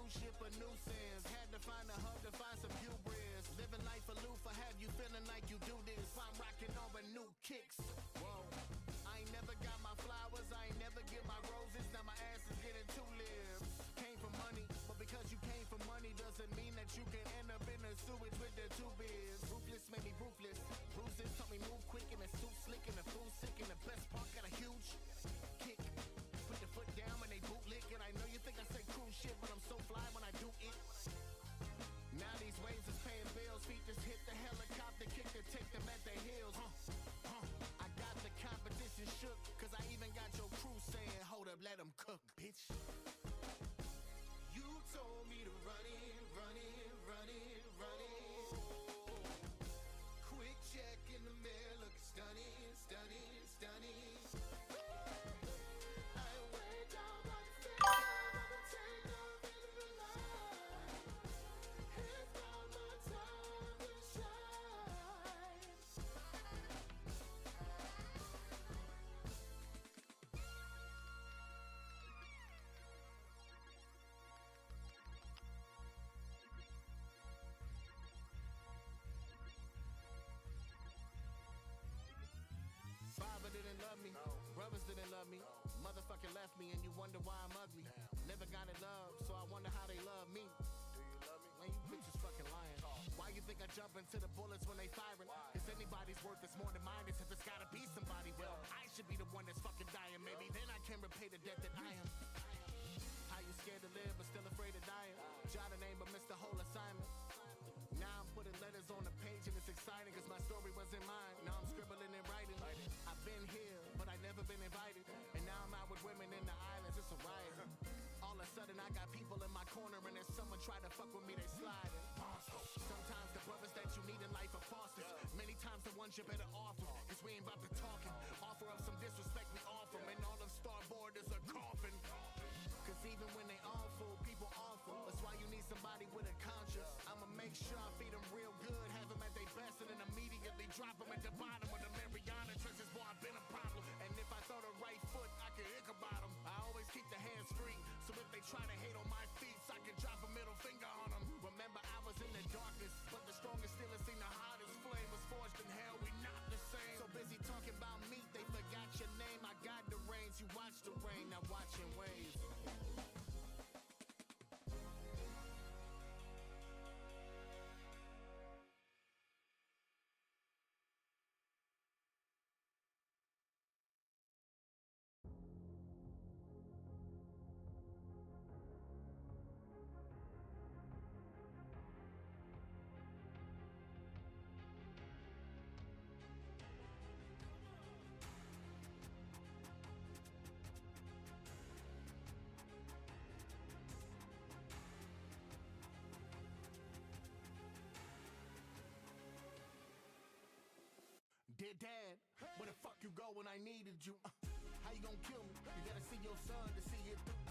cruise ship a nuisance. Had to find a hug to find some hubris. Living life aloof, I have you feeling like you do this. I'm rocking over new kicks. Whoa. I ain't never got my flowers, I ain't never get my roses. Now my ass is getting 2 lives. Came for money, but because you came for money doesn't mean that you can end up in the sewage with the 2 biz. Ruthless made me ruthless. Bruises taught me move quick and the suit slick and the food sick and the best part got a huge kick. Put the foot down when they bootlick, and I know you think I say cruise shit, but I'm so fly when I do it. Now these waves is paying bills, feet just hit the helicopter, kick to take them at their heels. I got the competition shook, cause I even got your crew saying, hold up, let them cook, bitch. You told me to run in, run in, run in, run in. Quick check in the mirror, looking stunning, stunning, stunning. I way down by the fence, I'ma take off into the light. It's now my time to shine. Father didn't love me, brothers didn't love me, motherfucker left me and you wonder why I'm ugly. Never got in love, so I wonder how they love me. Do you love me? Man, you bitches fucking lying. Why you think I jump into the bullets when they firing? Cause anybody's worth is more than mine is if it's gotta be somebody. Well, I should be the one that's fucking dying. Maybe then I can repay the debt that I am. How you scared to live but still afraid of dying? Jot a name but missed the whole assignment. Now I'm putting letters on the page and it's exciting cause my story wasn't mine. Now I'm scribbling and writing. I've been here, but I never been invited. And now I'm out with women in the islands, it's a riot. All of a sudden I got people in my corner and if someone try to fuck with me, they sliding. Sometimes the brothers that you need in life are fosters. Many times the ones you better offer, cause we ain't about to talking. Offer up some disrespect, we offer, and all them starboarders are coughing. Cause even when they awful, people awful. That's why you need somebody with a conscience. I'ma make sure I feed them real good, have them at their best, and then immediately drop them at the bottom of the Mariana Trenches. Boy, I've been a problem. And if I throw the right foot, I can hick about them. I always keep the hands free, so if they try to hate on my feet, I can drop a middle finger on them. Remember, I was in the darkness, but the strongest still has seen the hottest flame was forged in hell. We not the same. So busy talking about me, they forgot your name. I got the reins, you watch the rain, now watching waves. Dear Dad, where the fuck you go when I needed you? How you gonna kill me? You gotta see your son to see it through.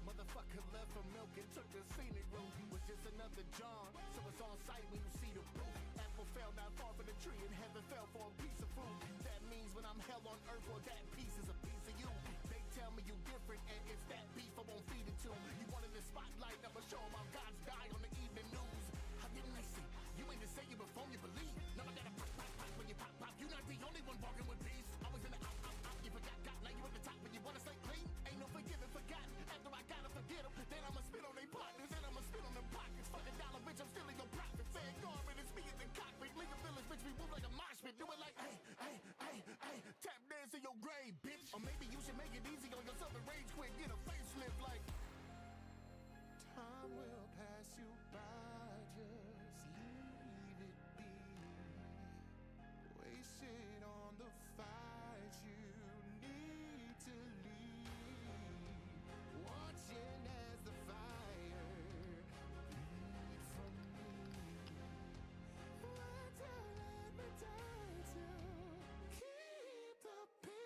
Motherfucker left for milk and took the scenic route. Was just another John, so it's on sight when you see the proof. Apple fell not far from the tree and heaven fell for a piece of fruit. That means when I'm hell on earth, well that piece is a piece of you. They tell me you different and it's that beef I won't feed it to. You wanted the spotlight, I'ma show 'em how God's die on the evening news. How didn't they see? You ain't the savior before you believe. Now I gotta pop, pop, pop when you pop, pop. You're not the only one walking with peace. Always in the out, out, out. You forgot, got, now you at the top and you wanna stay clean. Ain't no forgiving, forgotten. After I gotta forget them, then I'ma spit on they partners. Then I'ma spit on them pockets. Fucking dollar, bitch, I'm stealing your profit. Saying garbage, it's me in the cockpit. Leave a village, bitch, we move like a mosh pit. Do it like, hey, hey, hey, hey. Tap dance in your grave, bitch. Or maybe you should make it easy on yourself and rage quit. Get a facelift like. Time will pass you by, just leave it be. Waste it on the fight you need to leave. Watching as the fire bleed from me. What to let me die to keep the peace.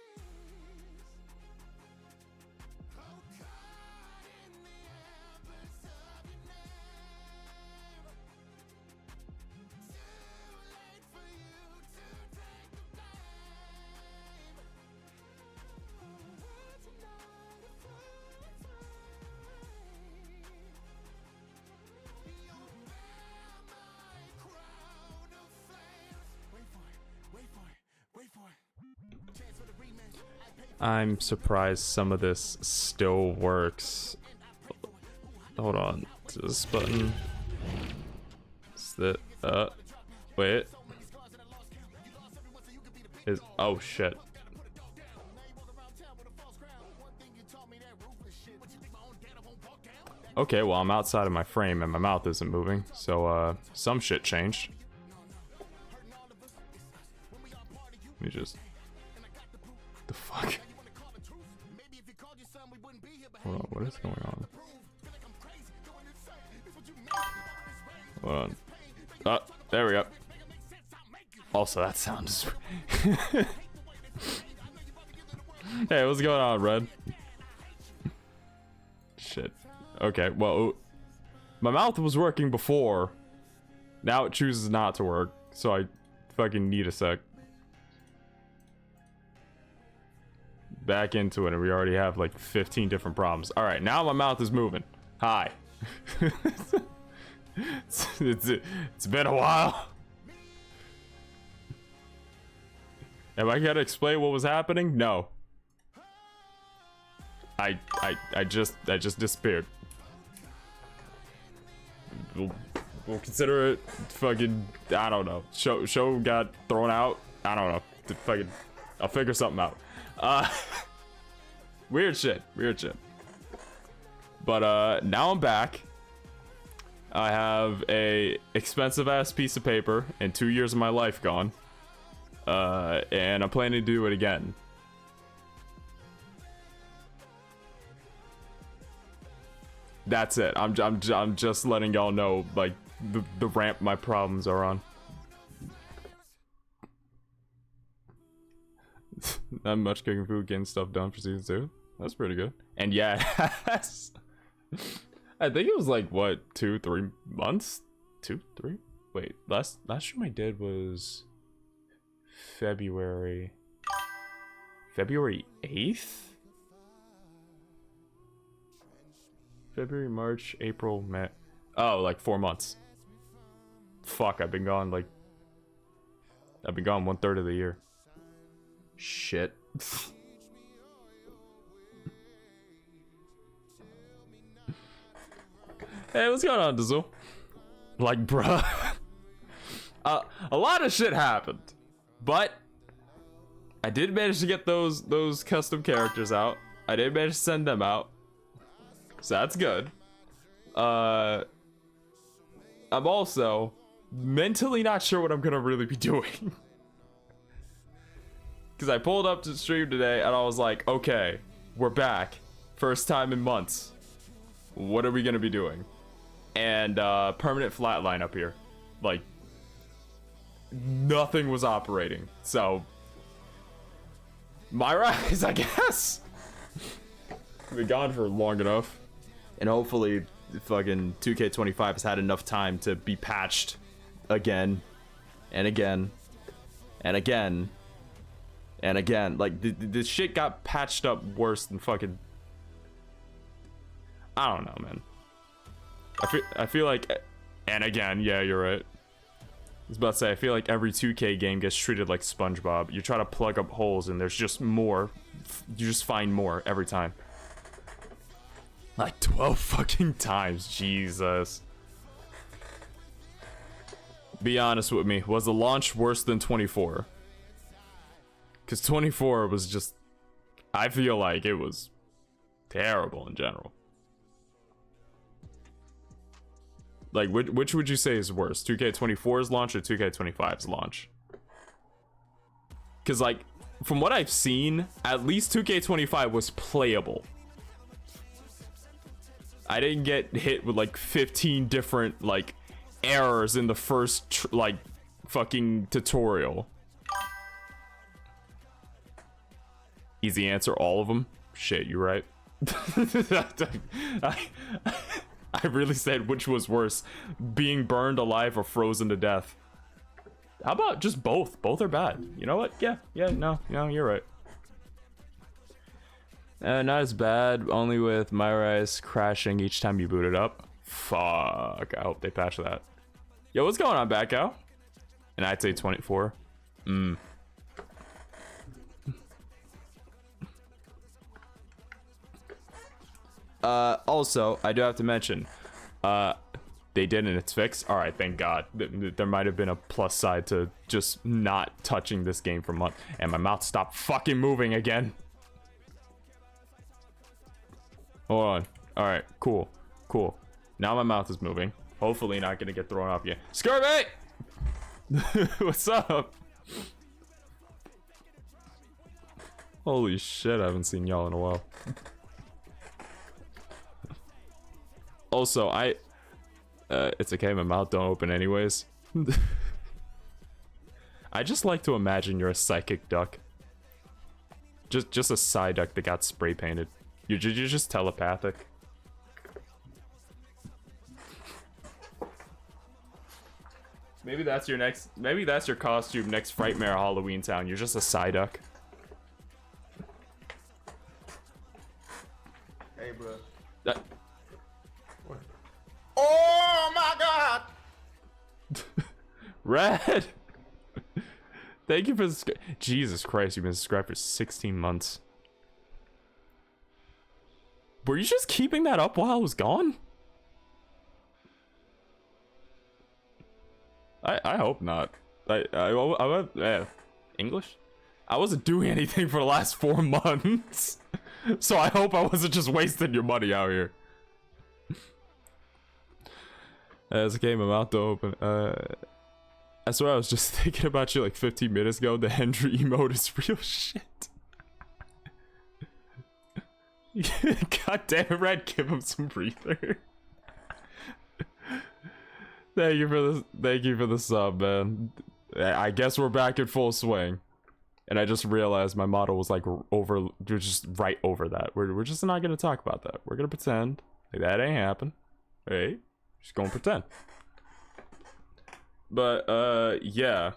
I'm surprised some of this still works. Hold on. Is this button? Is that wait. Oh shit. Okay, well I'm outside of my frame and my mouth isn't moving, so some shit changed. Let me just... The fuck? Hold on, what is going on? Hold on. Oh, there we go. Also, that sound is... Hey, what's going on, Red? Shit. Okay, well, my mouth was working before. Now it chooses not to work, so I fucking need a sec. Back into it, and we already have like 15 different problems. All right, now my mouth is moving. Hi. It's been a while. Am I gonna explain what was happening? No. I just disappeared. We'll consider it fucking, I don't know. Show got thrown out. I don't know. Fucking, I'll figure something out. Weird shit. But now I'm back. I have a expensive ass piece of paper and 2 years of my life gone. And I'm planning to do it again. That's it. I'm just letting y'all know, like, the ramp my problems are on. Not much cooking food, getting stuff done for season 2. That's pretty good. And yeah, I think it was like what, 2-3 months? 2-3? Wait, last stream I did was February 8th? February, March, April, May. Oh, like 4 months. Fuck, I've been gone 1/3 of the year. Shit. Hey, what's going on, Dizzle? Like, bruh. A lot of shit happened. But I did manage to get those custom characters out. I did manage to send them out. So that's good. I'm also mentally not sure what I'm gonna really be doing. Because I pulled up to stream today and I was like, okay, we're back. First time in months. What are we gonna be doing? And permanent flatline up here. Like, nothing was operating. So, my rise, I guess. Been gone for long enough. And hopefully, fucking 2K25 has had enough time to be patched again. And again. And again. And again. Like, the shit got patched up worse than fucking... I don't know, man. I feel like... And again, yeah, you're right. I was about to say, I feel like every 2K game gets treated like SpongeBob. You try to plug up holes and there's just more. You just find more every time. Like 12 fucking times, Jesus. Be honest with me, was the launch worse than 24? Because 24 was just... I feel like it was terrible in general. Like, which would you say is worse? 2K24's launch or 2K25's launch? Because, like, from what I've seen, at least 2K25 was playable. I didn't get hit with, like, 15 different, like, errors in the first, like, fucking tutorial. Easy answer, all of them? Shit, you're right. I really said which was worse, being burned alive or frozen to death. How about just both? Both are bad. You know what? Yeah, no, you're right. Not as bad, only with MyRise crashing each time you boot it up. Fuck, I hope they patch that. Yo, what's going on, Backow? And I'd say 24. Also, I do have to mention, they did and it's fixed. All right, thank God. There might have been a plus side to just not touching this game for months. And my mouth stopped fucking moving again. Hold on. All right, cool. Now my mouth is moving. Hopefully not gonna get thrown off again. Scurvy! What's up? Holy shit, I haven't seen y'all in a while. Also, it's okay, my mouth don't open anyways. I just like to imagine you're a psychic duck. Just a side duck that got spray painted. You're just telepathic. Maybe that's your costume next Frightmare Halloween Town. You're just a side duck. Hey, bro. What? Oh my God! Red! Thank you for the Jesus Christ, you've been subscribed for 16 months. Were you just keeping that up while I was gone? I hope not. English? I wasn't doing anything for the last 4 months. So I hope I wasn't just wasting your money out here. As a game, I'm out to open. I swear I was just thinking about you like 15 minutes ago. The Hendry emote is real shit. God damn it, Red, give him some breather. Thank you for the sub, man. I guess we're back in full swing. And I just realized my model was like just right over that. We're just not gonna talk about that. We're gonna pretend like that ain't happen. Hey, just gonna pretend. But yeah.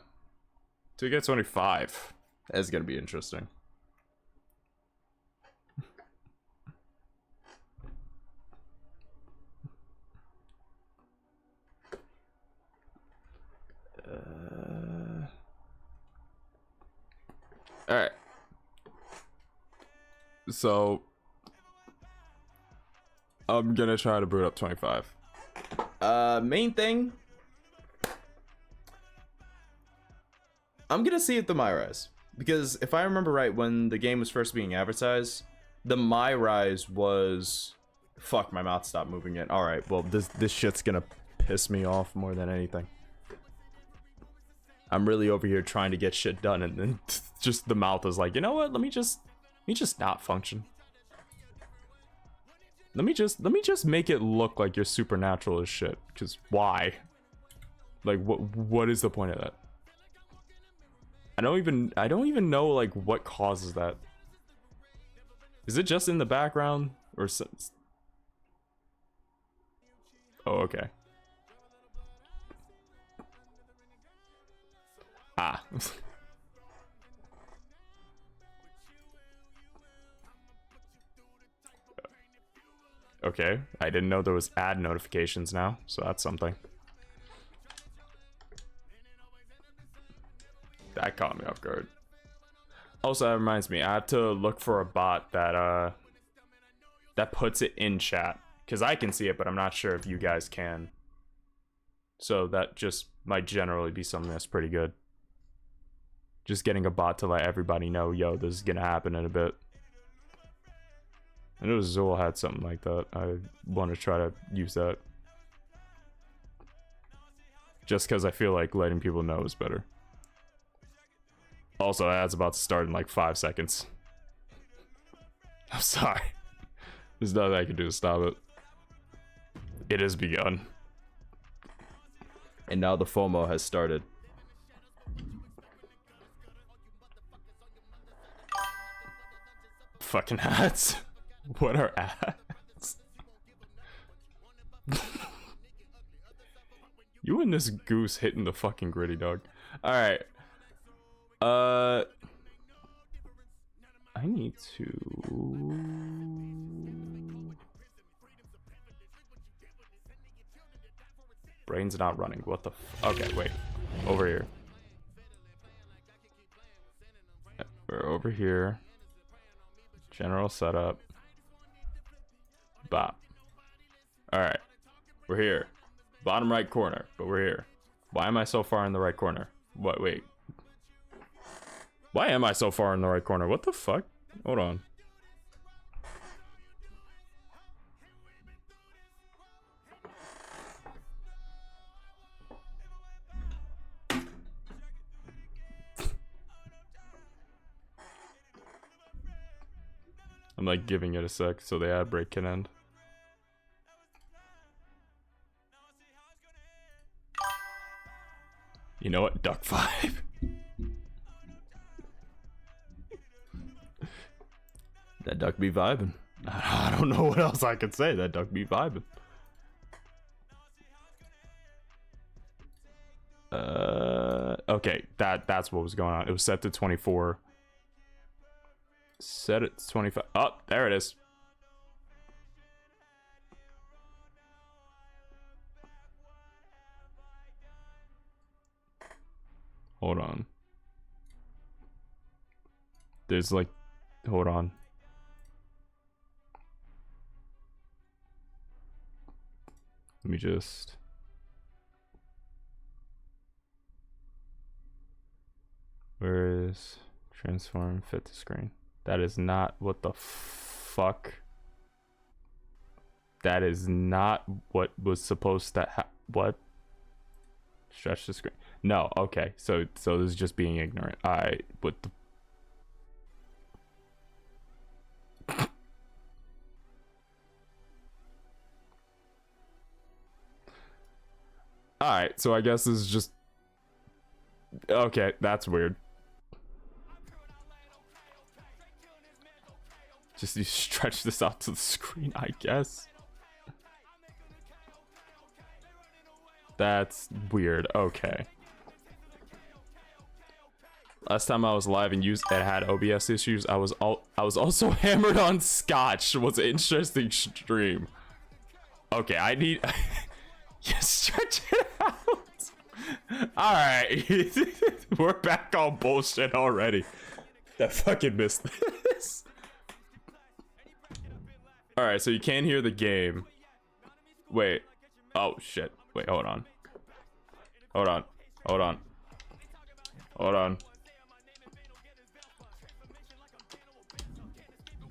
2K25. That's gonna be interesting. Alright. So I'm gonna try to boot up 25. Main thing, I'm gonna see if the MyRise, because if I remember right, when the game was first being advertised, the MyRise was fuck, my mouth stopped moving it. Alright, well this shit's gonna piss me off more than anything. I'm really over here trying to get shit done, and then just the mouth is like, you know what? Let me just not function. Let me just make it look like you're supernatural as shit. Cause why? Like what is the point of that? I don't even know like what causes that. Is it just in the background or oh, okay. Ah. Okay, I didn't know there was ad notifications now, so that's something. That caught me off guard. Also, that reminds me, I have to look for a bot that that puts it in chat, because I can see it, but I'm not sure if you guys can. So that just might generally be something that's pretty good. Just getting a bot to let everybody know, yo, this is gonna happen in a bit. I know Zool had something like that. I want to try to use that. Just because I feel like letting people know is better. Also, ad's about to start in like 5 seconds. I'm sorry. There's nothing I can do to stop it. It has begun. And now the FOMO has started. Fucking hats. What are ads? You and this goose hitting the fucking gritty, dog. Alright. I need to... Brain's not running. What the okay, wait. Over here. We're over here. General setup. Bop. Alright. We're here. Bottom right corner, but we're here. Why am I so far in the right corner? What? Wait. Why am I so far in the right corner? What the fuck? Hold on. I'm like giving it a sec so the ad break can end. You know what? Duck 5. That duck be vibing. I don't know what else I could say. That duck be vibing. Okay, that's what was going on. It was set to 24. Set it to 25. Oh, there it is. Hold on. There's like, hold on. Let me just. Where is transform fit to screen? That is not what the fuck. That is not what was supposed to what? Stretch the screen. No, okay. So this is just being ignorant. What the Alright, so I guess this is just okay, that's weird. Just you stretch this out to the screen, I guess. That's weird. Okay. Last time I was live and used it had OBS issues. I was also hammered on scotch. Was an interesting stream. Okay, I need just stretch it out. All right, we're back on bullshit already. I fucking missed this. All right, so you can't hear the game. Wait. Oh shit. Wait, hold on. Hold on. Hold on. Hold on.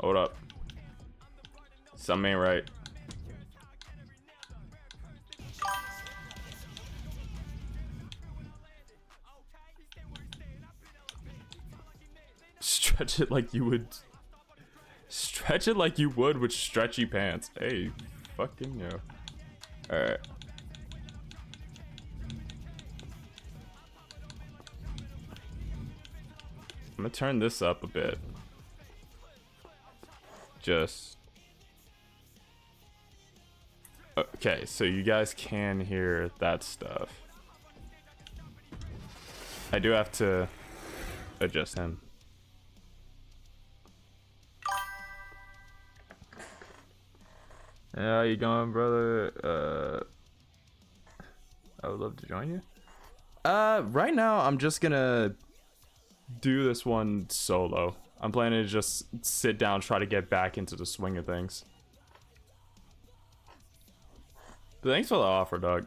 Hold up. Something ain't right. Stretch it like you would. Stretch it like you would with stretchy pants. Hey, fucking yeah. Alright. I'm gonna turn this up a bit. Just. Okay, so you guys can hear that stuff. I do have to adjust him. How you going, brother? I would love to join you. Right now I'm just gonna do this one solo. I'm planning to just sit down, try to get back into the swing of things. But thanks for the offer, dog.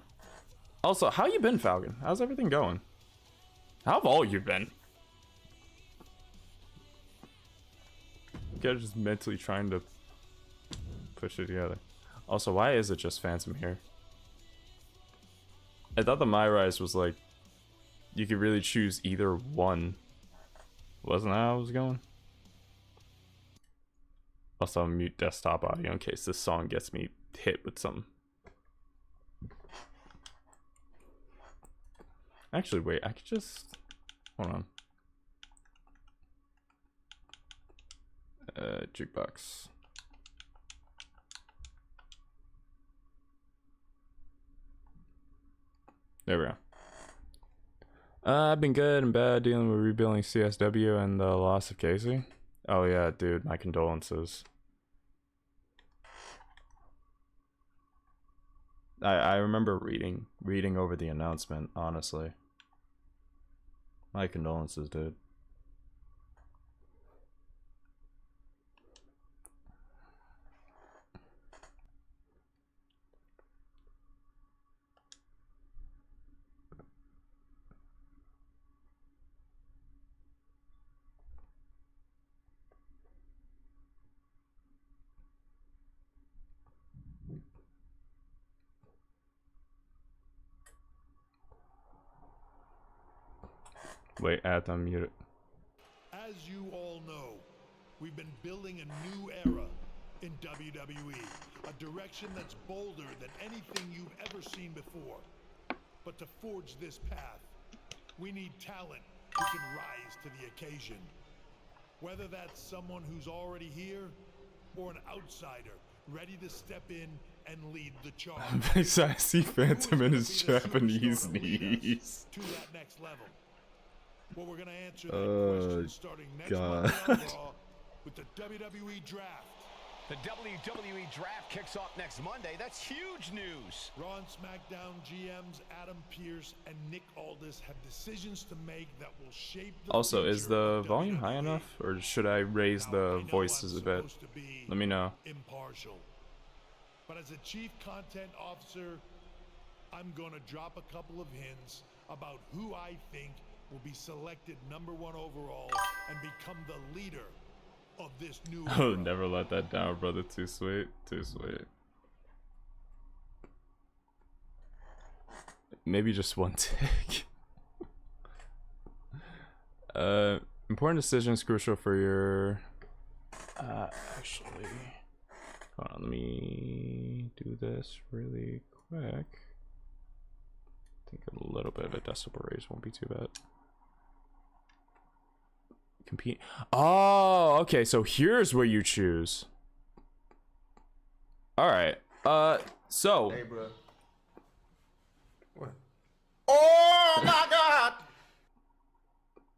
Also, how you been, Falcon? How's everything going? How have all you been? You guys just mentally trying to push it together. Also, why is it just Phantom here? I thought the My Rise was like, you could really choose either one. Wasn't that how it was going? Also, I'll mute desktop audio in case this song gets me hit with something. Actually, wait, I could just... Hold on. Jukebox. There we go. I've been good and bad dealing with rebuilding CSW and the loss of Casey. Oh yeah, dude, my condolences. I remember reading over the announcement, honestly. My condolences, dude. Wait, I have to unmute it. As you all know, we've been building a new era in WWE, a direction that's bolder than anything you've ever seen before. But to forge this path, we need talent who can rise to the occasion. Whether that's someone who's already here or an outsider ready to step in and lead the charge. I see Phantom in his Japanese knees. To that next level. Well, we're gonna answer that question starting next God. Monday on Raw with the WWE Draft. The WWE Draft kicks off next Monday. That's huge news. Raw and SmackDown GMs Adam Pearce and Nick Aldis have decisions to make that will shape the Also, is future the of volume WWE. high enough, or should I raise Now, the I know voices I'm a bit? supposed to be Let me know. impartial. But as a chief content officer, I'm gonna drop a couple of hints about who I think will be selected #1 overall and become the leader of this new Oh, era. never let that down, brother. Too sweet. Too sweet. Maybe just one take. Important decisions crucial for your... actually... Hold on, let me do this really quick. I think a little bit of a decibel raise won't be too bad. Compete. Oh, okay. So here's where you choose. All right. So. Hey, bro. What? Oh my God!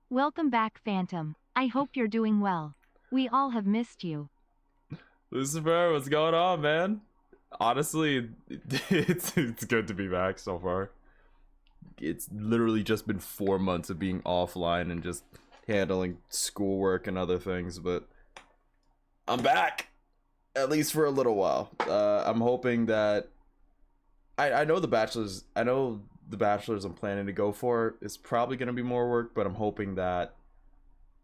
Welcome back, Phantom. I hope you're doing well. We all have missed you. Lucifer, what's going on, man? Honestly, it's good to be back so far. It's literally just been 4 months of being offline and just handling schoolwork and other things, but I'm back, at least for a little while. I'm hoping that I know the bachelor's I'm planning to go for is probably going to be more work, but I'm hoping that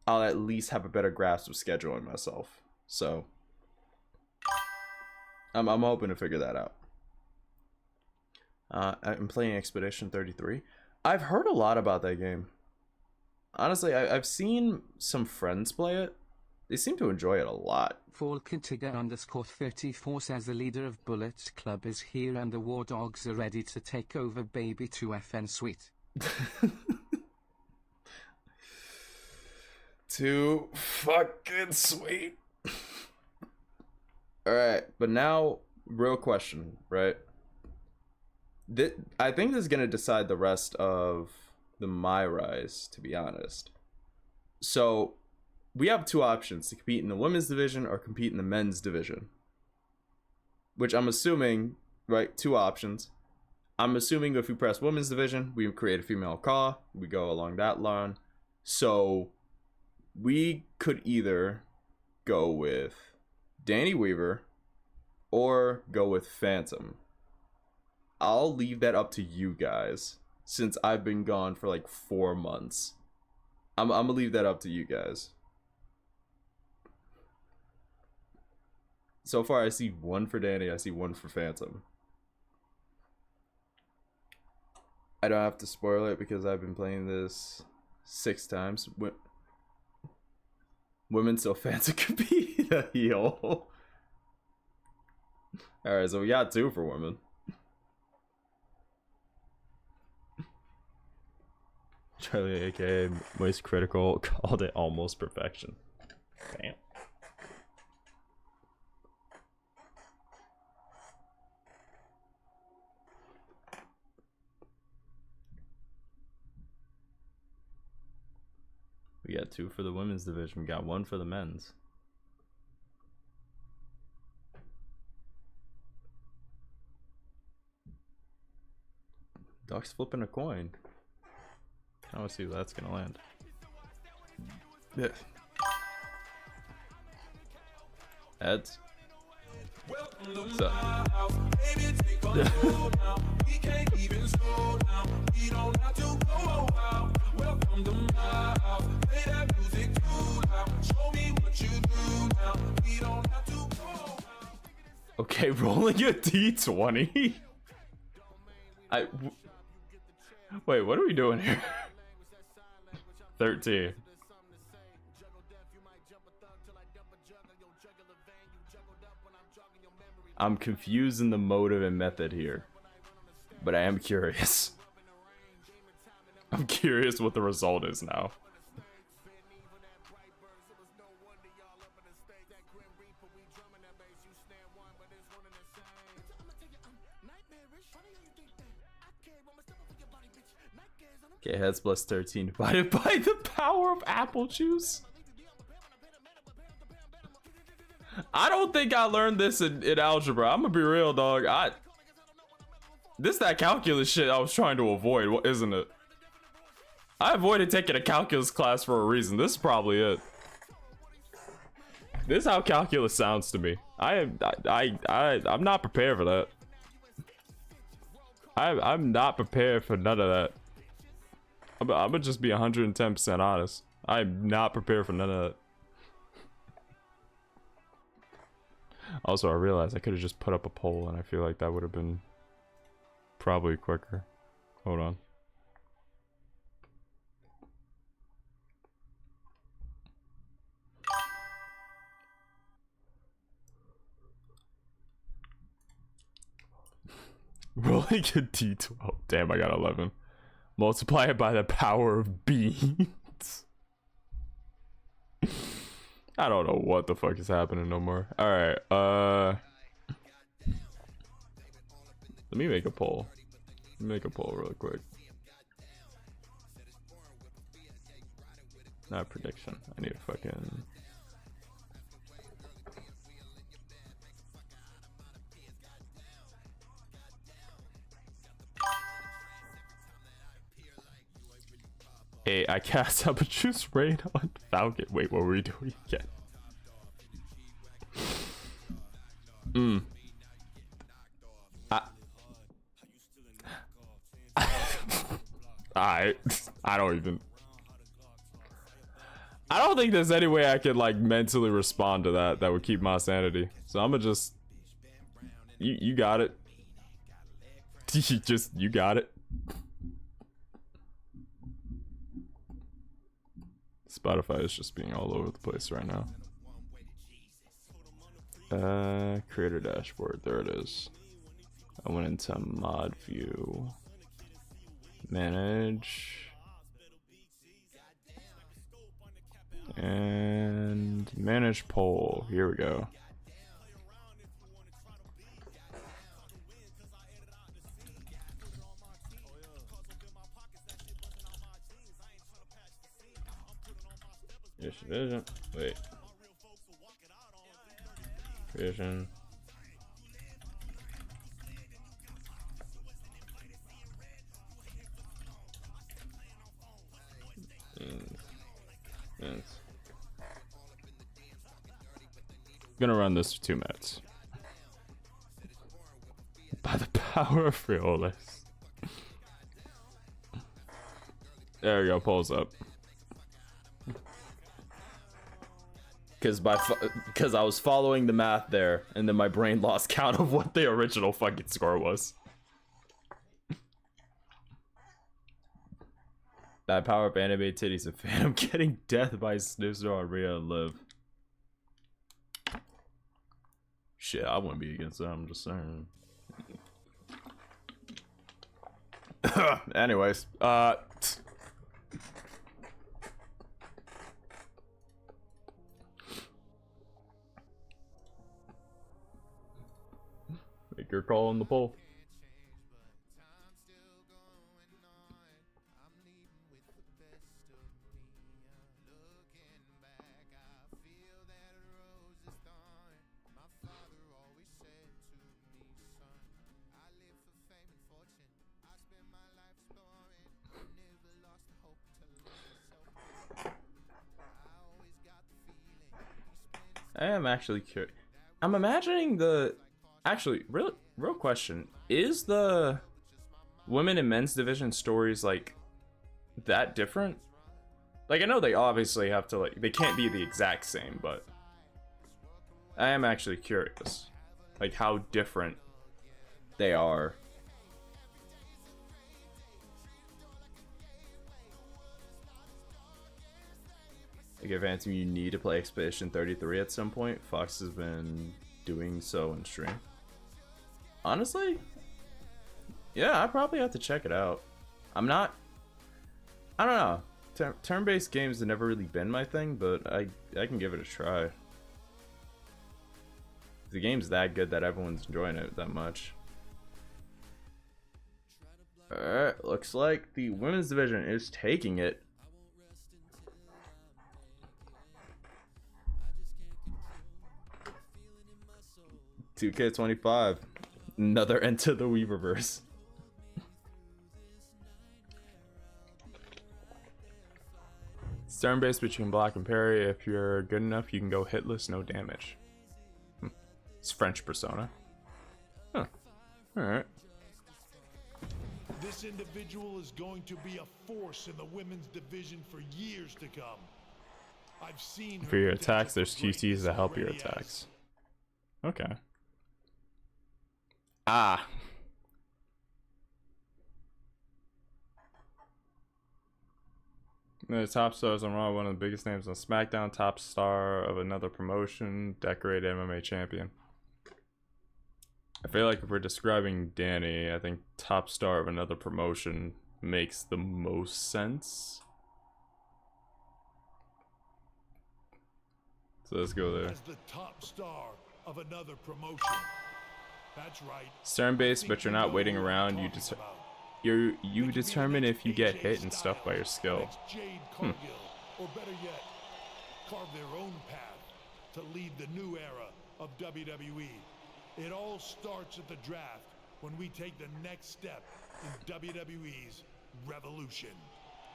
I'll at least have a better grasp of scheduling myself. So I'm hoping to figure that out. I'm playing Expedition 33. I've heard a lot about that game. Honestly, I've seen some friends play it. They seem to enjoy it a lot. Falkitiga_34 says the leader of Bullets Club is here and the War Dogs are ready to take over, baby. 2FN sweet. Too fucking sweet. Alright, but now, real question, right? I think this is going to decide the rest of the My Rise, to be honest. So, we have two options: to compete in the women's division or compete in the men's division. Which I'm assuming, right, two options. I'm assuming if we press women's division, we create a female Raw, we go along that line. So, we could either go with Danny Weaver or go with Phantom. I'll leave that up to you guys, since I've been gone for like 4 months. I'm gonna leave that up to you guys. So far, I see one for Danny, I see one for Phantom. I don't have to spoil it because I've been playing this 6 times. Women, so Phantom could be the heel. Alright, so we got 2 for women. Charlie, aka Moist Critical, called it almost perfection. Damn. We got 2 for the women's division. We got 1 for the men's. Duck's flipping a coin. I want to see where that's gonna land. Yeah. Heads. So. Okay, rolling a D20. Wait, what are we doing here? 13. I'm confused in the motive and method here, but I am curious. I'm curious what the result is now. Okay, heads plus 13 divided by the power of apple juice. I don't think I learned this in algebra. I'm gonna be real, dog. This that calculus shit I was trying to avoid, isn't it? I avoided taking a calculus class for a reason. This is probably it. This is how calculus sounds to me. I'm not prepared for that. I'm not prepared for none of that. I'm gonna just be 110% honest. I'm not prepared for none of that. Also, I realized I could have just put up a poll, and I feel like that would have been probably quicker. Hold on. Rolling a d12. Damn, I got 11. Multiply it by the power of beans. I don't know what the fuck is happening no more. Alright, let me make a poll. Let me make a poll real quick. Not a prediction. I need a fucking... Hey, I cast up a juice rain on Falcon. Wait, what were we doing again? I don't think there's any way I could like mentally respond to that would keep my sanity. So I'm gonna just you got it. You got it. Spotify is just being all over the place right now. Creator dashboard, there it is. I went into mod view, manage, and manage poll. Here we go. Vision. Wait. Vision. I'm gonna run this for 2 minutes. By the power of Frioles. There we go, polls up. Because I was following the math there, and then my brain lost count of what the original fucking score was. That power up animated titties and Phantom getting death by Snoozer on Rhea and Liv. Shit, I wouldn't be against that, I'm just saying. Anyways, make your call on the poll. I am actually curious. I'm imagining the... Actually, real question. Is the women and men's division stories, like, that different? Like, I know they obviously have to, like... They can't be the exact same, but... I am actually curious. Like, how different they are. Like if Phantom, you need to play Expedition 33 at some point. Fox has been doing so in stream. Honestly, yeah, I probably have to check it out. I don't know. Turn-based games have never really been my thing, but I can give it a try. The game's that good that everyone's enjoying it that much. Alright, looks like the women's division is taking it. $2K25. Another Into the Weaververse. Turn based between block and parry. If you're good enough, you can go hitless, no damage. It's French Persona. Huh. Alright. This individual is going to be a force in the women's division for years to come. I've seen her For your potential attacks, there's for greatness QTs that help your already as- attacks. Okay. Ah. The top stars on Raw, one of the biggest names on SmackDown, top star of another promotion, decorated MMA champion. I feel like if we're describing Danny, I think top star of another promotion makes the most sense. So let's go there. As the top star of another promotion. That's right. Turn based, but you're not waiting around. You determine if you get hit and stuff by your skill. Or better yet, carve their own path to lead the new era of WWE. It all starts at the draft when we take the next step in WWE's revolution.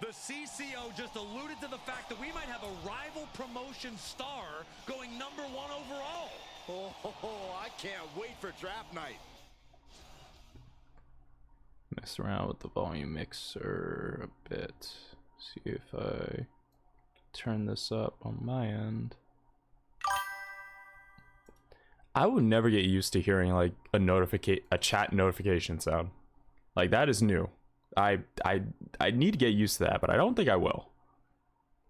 The CCO just alluded to the fact that we might have a rival promotion star going #1 overall. Oh, I can't wait for draft night. Mess around with the volume mixer a bit. See if I turn this up on my end. I would never get used to hearing like a chat notification sound. Like that is new. I need to get used to that, but I don't think I will.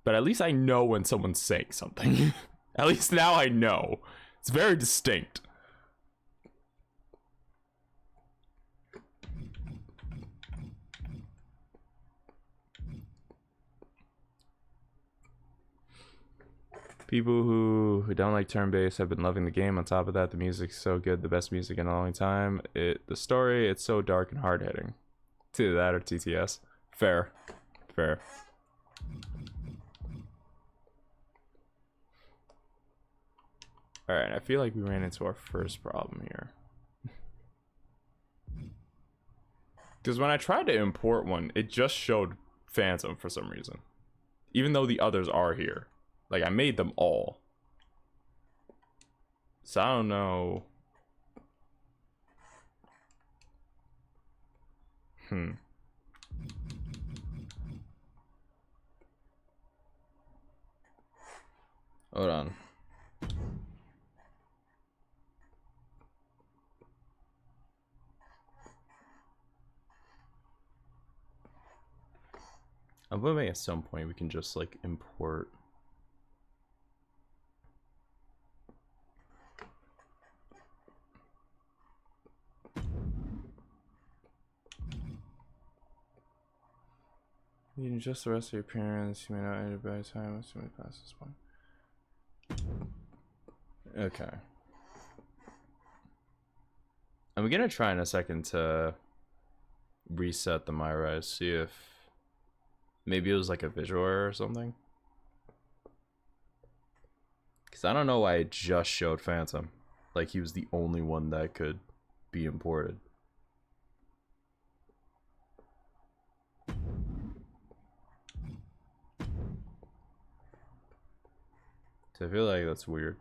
But at least I know when someone's saying something. At least now I know. It's very distinct. People who don't like turn-based have been loving the game. On top of that, the music's so good, the best music in a long time. The story, it's so dark and hard-hitting. It's either that or TTS. Fair. Fair. Alright, I feel like we ran into our first problem here. Because when I tried to import one, it just showed Phantom for some reason. Even though the others are here. Like, I made them all. So, I don't know. Hold on. I'm hoping at some point we can just, like, import... You can adjust the rest of your appearance. You may not enter by time as soon as past this point. Okay. I'm gonna try in a second to reset the MyRise, see if maybe it was like a visual error or something. Because I don't know why it just showed Phantom. Like he was the only one that could be imported. So I feel like that's weird.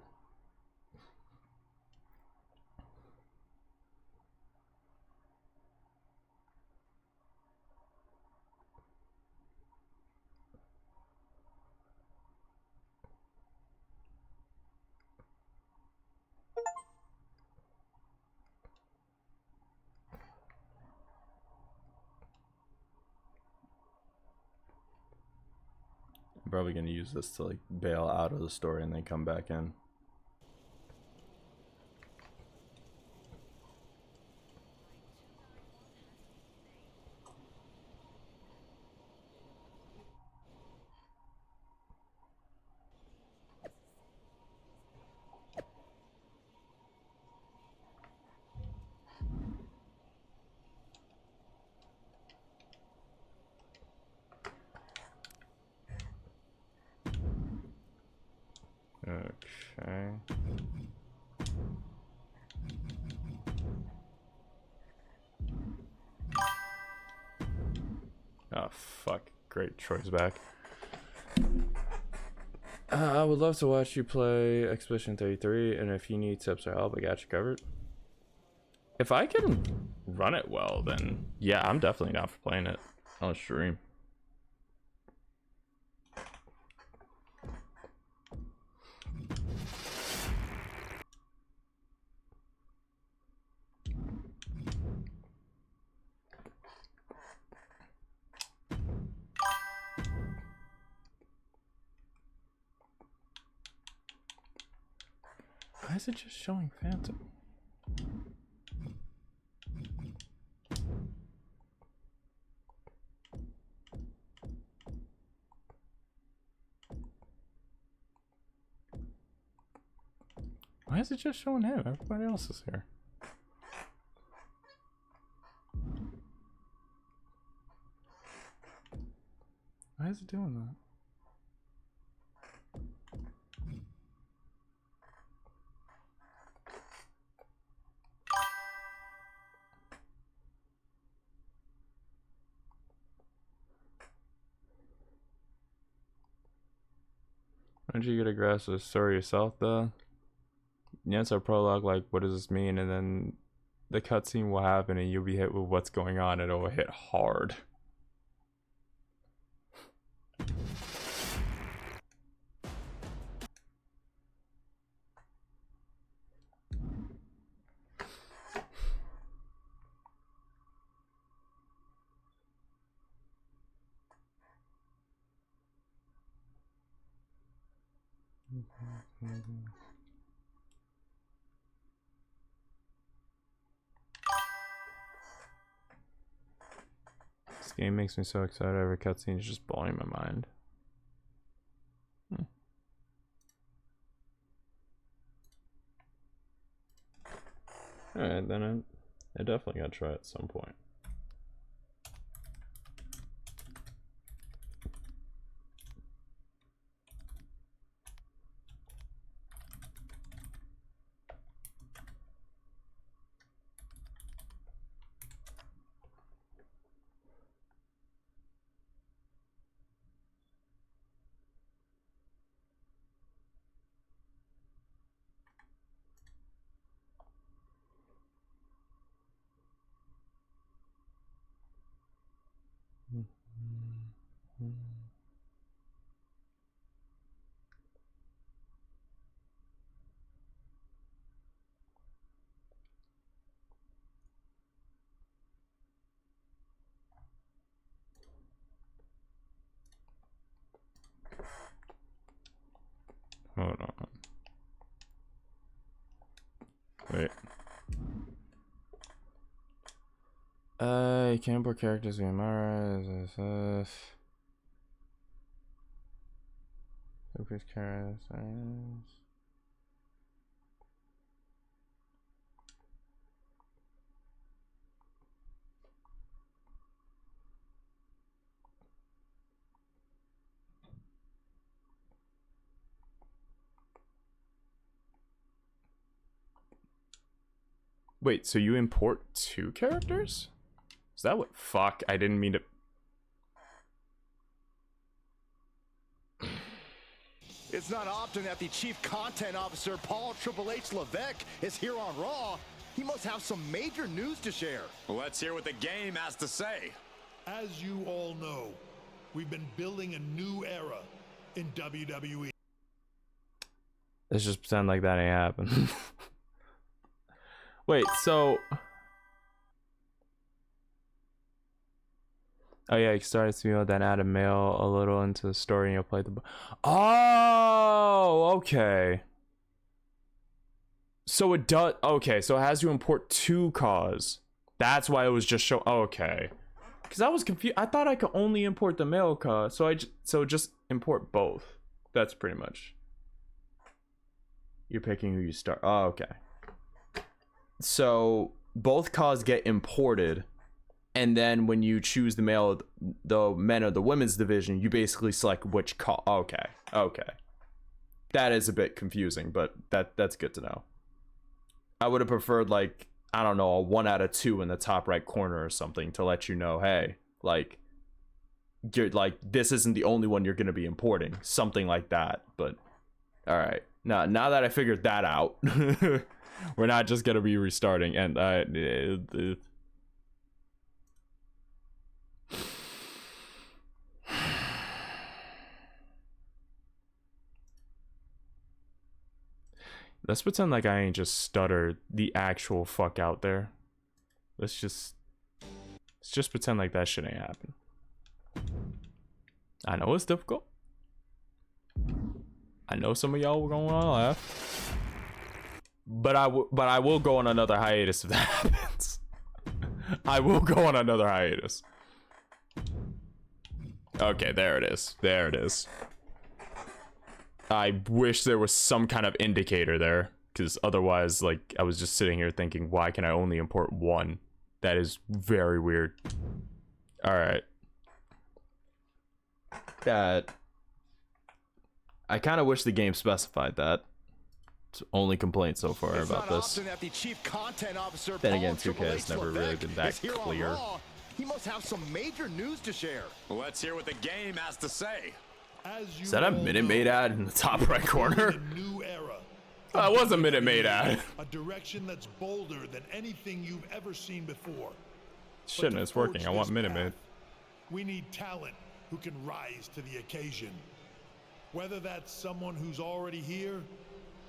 I'm probably gonna use this to like bail out of the story and then come back in. Okay. Oh fuck. Great, Troy's back. I would love to watch you play Expedition 33, and if you need tips or help, I got you covered. If I can run it well, then yeah, I'm definitely down for playing it on stream. Why is it just showing Phantom? Why is it just showing him? Everybody else is here. Why is it doing that? Why don't you get a grasp of the story yourself, though? Yeah, it's a prologue, like, what does this mean? And then the cutscene will happen and you'll be hit with what's going on and it'll hit hard. This game makes me so excited. Every cutscene is just blowing my mind. Alright, then I definitely gotta try it at some point. Hold on. Wait. You can't import characters via Mara. Increase characters. Wait, so you import 2 characters? Is that what? Fuck, I didn't mean to. It's not often that the chief content officer, Paul Triple H Levesque, is here on Raw. He must have some major news to share. Well, let's hear what the game has to say. As you all know, we've been building a new era in WWE. Let's just pretend like that ain't happened. Wait, so Oh yeah, you start as female, then add a male a little into the story, and you'll play the. Oh, okay. So it does. Okay, so it has to import 2 cause. That's why it was just show. Okay, because I was confused. I thought I could only import the male cause, so just import both. That's pretty much. You're picking who you start. Oh, okay. So both cause get imported. And then when you choose the male, the men or the women's division, you basically select which call. Okay, okay, that is a bit confusing, but that's good to know. I would have preferred, like, I don't know, a 1 out of 2 in the top right corner or something to let you know, hey, like, you're like, this isn't the only one you're gonna be importing, something like that. But all right, now that I figured that out, we're not just gonna be restarting. And let's pretend like I ain't just stuttered the actual fuck out there. Let's just pretend like that shit ain't happen. I know it's difficult. I know some of y'all were gonna wanna laugh. But I will go on another hiatus if that happens. I will go on another hiatus. Okay, there it is. There it is. I wish there was some kind of indicator there, because otherwise, like, I was just sitting here thinking, why can I only import 1? That is very weird. Alright. That... I kind of wish the game specified that. It's only complaint so far about this. Then again, 2K has never really been that clear. He must have some major news to share. Let's hear what the game has to say. Is that a Minute Maid ad in the top right corner? That was a Minute Maid ad. A direction that's bolder than anything you've ever seen before. Shit, it's working. I want Minute Maid. We need talent who can rise to the occasion. Whether that's someone who's already here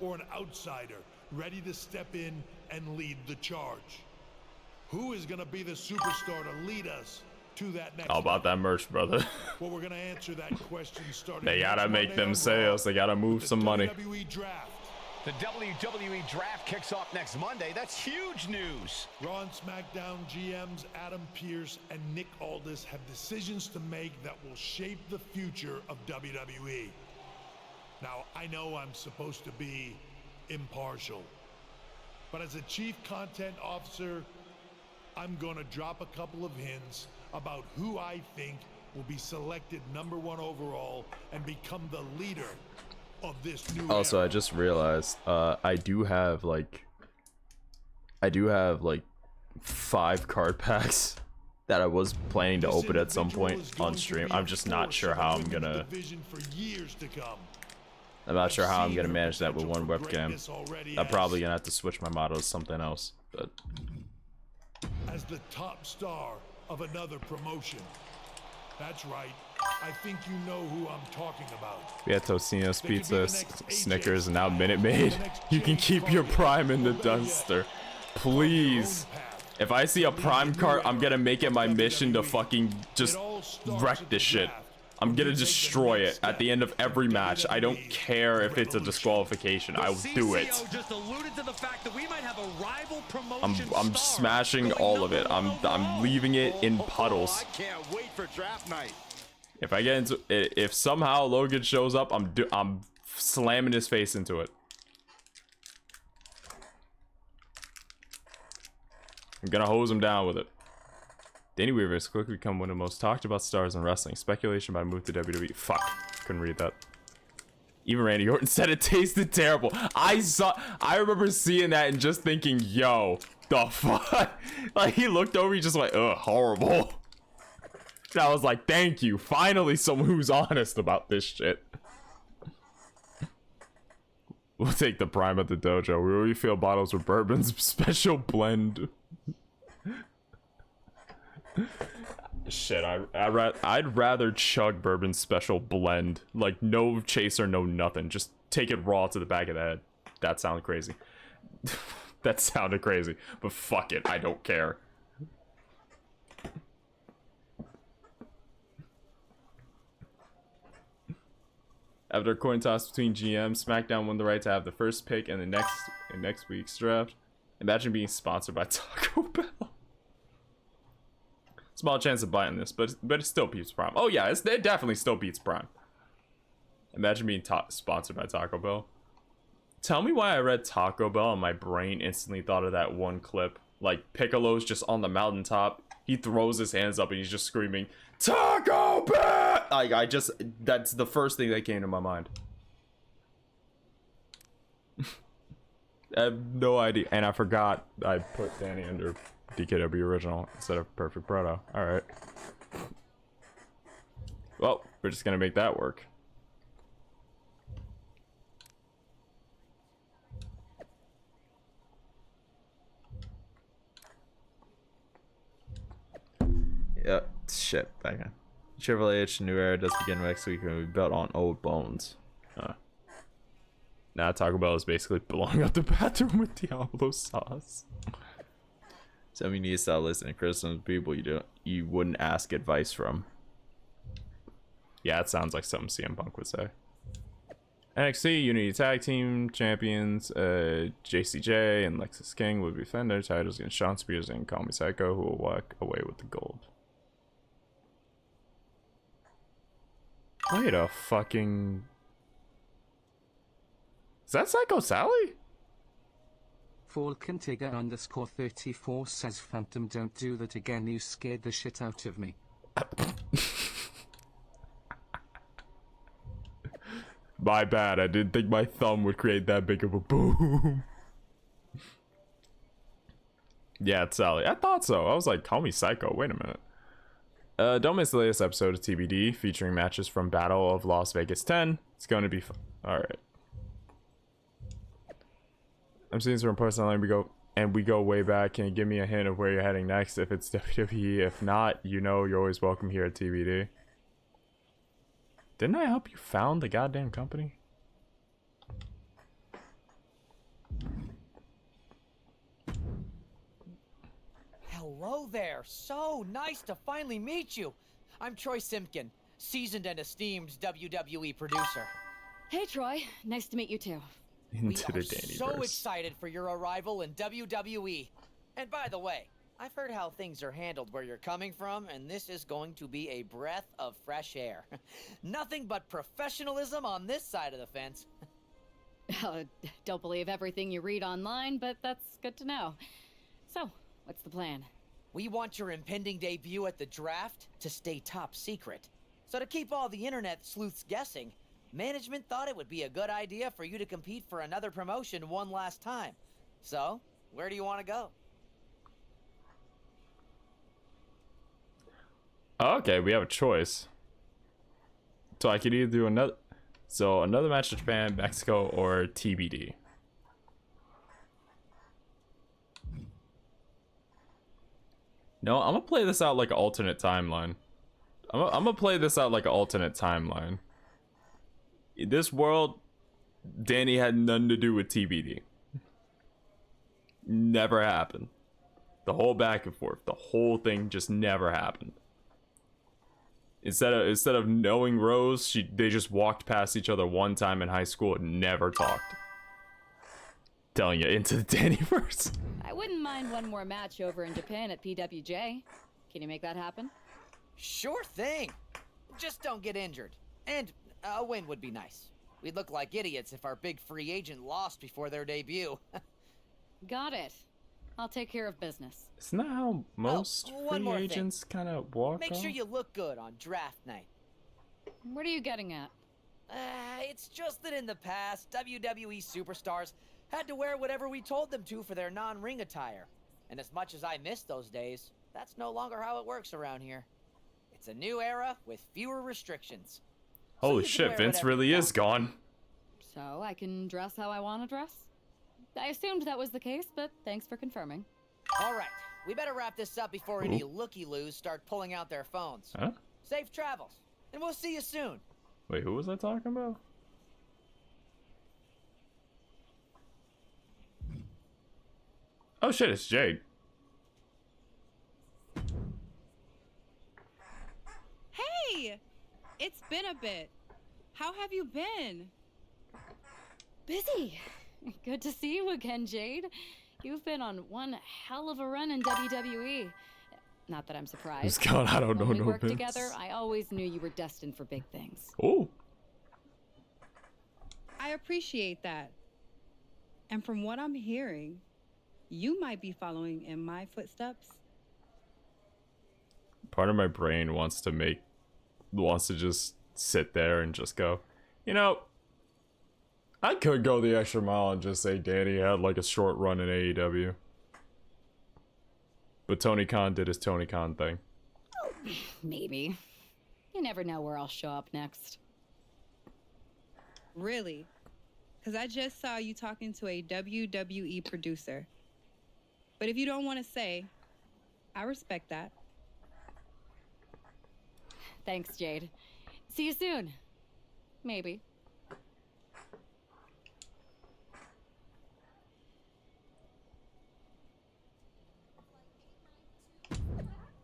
or an outsider ready to step in and lead the charge. Who is going to be the superstar to lead us to that next? How about that merch, brother? Well, we're going to answer that question starting. They gotta make them sales. They gotta move some money. WWE draft. The WWE draft kicks off next Monday. That's huge news. Raw and SmackDown GMs Adam Pearce and Nick Aldis have decisions to make that will shape the future of WWE. Now, I know I'm supposed to be impartial, but as a chief content officer, I'm going to drop a couple of hints about who I think will be selected #1 overall and become the leader of this new Also, era. I just realized I do have like 5 card packs that I was planning to open at some point on stream. I'm just not sure how I'm gonna manage that with one webcam. I'm probably gonna have to switch my model to something else. But as the top star of another promotion. That's right. I think you know who I'm talking about. we had Totino's Pizza, Snickers, and now Minute Maid. You can keep your Prime in the dumpster. Please. If I see a Prime card, I'm gonna make it my mission to fucking just wreck this shit. I'm gonna destroy it at the end of every match. I don't care if it's a disqualification. I will do it. I'm smashing all of it. I'm leaving it in puddles. I can't wait for draft night. If I get into if somehow Logan shows up, I'm slamming his face into it. I'm gonna hose him down with it. Danny Weaver has quickly become one of the most talked about stars in wrestling. Speculation about a move to WWE. Fuck. Couldn't read that. Even Randy Orton said it tasted terrible. I remember seeing that and just thinking, yo, the fuck? Like, he looked over, he just went, ugh, horrible. And I was like, thank you. Finally someone who's honest about this shit. We'll take the Prime at the dojo. We refill bottles with bourbon's special blend. Shit, I'd rather chug bourbon special blend. Like, no chaser, no nothing. Just take it raw to the back of the head. That sounded crazy. That sounded crazy. But fuck it, I don't care. After a coin toss between GMs, SmackDown won the right to have the first pick in next week's draft. Imagine being sponsored by Taco Bell. Small chance of buying this, but it still beats Prime. Oh yeah, it definitely still beats Prime. Imagine being sponsored by Taco Bell. Tell me why I read Taco Bell and my brain instantly thought of that one clip. Like, Piccolo's just on the mountaintop. He throws his hands up and he's just screaming, Taco Bell! That's the first thing that came to my mind. I have no idea. And I forgot I put Danny under DKW Original instead of Perfect Proto. Alright. Well, we're just gonna make that work. Yep, shit, back on. Triple H new era does begin next week and we built on old bones. Now Taco Bell is basically blowing up the bathroom with Diablo sauce. So you need to start listening to criticism of people you wouldn't ask advice from. Yeah, it sounds like something CM Punk would say. NXT Unity Tag Team Champions JCJ and Lexus King will defend their titles against Shawn Spears and Call Me Psycho, who will walk away with the gold. Wait a fucking... Is that Psycho Sally? Falcontigger _34 says Phantom, don't do that again, you scared the shit out of me. My bad, I didn't think my thumb would create that big of a boom. Yeah, it's Sally. I thought so. I was like, Call Me Psycho. Wait a minute. Don't miss the latest episode of TBD featuring matches from Battle of Las Vegas 10. It's going to be fun. Alright. I'm seeing some reports online. We go way back. Can you give me a hint of where you're heading next? If it's WWE, if not, you know you're always welcome here at TBD. Didn't I help you found the goddamn company? Hello there. So nice to finally meet you. I'm Troy Simpkin, seasoned and esteemed WWE producer. Hey Troy, nice to meet you too. We are so excited for your arrival in WWE. And by the way, I've heard how things are handled where you're coming from, and this is going to be a breath of fresh air. Nothing but professionalism on this side of the fence. Don't believe everything you read online, but that's good to know. So, what's the plan? We want your impending debut at the draft to stay top secret. So to keep all the internet sleuths guessing, management thought it would be a good idea for you to compete for another promotion one last time. So, where do you want to go? Okay, we have a choice. So I could either do another match in Japan, Mexico, or TBD. No, I'm gonna play this out like an alternate timeline. I'm gonna play this out like an alternate timeline. In this world, Danny had nothing to do with TBD. Never happened. The whole back and forth, the whole thing just never happened. Instead of knowing Rose, they just walked past each other one time in high school and never talked. Telling you, into the Dannyverse. I wouldn't mind one more match over in Japan at PWJ. Can you make that happen? Sure thing. Just don't get injured. And a win would be nice. We'd look like idiots if our big free agent lost before their debut. Got it. I'll take care of business. Isn't that how most free agents kind of walk? Make sure you look good on draft night. What are you getting at? It's just that in the past, WWE superstars had to wear whatever we told them to for their non-ring attire. And as much as I miss those days, that's no longer how it works around here. It's a new era with fewer restrictions. Holy shit, Vince really is gone. So I can dress how I want to dress? I assumed that was the case, but thanks for confirming. All right, we better wrap this up before any looky-loos start pulling out their phones. Huh? Safe travels, and we'll see you soon. Wait, who was I talking about? Oh shit, it's Jade. Hey! It's been a bit. How have you been? Busy. Good to see you again, Jade. You've been on one hell of a run in WWE. Not that I'm surprised. Who's going? I don't know. When we No worked Vince. together, I always knew you were destined for big things. Oh. I appreciate that. And from what I'm hearing, you might be following in my footsteps. Part of my brain wants to just sit there and just go, you know, I could go the extra mile and just say Danny had like a short run in AEW. But Tony Khan did his Tony Khan thing. Maybe. You never know where I'll show up next. Really? Because I just saw you talking to a WWE producer. But if you don't want to say, I respect that. Thanks, Jade. See you soon. Maybe.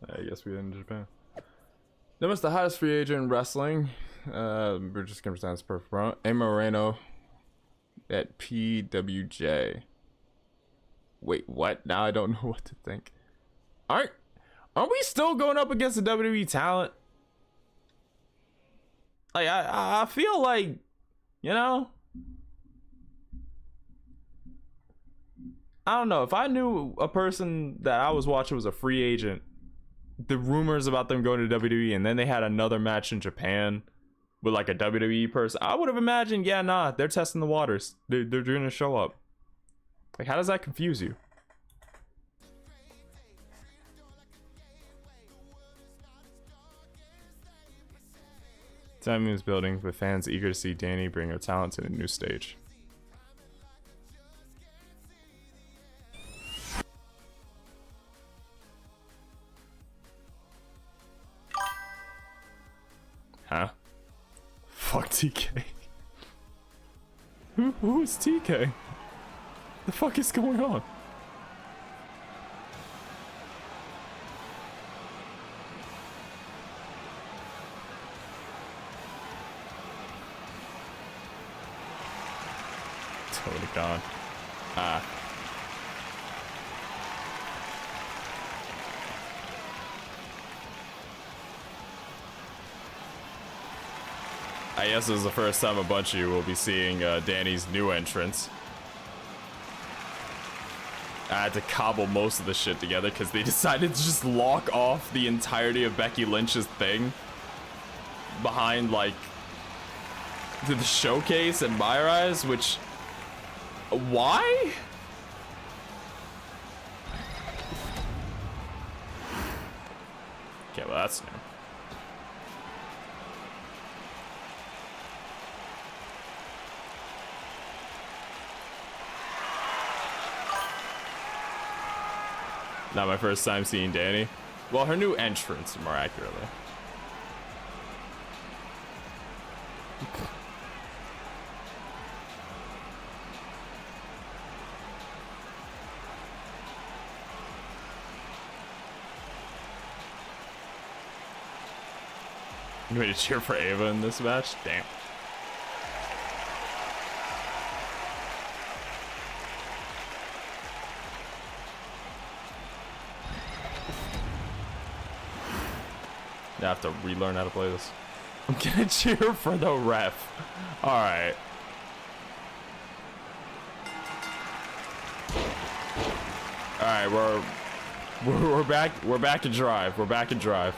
I guess we ended Japan. Then was the hottest free agent in wrestling. We're just gonna present this perfect run. A Moreno at PWJ. Wait, what? Now I don't know what to think. Aren't we still going up against the WWE talent? Like I feel like, you know, I don't know, if I knew a person that I was watching was a free agent, the rumors about them going to WWE and then they had another match in Japan with like a WWE person, I would have imagined, yeah, nah, they're testing the waters. They're gonna show up. Like, how does that confuse you? Time is building with fans eager to see Danny bring her talent to a new stage. Huh? Fuck TK. Who is TK? The fuck is going on? Totally gone. I guess this is the first time a bunch of you will be seeing Danny's new entrance. I had to cobble most of the shit together because they decided to just lock off the entirety of Becky Lynch's thing behind, like, the showcase in my eyes, which... Why? Okay, well, that's new. Not my first time seeing Danny. Well, her new entrance, more accurately. You ready to cheer for Ava in this match? Damn. I have to relearn how to play this. I'm gonna cheer for the ref. Alright. Alright, we're back in drive. We're back in drive.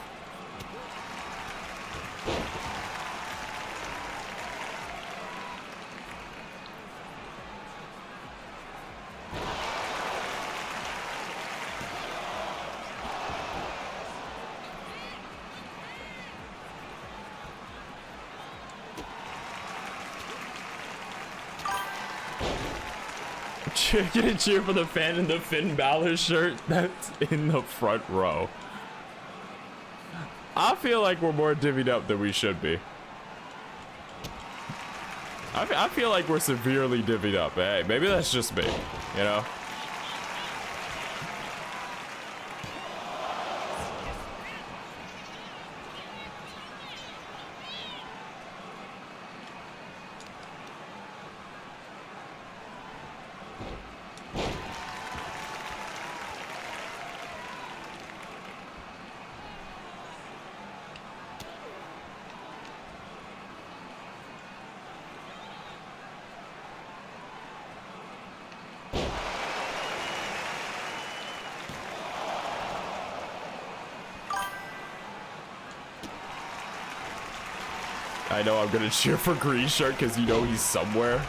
Gonna cheer for the fan in the Finn Balor shirt that's in the front row. I feel like we're more divvied up than we should be. I feel like we're severely divvied up. Hey, maybe that's just me, you know? I know I'm gonna cheer for Green Shirt because you know he's somewhere.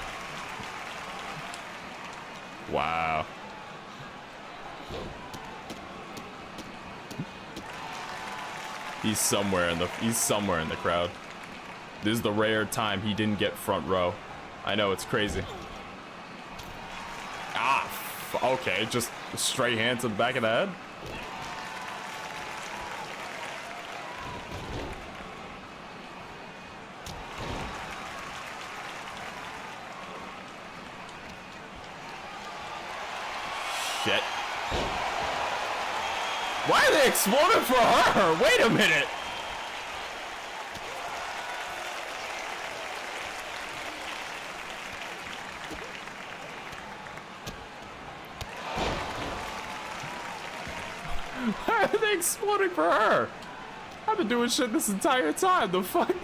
Wow. He's somewhere in the crowd. This is the rare time he didn't get front row. I know, it's crazy. Ah, okay, just a straight hand to the back of the head. Shit. Why are they exploding for her? Wait a minute. Why are they exploding for her? I've been doing shit this entire time. The fuck?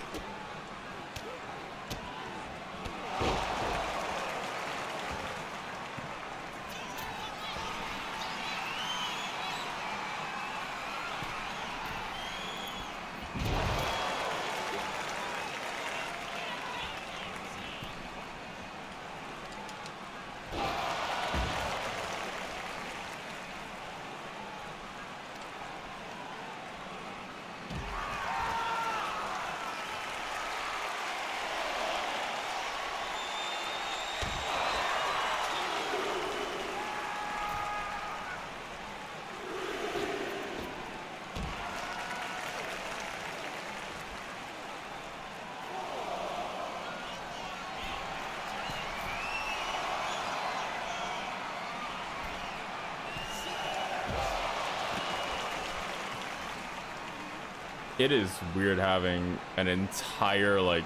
It is weird having an entire, like,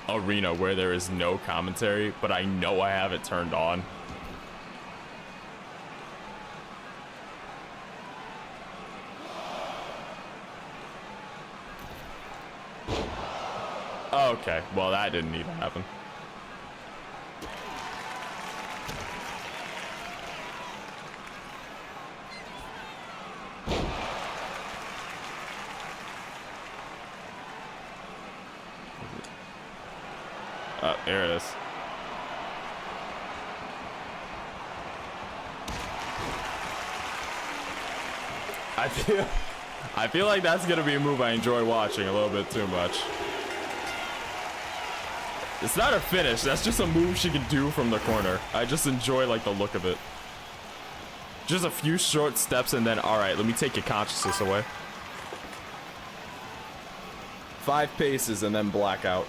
arena where there is no commentary, but I know I have it turned on. Okay, well, that didn't need to happen. There it is. I feel like that's gonna be a move I enjoy watching a little bit too much. It's not a finish, that's just a move she can do from the corner. I just enjoy like the look of it. Just a few short steps and then, alright, let me take your consciousness away. 5 paces and then blackout.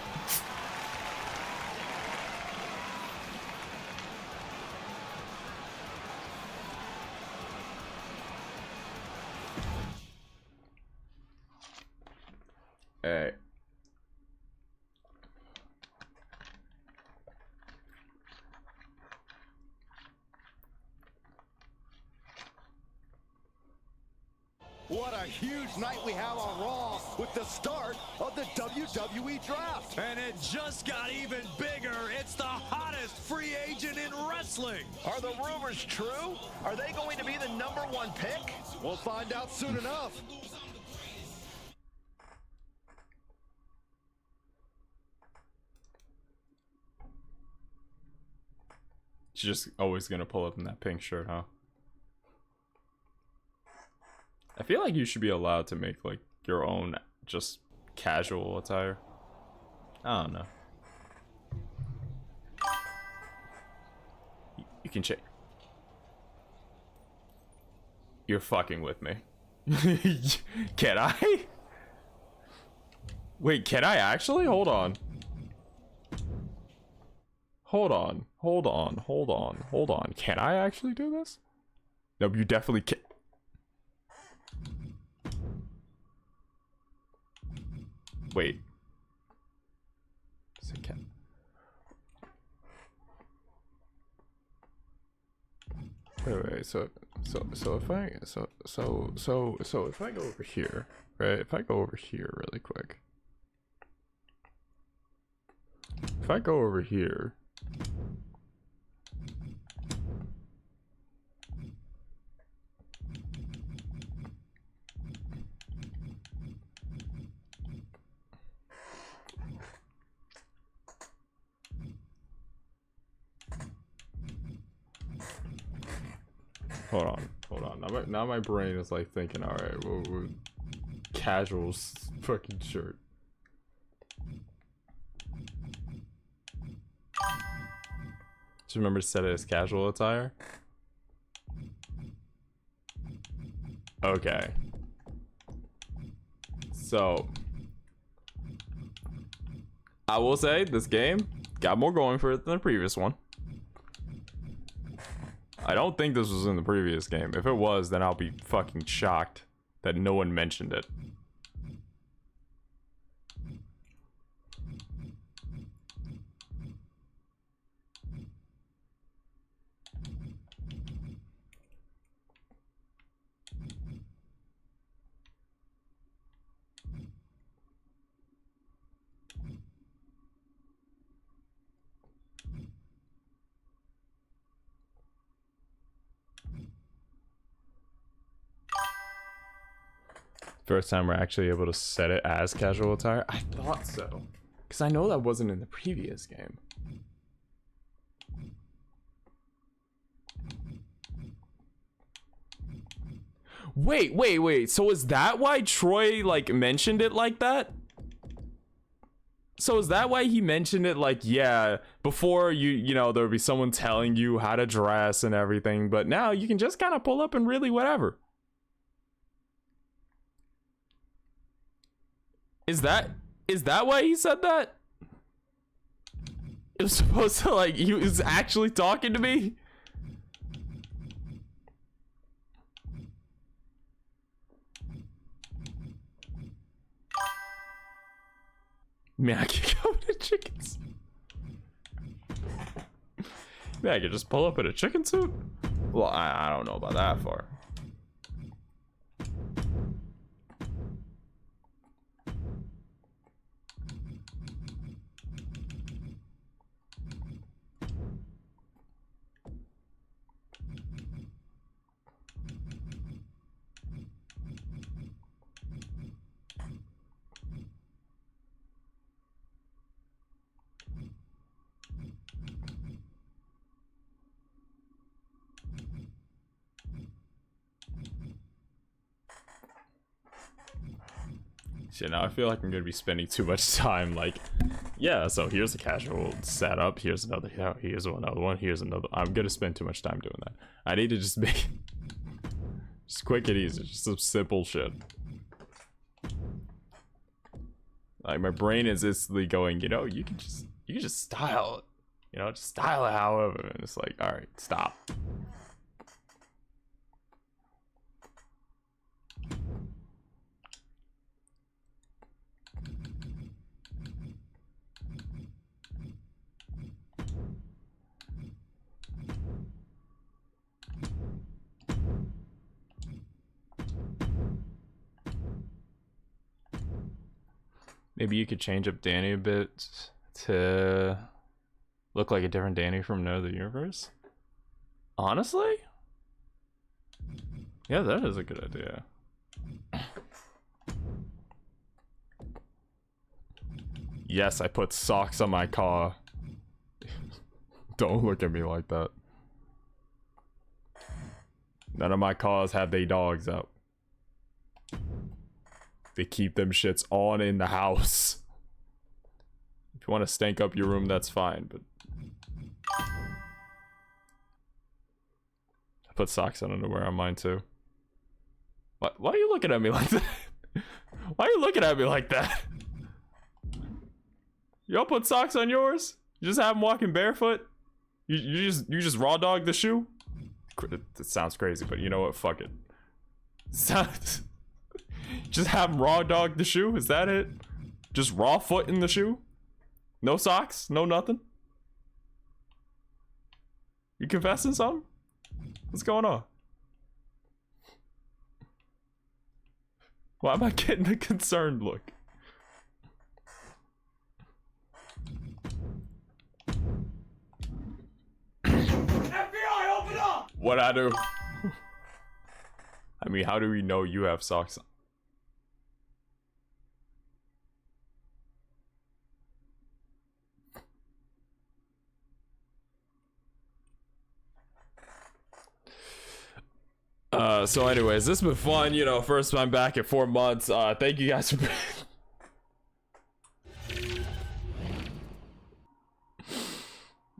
Hey. What a huge night we have on Raw with the start of the WWE Draft. And it just got even bigger. It's the hottest free agent in wrestling. Are the rumors true? Are they going to be the #1 pick? We'll find out soon enough. She's just always gonna pull up in that pink shirt, huh? I feel like you should be allowed to make like your own just casual attire. I don't know. You can check. You're fucking with me. Can I? Wait, can I actually? Hold on. Hold on. Hold on. Hold on. Hold on. Can I actually do this? No, you definitely can. Wait. So can. Wait. So if I if I go over here, right? If I go over here really quick. If I go over here. Hold on. Now my brain is like thinking, all right, well, casual fucking shirt. Just remember to set it as casual attire. Okay. So, I will say this game got more going for it than the previous one. I don't think this was in the previous game. If it was, then I'll be fucking shocked that no one mentioned it. First time we're actually able to set it as casual attire? I thought so. Because I know that wasn't in the previous game. Wait. So is that why Troy, like, mentioned it like that? So is that why he mentioned it like, yeah, before you know, there would be someone telling you how to dress and everything, but now you can just kind of pull up and really whatever. Is that why he said that? It was supposed to, like, he was actually talking to me? Man, I can go to chickens. Man, I could just pull up in a chicken suit? Well, I don't know about that far. Shit, now I feel like I'm gonna be spending too much time, like, yeah, so here's a casual setup, here's another, here's another one, here's another. I'm gonna spend too much time doing that. I need to just make just quick and easy, just some simple shit. Like, my brain is instantly going, you know, you can just style it, you know, just style it however, and it's like, all right, stop. Maybe you could change up Danny a bit to look like a different Danny from another universe? Honestly? Yeah, that is a good idea. Yes, I put socks on my car. Don't look at me like that. None of my cars have they dogs out. They keep them shits on in the house. If you want to stank up your room, that's fine, but... I put socks on underwear on mine, too. Why are you looking at me like that? Why are you looking at me like that? You don't put socks on yours? You just have them walking barefoot? You just raw dog the shoe? It sounds crazy, but you know what? Fuck it. Just have them raw dog the shoe? Is that it? Just raw foot in the shoe? No socks? No nothing? You confessing something? What's going on? Why am I getting a concerned look? FBI, open up! What'd I do? I mean, how do we know you have socks on? So anyways, this has been fun, you know, first time back in 4 months. Thank you guys for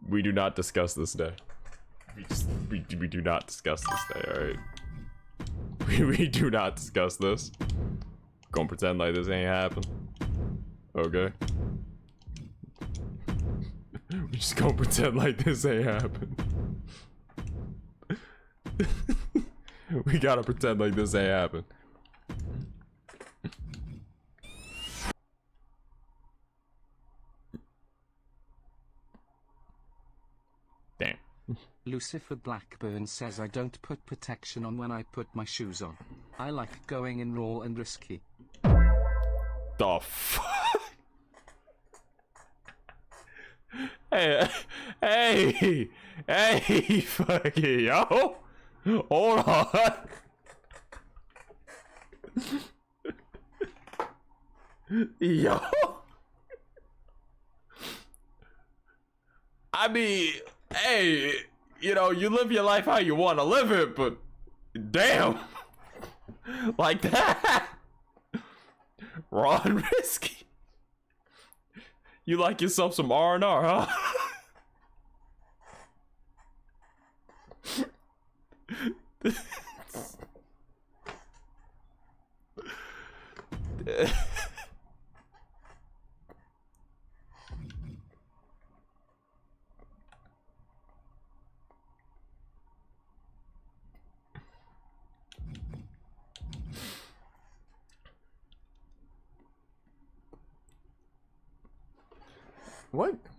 we do not discuss this day. We do not discuss this day, alright? We do not discuss this. Gonna pretend like this ain't happened. Okay. We just gonna pretend like this ain't happened. We gotta pretend like this ain't happened. Damn. Lucifer Blackburn says I don't put protection on when I put my shoes on. I like going in raw and risky. The fuck? Hey, fucking yo. Hold on. Yo. I mean, hey, you know, you live your life how you want to live it, but damn. Like that. Raw and risky. You like yourself some R&R, huh?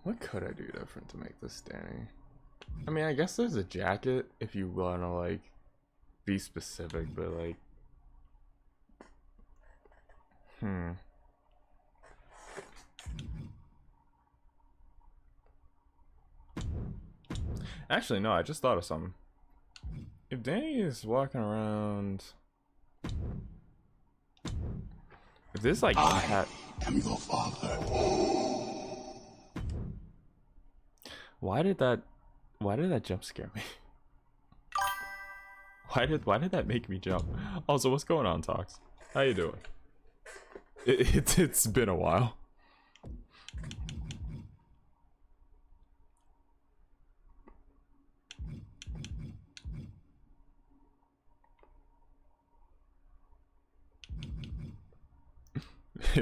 What could I do different to make this Danny? I mean, I guess there's a jacket if you wanna like be specific, but like Actually, no, I just thought of something. If Danny is walking around, if this like hat, am your father. why did that jump scare me? Why did that make me jump? Also, what's going on, Tox? How you doing? It's been a while.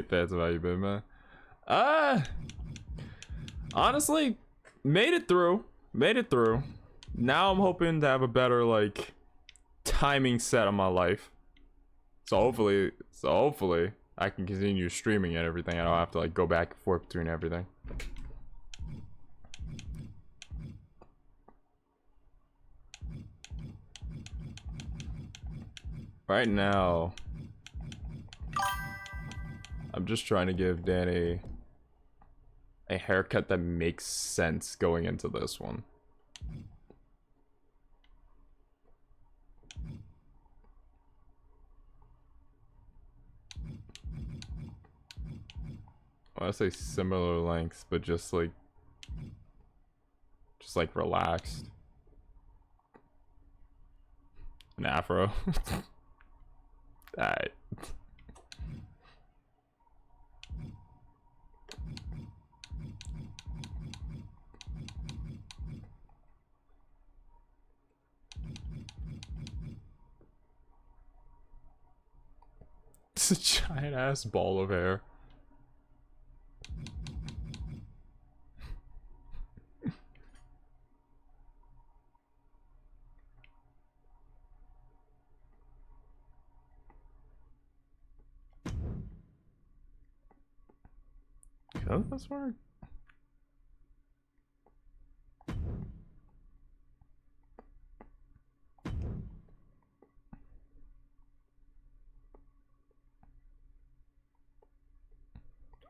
That's how you been, man. Honestly, made it through. Now I'm hoping to have a better like timing set on my life. So hopefully I can continue streaming and everything. I don't have to like go back and forth between everything. Right now, I'm just trying to give Danny a haircut that makes sense going into this one. I want to say similar lengths, but just like relaxed. An afro. Alright. It's a giant ass ball of hair. Does this work?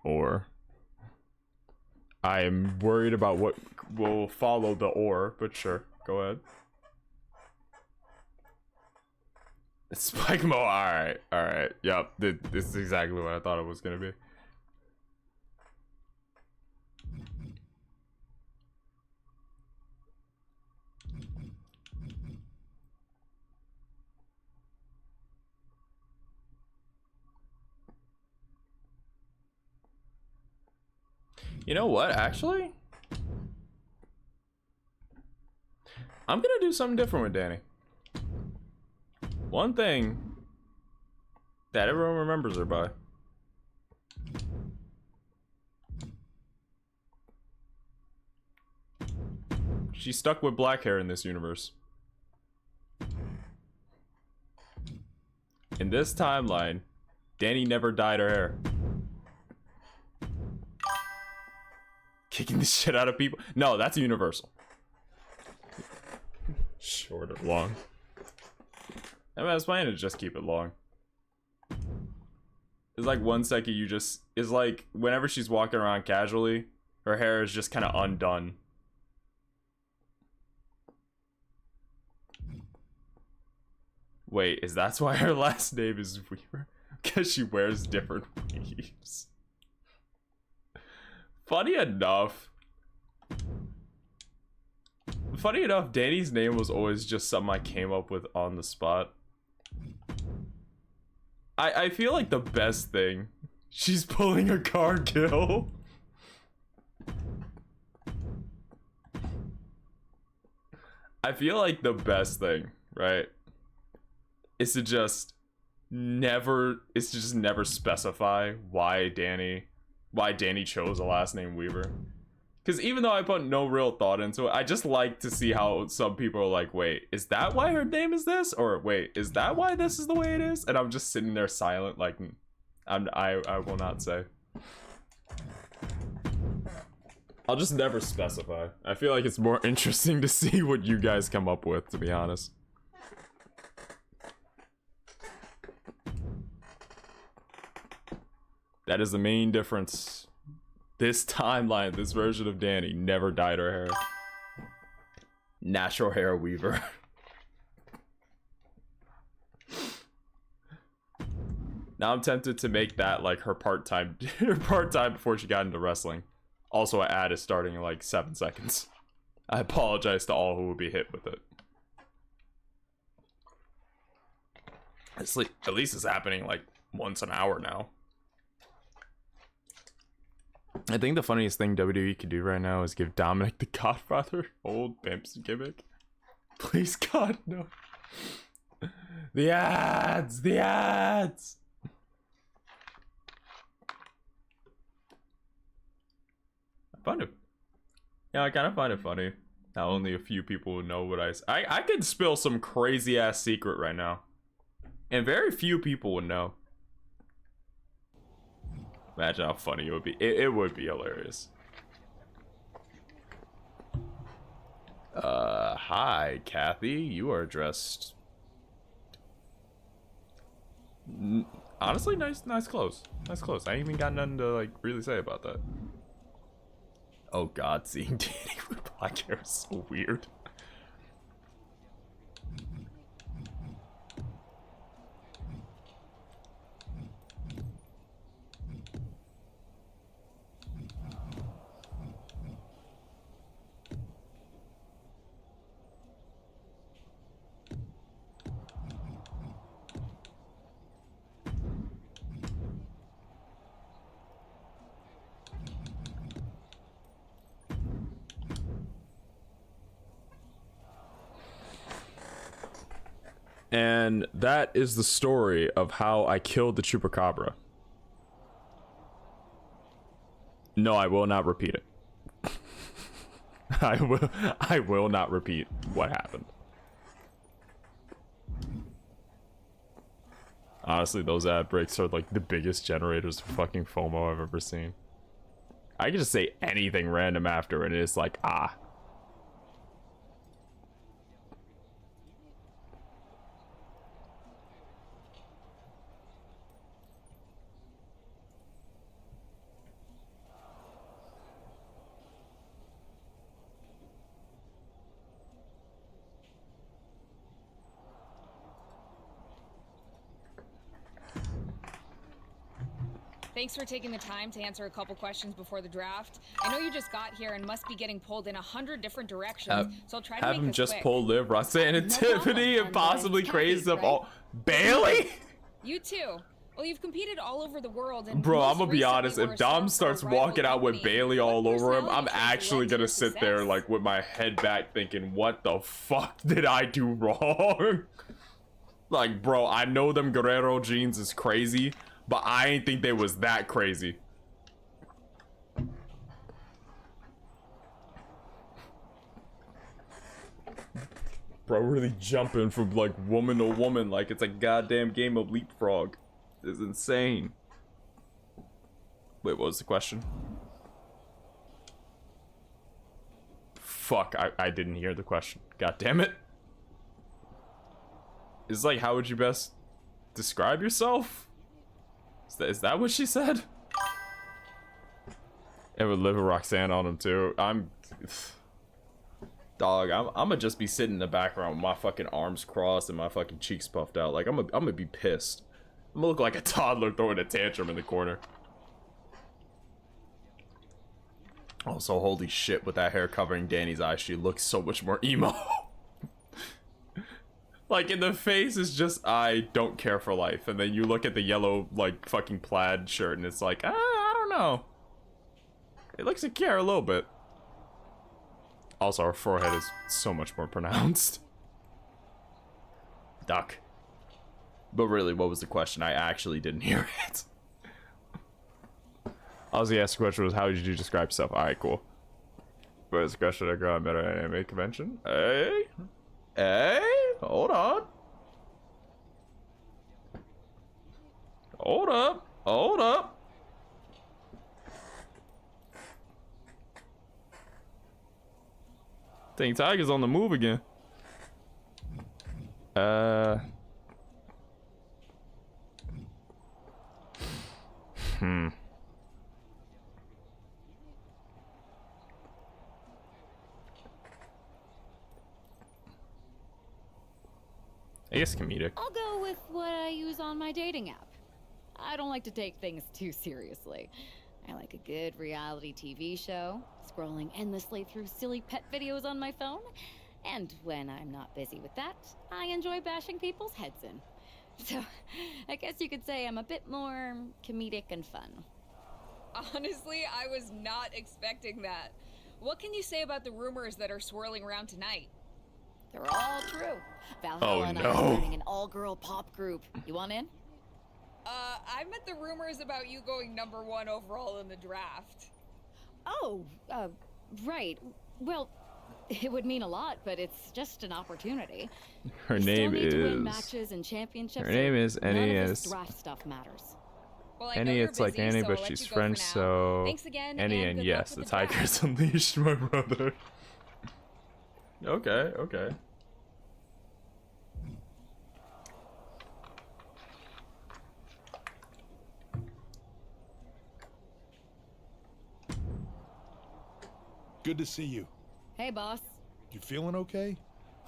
Or I am worried about what will follow the or, but sure, go ahead. Spike Mo, alright, yep, this is exactly what I thought it was gonna be. You know what, actually? I'm gonna do something different with Danny. One thing that everyone remembers her by. She's stuck with black hair in this universe. In this timeline, Danny never dyed her hair. Kicking the shit out of people? No, that's universal. Short or long? I mean, I was planning to just keep it long. It's like 1 second you just... It's like whenever she's walking around casually, her hair is just kind of undone. Wait, is that why her last name is Weaver? Because she wears different weaves. Funny enough, Danny's name was always just something I came up with on the spot. I feel like the best thing, she's pulling a Cargill. I feel like the best thing, right, is to just never specify why Danny chose the last name Weaver. Because even though I put no real thought into it, I just like to see how some people are like, wait, is that why her name is this? Or wait, is that why this is the way it is? And I'm just sitting there silent, like, I will not say. I'll just never specify. I feel like it's more interesting to see what you guys come up with, to be honest. That is the main difference. This timeline, this version of Danny never dyed her hair. Natural hair Weaver. Now I'm tempted to make that like her part-time before she got into wrestling. Also, an ad is starting in like 7 seconds. I apologize to all who will be hit with it. At least it's happening like once an hour now. I think the funniest thing WWE could do right now is give Dominic the Godfather old pimps gimmick. Please, God, no. The ads! The ads! I find it... Yeah, I kind of find it funny. Now only a few people would know what I could spill some crazy ass secret right now. And very few people would know. Imagine how funny it would be. It would be hilarious. Hi, Kathy. You are dressed... Honestly, nice clothes. Nice clothes. I ain't even got nothing to, like, really say about that. Oh god, seeing Danny with black hair is so weird. And that is the story of how I killed the Chupacabra. No, I will not repeat it. I will not repeat what happened. Honestly, those ad breaks are like the biggest generators of fucking FOMO I've ever seen. I can just say anything random after and it's like, ah. Thanks for taking the time to answer a couple questions before the draft. I know you just got here and must be getting pulled in 100 different directions, so I'll try to have make him this just quick. pull Liv, Roxanne, and Tiffany, and possibly crazy of all. Bailey? You too. Well, you've competed all over the world, and bro, most I'm gonna be recently honest. were If a star Dom for starts a rival walking out with company. Bailey all What over him, I'm personality traits actually led to gonna your sit there success? like with my head back thinking, what the fuck did I do wrong? Like, bro, I know them Guerrero jeans is crazy, but I ain't think they was that crazy. Bro, really jumping from like woman to woman like it's a goddamn game of leapfrog. It's insane. Wait, what was the question? Fuck, I didn't hear the question. God damn it. It's like, how would you best describe yourself? Is that what she said? And would live with Roxanne on him too. Dog, I'm gonna just be sitting in the background with my fucking arms crossed and my fucking cheeks puffed out. Like, I'm gonna be pissed. I'm gonna look like a toddler throwing a tantrum in the corner. Also, holy shit, with that hair covering Danny's eyes, she looks so much more emo. Like, in the face is just, I don't care for life. And then you look at the yellow, like, fucking plaid shirt and it's like, I don't know. It looks like care a little bit. Also, her forehead is so much more pronounced. Duck. But really, what was the question? I actually didn't hear it. Ozzy asked the question was, how did you describe yourself? Alright, cool. What was the question I got at an anime convention? Hey? Hey? Hold on. Hold up. Hold up. Think Tiger's on the move again. I guess comedic. I'll go with what I use on my dating app. I don't like to take things too seriously. I like a good reality TV show, scrolling endlessly through silly pet videos on my phone, and when I'm not busy with that, I enjoy bashing people's heads in. So, I guess you could say I'm a bit more comedic and fun. Honestly, I was not expecting that. What can you say about the rumors that are swirling around tonight? They're all true. Valhalla and I are starting an all-girl pop group. You want in? I meant the rumors about you going #1 overall in the draft. Oh, right. Well, it would mean a lot, but it's just an opportunity. Her You name still need to win is. matches and championships. Her name is None of Annie. this draft stuff matters. Well, I know Annie, you're it's like busy, Annie, so but I'll let she's you go French, for now. so. Thanks again, Annie, and and good yes, luck the with the draft. Tiger's unleashed, my brother. Okay, okay. Good to see you. Hey, boss. You feeling okay?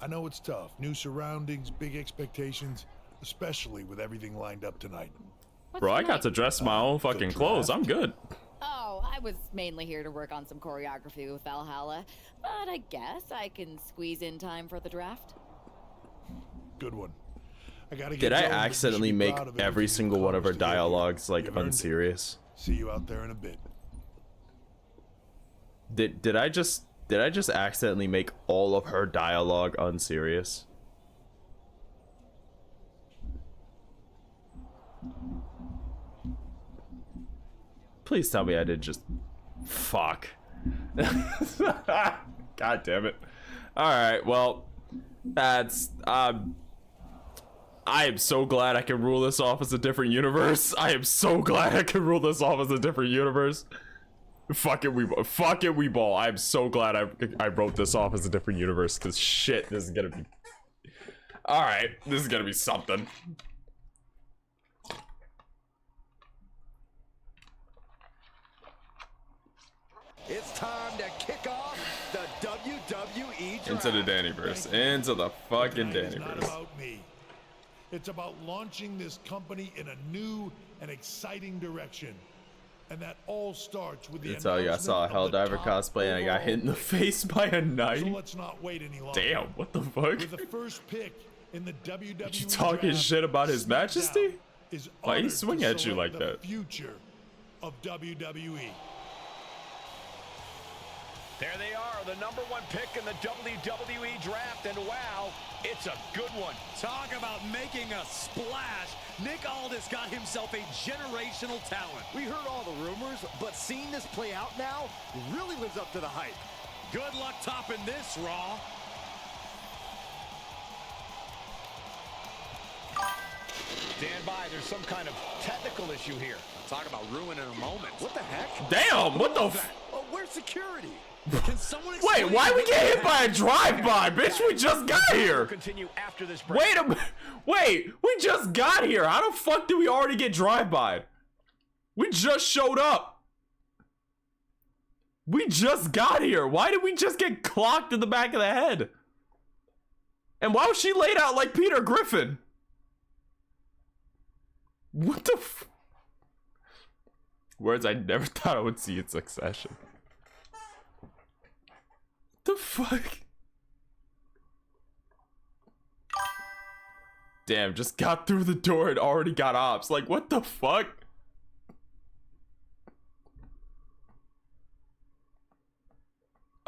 I know it's tough. New surroundings, big expectations, especially with everything lined up tonight. Bro, I got to dress my own fucking clothes. I'm good. Oh, I was mainly here to work on some choreography with Valhalla, but I guess I can squeeze in time for the draft. Good one. I gotta get Did I going, but you should accidentally be make proud of every everything single you've one of her accomplished to get here. dialogues like You've earned it. unserious? See you out there in a bit. Did I just accidentally make all of her dialogue unserious? Please tell me I did just fuck. God damn it. Alright, well, that's I am so glad I can rule this off as a different universe. I am so glad I can rule this off as a different universe. Fuck it, we ball. I'm so glad I wrote this off as a different universe, because shit, this is gonna be... Alright, this is gonna be something. It's time to kick off the WWE draft. Into the Dannyverse. Into the fucking Tonight is not Dannyverse. about me. It's about launching this company in a new and exciting direction. And that all starts with the I tell you, I saw a Helldiver cosplay and I got hit in the face by a knife. So let's not wait any longer. Damn, what the fuck? With the first pick in the WWE You talking draft, shit about His SmackDown, Majesty? is Why he honored swing to at you select like the that? future of WWE. There they are, the #1 pick in the WWE draft, and wow, it's a good one. Talk about making a splash. Nick Aldis got himself a generational talent. We heard all the rumors, but seeing this play out now really lives up to the hype. Good luck topping this, Raw. Stand by, there's some kind of technical issue here. Talk about ruining a moment. What the heck? Damn, what the f- Oh, where's security? Can someone Wait, explain why we what get hit by a happened? drive-by? Bitch, we just got here! We'll continue after this break. Wait a minute. Wait, we just got here. How the fuck did we already get drive-by? We just showed up. We just got here. Why did we just get clocked in the back of the head? And why was she laid out like Peter Griffin? What the f- Words I never thought I would see in succession. The fuck? Damn, just got through the door and already got ops. Like, what the fuck?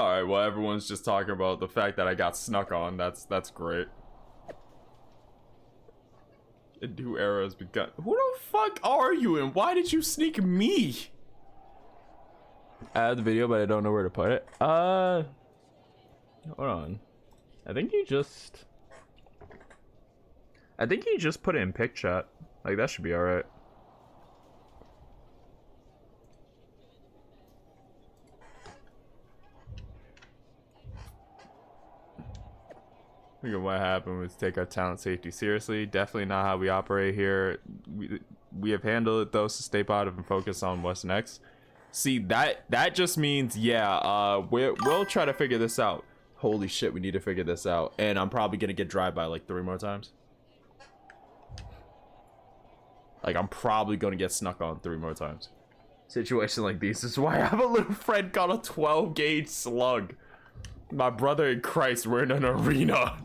Alright, well, everyone's just talking about the fact that I got snuck on. That's great. A new era has begun. Who the fuck are you and why did you sneak me? I have the video, but I don't know where to put it. Hold on. I think you just put it in pic chat. Like, that should be alright. I think what happened was take our talent safety seriously. Definitely not how we operate here. We have handled it though, so stay positive and focus on what's next. See, that just means, yeah, we'll try to figure this out. Holy shit, we need to figure this out. And I'm probably gonna get drive-by like 3 more times. Like, I'm probably gonna get snuck on 3 more times. Situation like this is why I have a little friend called a 12-gauge slug. My brother in Christ, we're in an arena.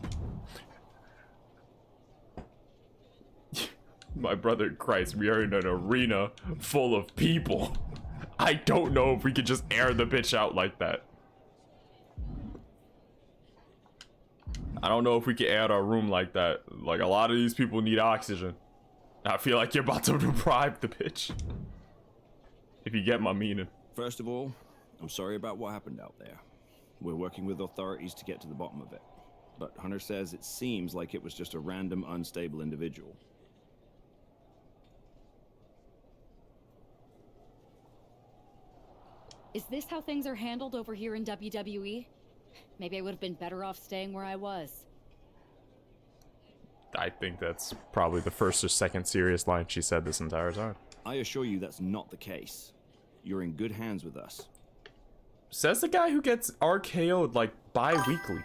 My brother in Christ, we are in an arena full of people. I don't know if we could just air the bitch out like that. I don't know if we can air our room like that. Like, a lot of these people need oxygen. I feel like you're about to deprive the bitch. If you get my meaning. First of all, I'm sorry about what happened out there. We're working with authorities to get to the bottom of it. But Hunter says it seems like it was just a random, unstable individual. Is this how things are handled over here in WWE? Maybe I would have been better off staying where I was. I think that's probably the first or second serious line she said this entire time. I assure you that's not the case. You're in good hands with us. Says the guy who gets RKO'd like bi-weekly.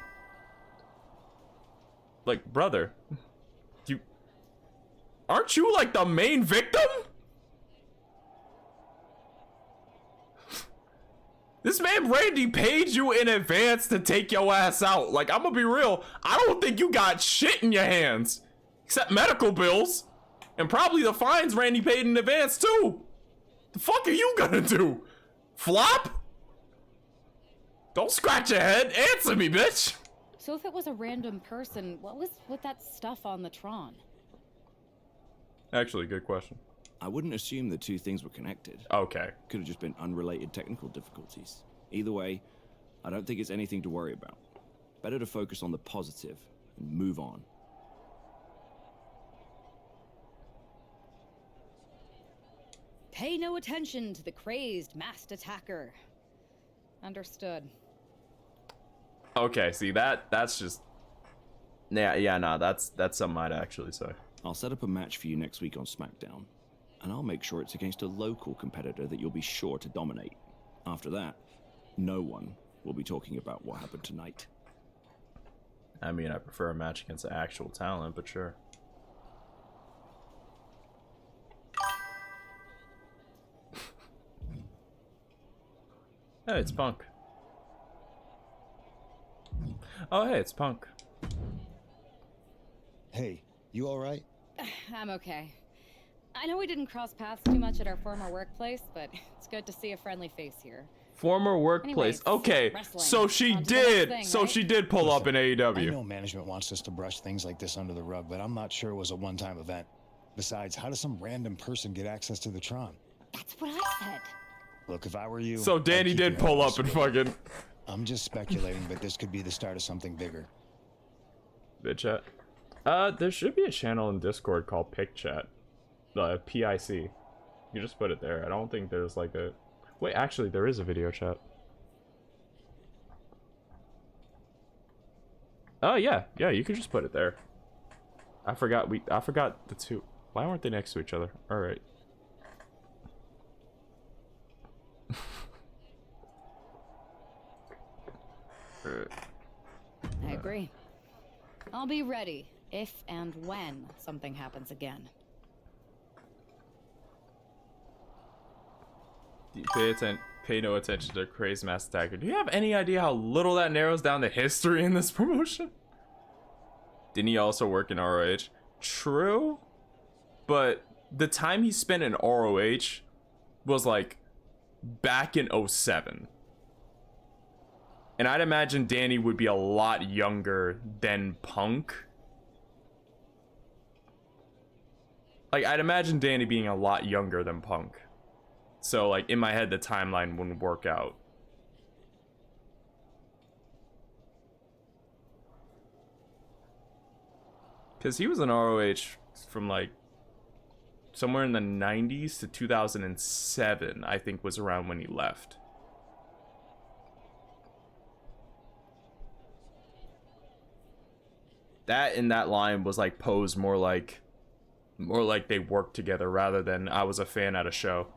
Like, brother, aren't you like the main victim? This man Randy paid you in advance to take your ass out. Like, I'm gonna be real, I don't think you got shit in your hands. Except medical bills. And probably the fines Randy paid in advance too. The fuck are you gonna do? Flop? Don't scratch your head. Answer me, bitch. So if it was a random person, what was with that stuff on the Tron? Actually, good question. I wouldn't assume the two things were connected. Okay. Could have just been unrelated technical difficulties. Either way, I don't think it's anything to worry about. Better to focus on the positive and move on. Pay no attention to the crazed masked attacker. Understood. Okay, see that's just nah, that's something I'd actually say. I'll set up a match for you next week on SmackDown, and I'll make sure it's against a local competitor that you'll be sure to dominate. After that, no one will be talking about what happened tonight. I mean, I prefer a match against actual talent, but sure. Hey, it's Punk. Oh, hey, it's Punk. Hey, you alright? I'm okay. I know we didn't cross paths too much at our former workplace, but it's good to see a friendly face here. Former workplace. Anyways, Okay, wrestling. so she On to the next did. thing, So right? she did pull up in I AEW. know management wants us to brush things like this under the rug, but I'm not sure it was a one-time event. Besides, how does some random person get access to the Tron? That's what I said. Look, if I were you... So Danny did pull up and fucking... I'm just speculating, but this could be the start of something bigger. Bit chat. There should be a channel in Discord called Pic Chat. PIC. You just put it there. I don't think there's like a... Wait, actually, there is a video chat. Oh, yeah. Yeah, you can just put it there. I forgot the two. Why weren't they next to each other? Alright. I agree. I'll be ready if and when something happens again. Pay no attention to Crazy Mass Attacker. Do you have any idea how little that narrows down the history in this promotion? Didn't he also work in ROH? True, but the time he spent in ROH was like back in 07. And I'd imagine Danny would be a lot younger than Punk. Like, I'd imagine Danny being a lot younger than Punk. So, like, in my head, the timeline wouldn't work out. Because he was in ROH from, like, somewhere in the 90s to 2007, I think, was around when he left. That in that line was, like, posed more like they worked together rather than I was a fan at a show.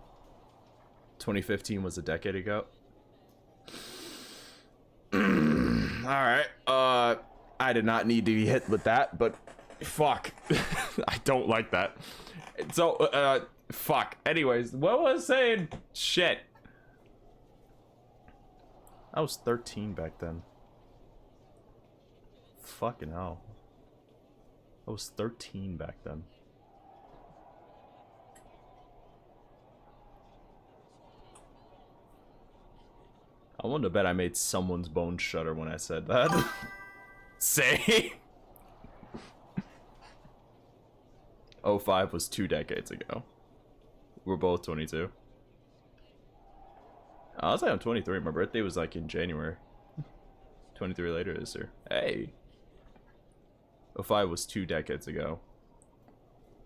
2015 was a decade ago. Alright, I did not need to be hit with that, but fuck. I don't like that. So, fuck. Anyways, what was I saying? Shit. I was 13 back then. Fucking hell. I was 13 back then. I want to bet I made someone's bones shudder when I said that. Say. 05 was 2 decades ago. We're both 22. I'll say I'm 23. My birthday was like in January. 23 later this year. Hey. 05 was 2 decades ago.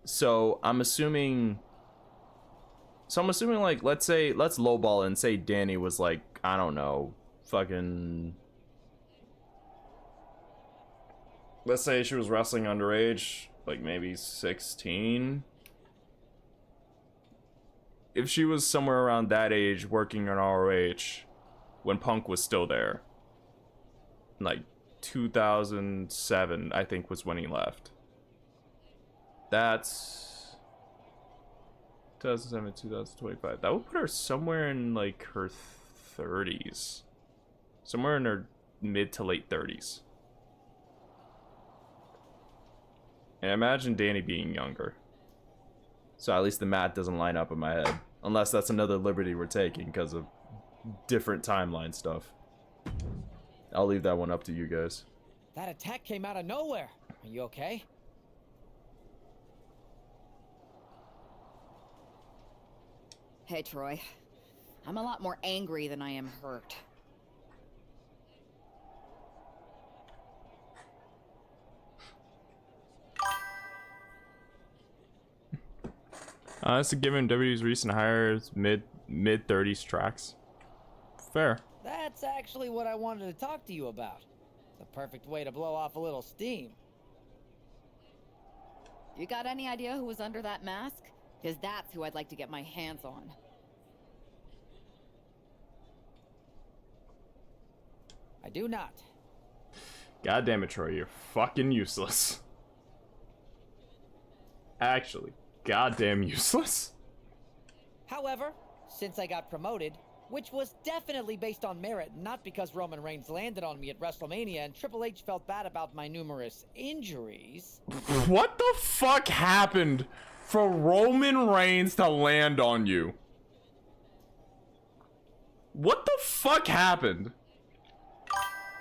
So I'm assuming... like, let's lowball it and say Danny was like, I don't know, fucking... Let's say she was wrestling underage, like maybe 16. If she was somewhere around that age working in ROH when Punk was still there, like 2007, I think was when he left. That's 2007, 2025. That would put her somewhere in like her 30s. Somewhere in her mid to late 30s. And imagine Danny being younger. So at least the math doesn't line up in my head. Unless that's another liberty we're taking because of different timeline stuff. I'll leave that one up to you guys. That attack came out of nowhere. Are you okay? Hey, Troy. I'm a lot more angry than I am hurt. That's a given WWE's recent hires, mid-30s tracks. Fair. That's actually what I wanted to talk to you about. The perfect way to blow off a little steam. You got any idea who was under that mask? Because that's who I'd like to get my hands on. I do not. God damn it, Troy, you're fucking useless. Actually, goddamn useless. However, since I got promoted, which was definitely based on merit, not because Roman Reigns landed on me at WrestleMania and Triple H felt bad about my numerous injuries. What the fuck happened for Roman Reigns to land on you? What the fuck happened?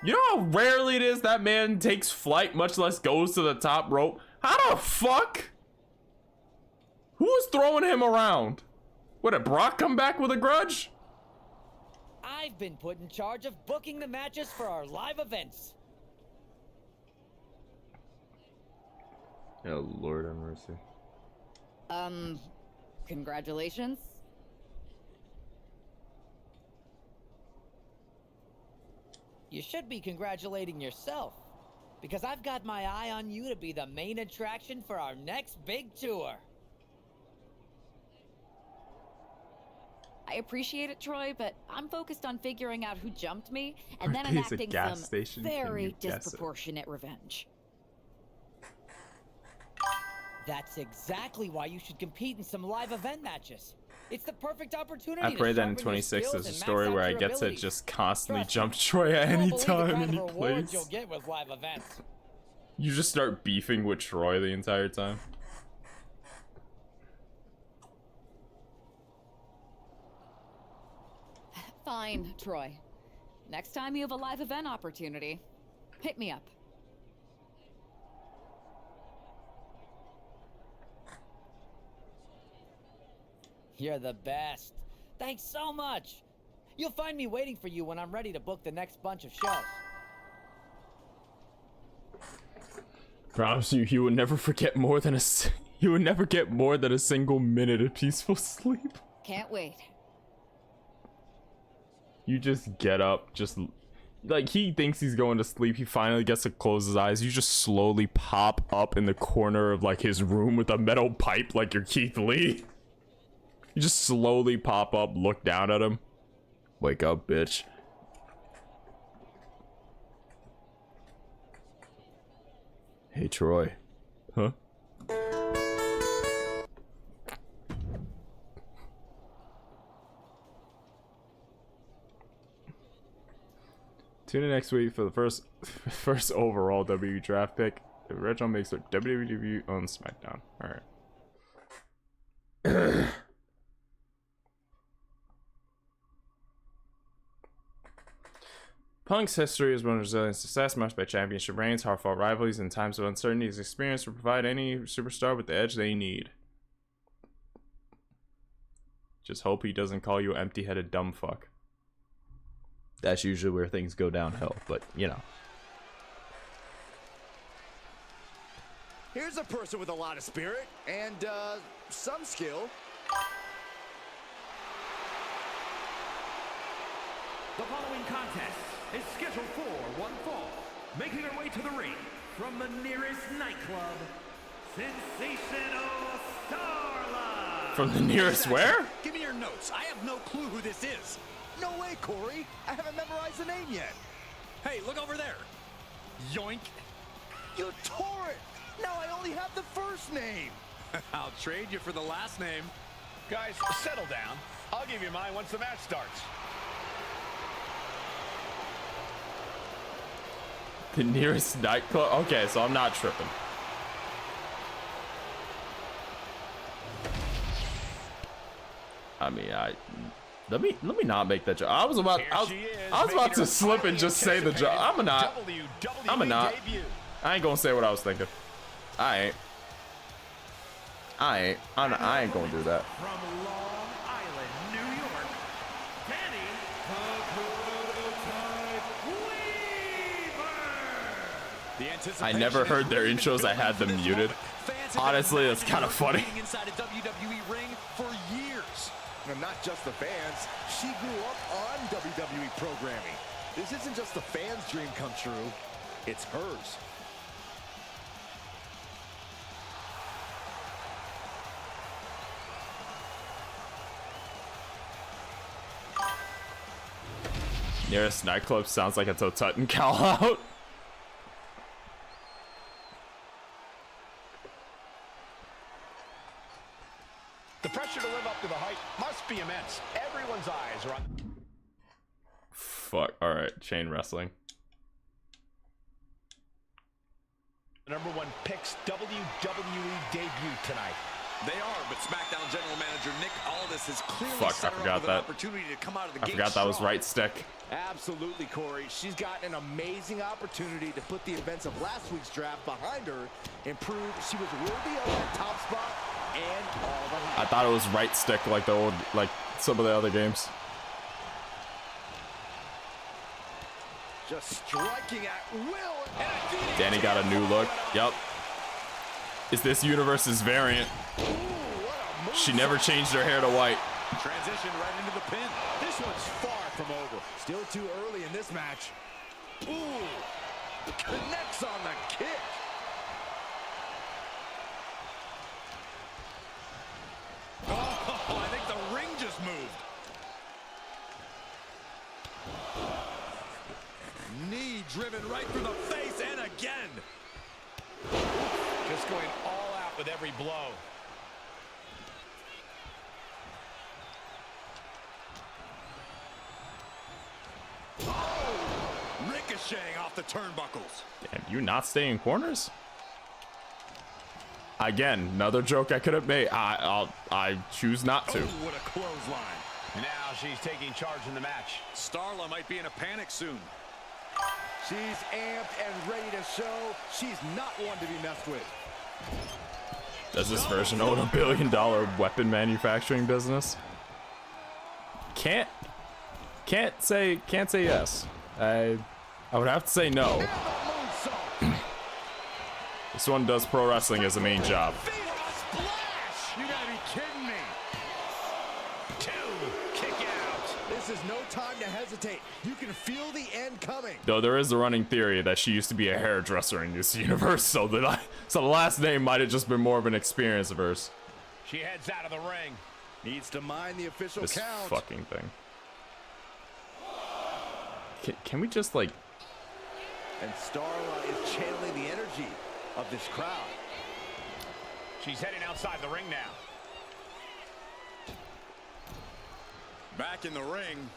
You know how rarely it is that man takes flight, much less goes to the top rope? How the fuck? Who's throwing him around? What, did Brock come back with a grudge? I've been put in charge of booking the matches for our live events. Oh, Lord have mercy. Congratulations. You should be congratulating yourself, because I've got my eye on you to be the main attraction for our next big tour. I appreciate it, Troy, but I'm focused on figuring out who jumped me and then Birthday's a enacting gas some station. Can very you guess it? disproportionate revenge. That's exactly why you should compete in some live event matches. It's the perfect opportunity. I pray to that in sharpen your 26 skills there's a and story max where out I your get to abilities. just constantly Trust jump me, Troy at you any won't believe the time kind any of rewards place. you'll get with live events. You just start beefing with Troy the entire time. Fine, Troy. Next time you have a live event opportunity, hit me up. You're the best. Thanks so much. You'll find me waiting for you when I'm ready to book the next bunch of shows. Promise you, he would never forget more than he would never get more than a single minute of peaceful sleep. Can't wait. You just get up, just like he thinks he's going to sleep. He finally gets to close his eyes. You just slowly pop up in the corner of like his room with a metal pipe, like you're Keith Lee. You just slowly pop up, look down at him. Wake up, bitch. Hey, Troy. Huh? Tune in next week for the first overall WWE draft pick. Reginald makes their WWE debut on SmackDown. All right. Punk's history is one of resilient success, marked by championship reigns, hard-fought rivalries, and times of uncertainty. His experience will provide any superstar with the edge they need. Just hope he doesn't call you empty-headed dumb fuck. That's usually where things go downhill, but you know. Here's a person with a lot of spirit and some skill. The following contest is scheduled for one fall. Making her way to the ring from the nearest nightclub, Sensational Starlight. From the nearest where? Give me your notes. I have no clue who this is. No way, Corey. I haven't memorized the name yet. Hey, look over there. Yoink. You tore it. Now I only have the first name. I'll trade you for the last name. Guys, settle down. I'll give you mine once the match starts. The nearest nightclub? Okay, so I'm not tripping. I mean, let me not make that joke. I was about to slip and just say the joke. I'm not. I ain't gonna say what I was thinking. I ain't gonna do that. From Long Island, New York, Danny Weaver. I never heard their intros. I had them muted. Honestly, that's kind of funny. Inside a WWE ring for years. And not just the fans. She grew up on WWE programming. This isn't just the fans' dream come true. It's hers. Nearest nightclub sounds like it's a Tutton call out. The pressure to live up to the hype must be immense. Everyone's eyes are on... fuck. Alright, chain wrestling. The #1 picks WWE debut tonight. They are, but SmackDown General Manager Nick Aldis has clearly Fuck, set I her forgot up with that. an opportunity to come out of the I gate forgot that was strong. right stick. Absolutely, Corey. She's got an amazing opportunity to put the events of last week's draft behind her and prove she was worthy of that top spot and all the hype. I thought it was right stick like the old, like some of the other games. Just striking at will. Danny got a new look. Yep. Is this Universe's variant? She never changed her hair to white. Transition right into the pin. This one's far from over. Still too early in this match. Ooh. Connects on the kick. Oh, I think the ring just moved. Knee driven right through the face and again. Just going all out with every blow. Oh, ricocheting off the turnbuckles. Damn, you not stay in corners? Again, another joke I could have made. I choose not to. Oh, what a clothesline. Now she's taking charge in the match. Starla might be in a panic soon. She's amped and ready to show she's not one to be messed with. Does this version own $1 billion weapon manufacturing business? Can't say yes. I would have to say no. This one does pro wrestling as a main job. Splash! You gotta be kidding me. 2 kick out. This is no time to hesitate. You can feel the end coming. Though there is a running theory that she used to be a hairdresser in this universe, so the last name might have just been more of an experience of hers. She heads out of the ring. Needs to mind the official This count. fucking thing. Can we just like... And Starla is channeling the energy of this crowd. She's heading outside the ring now. Back in the ring.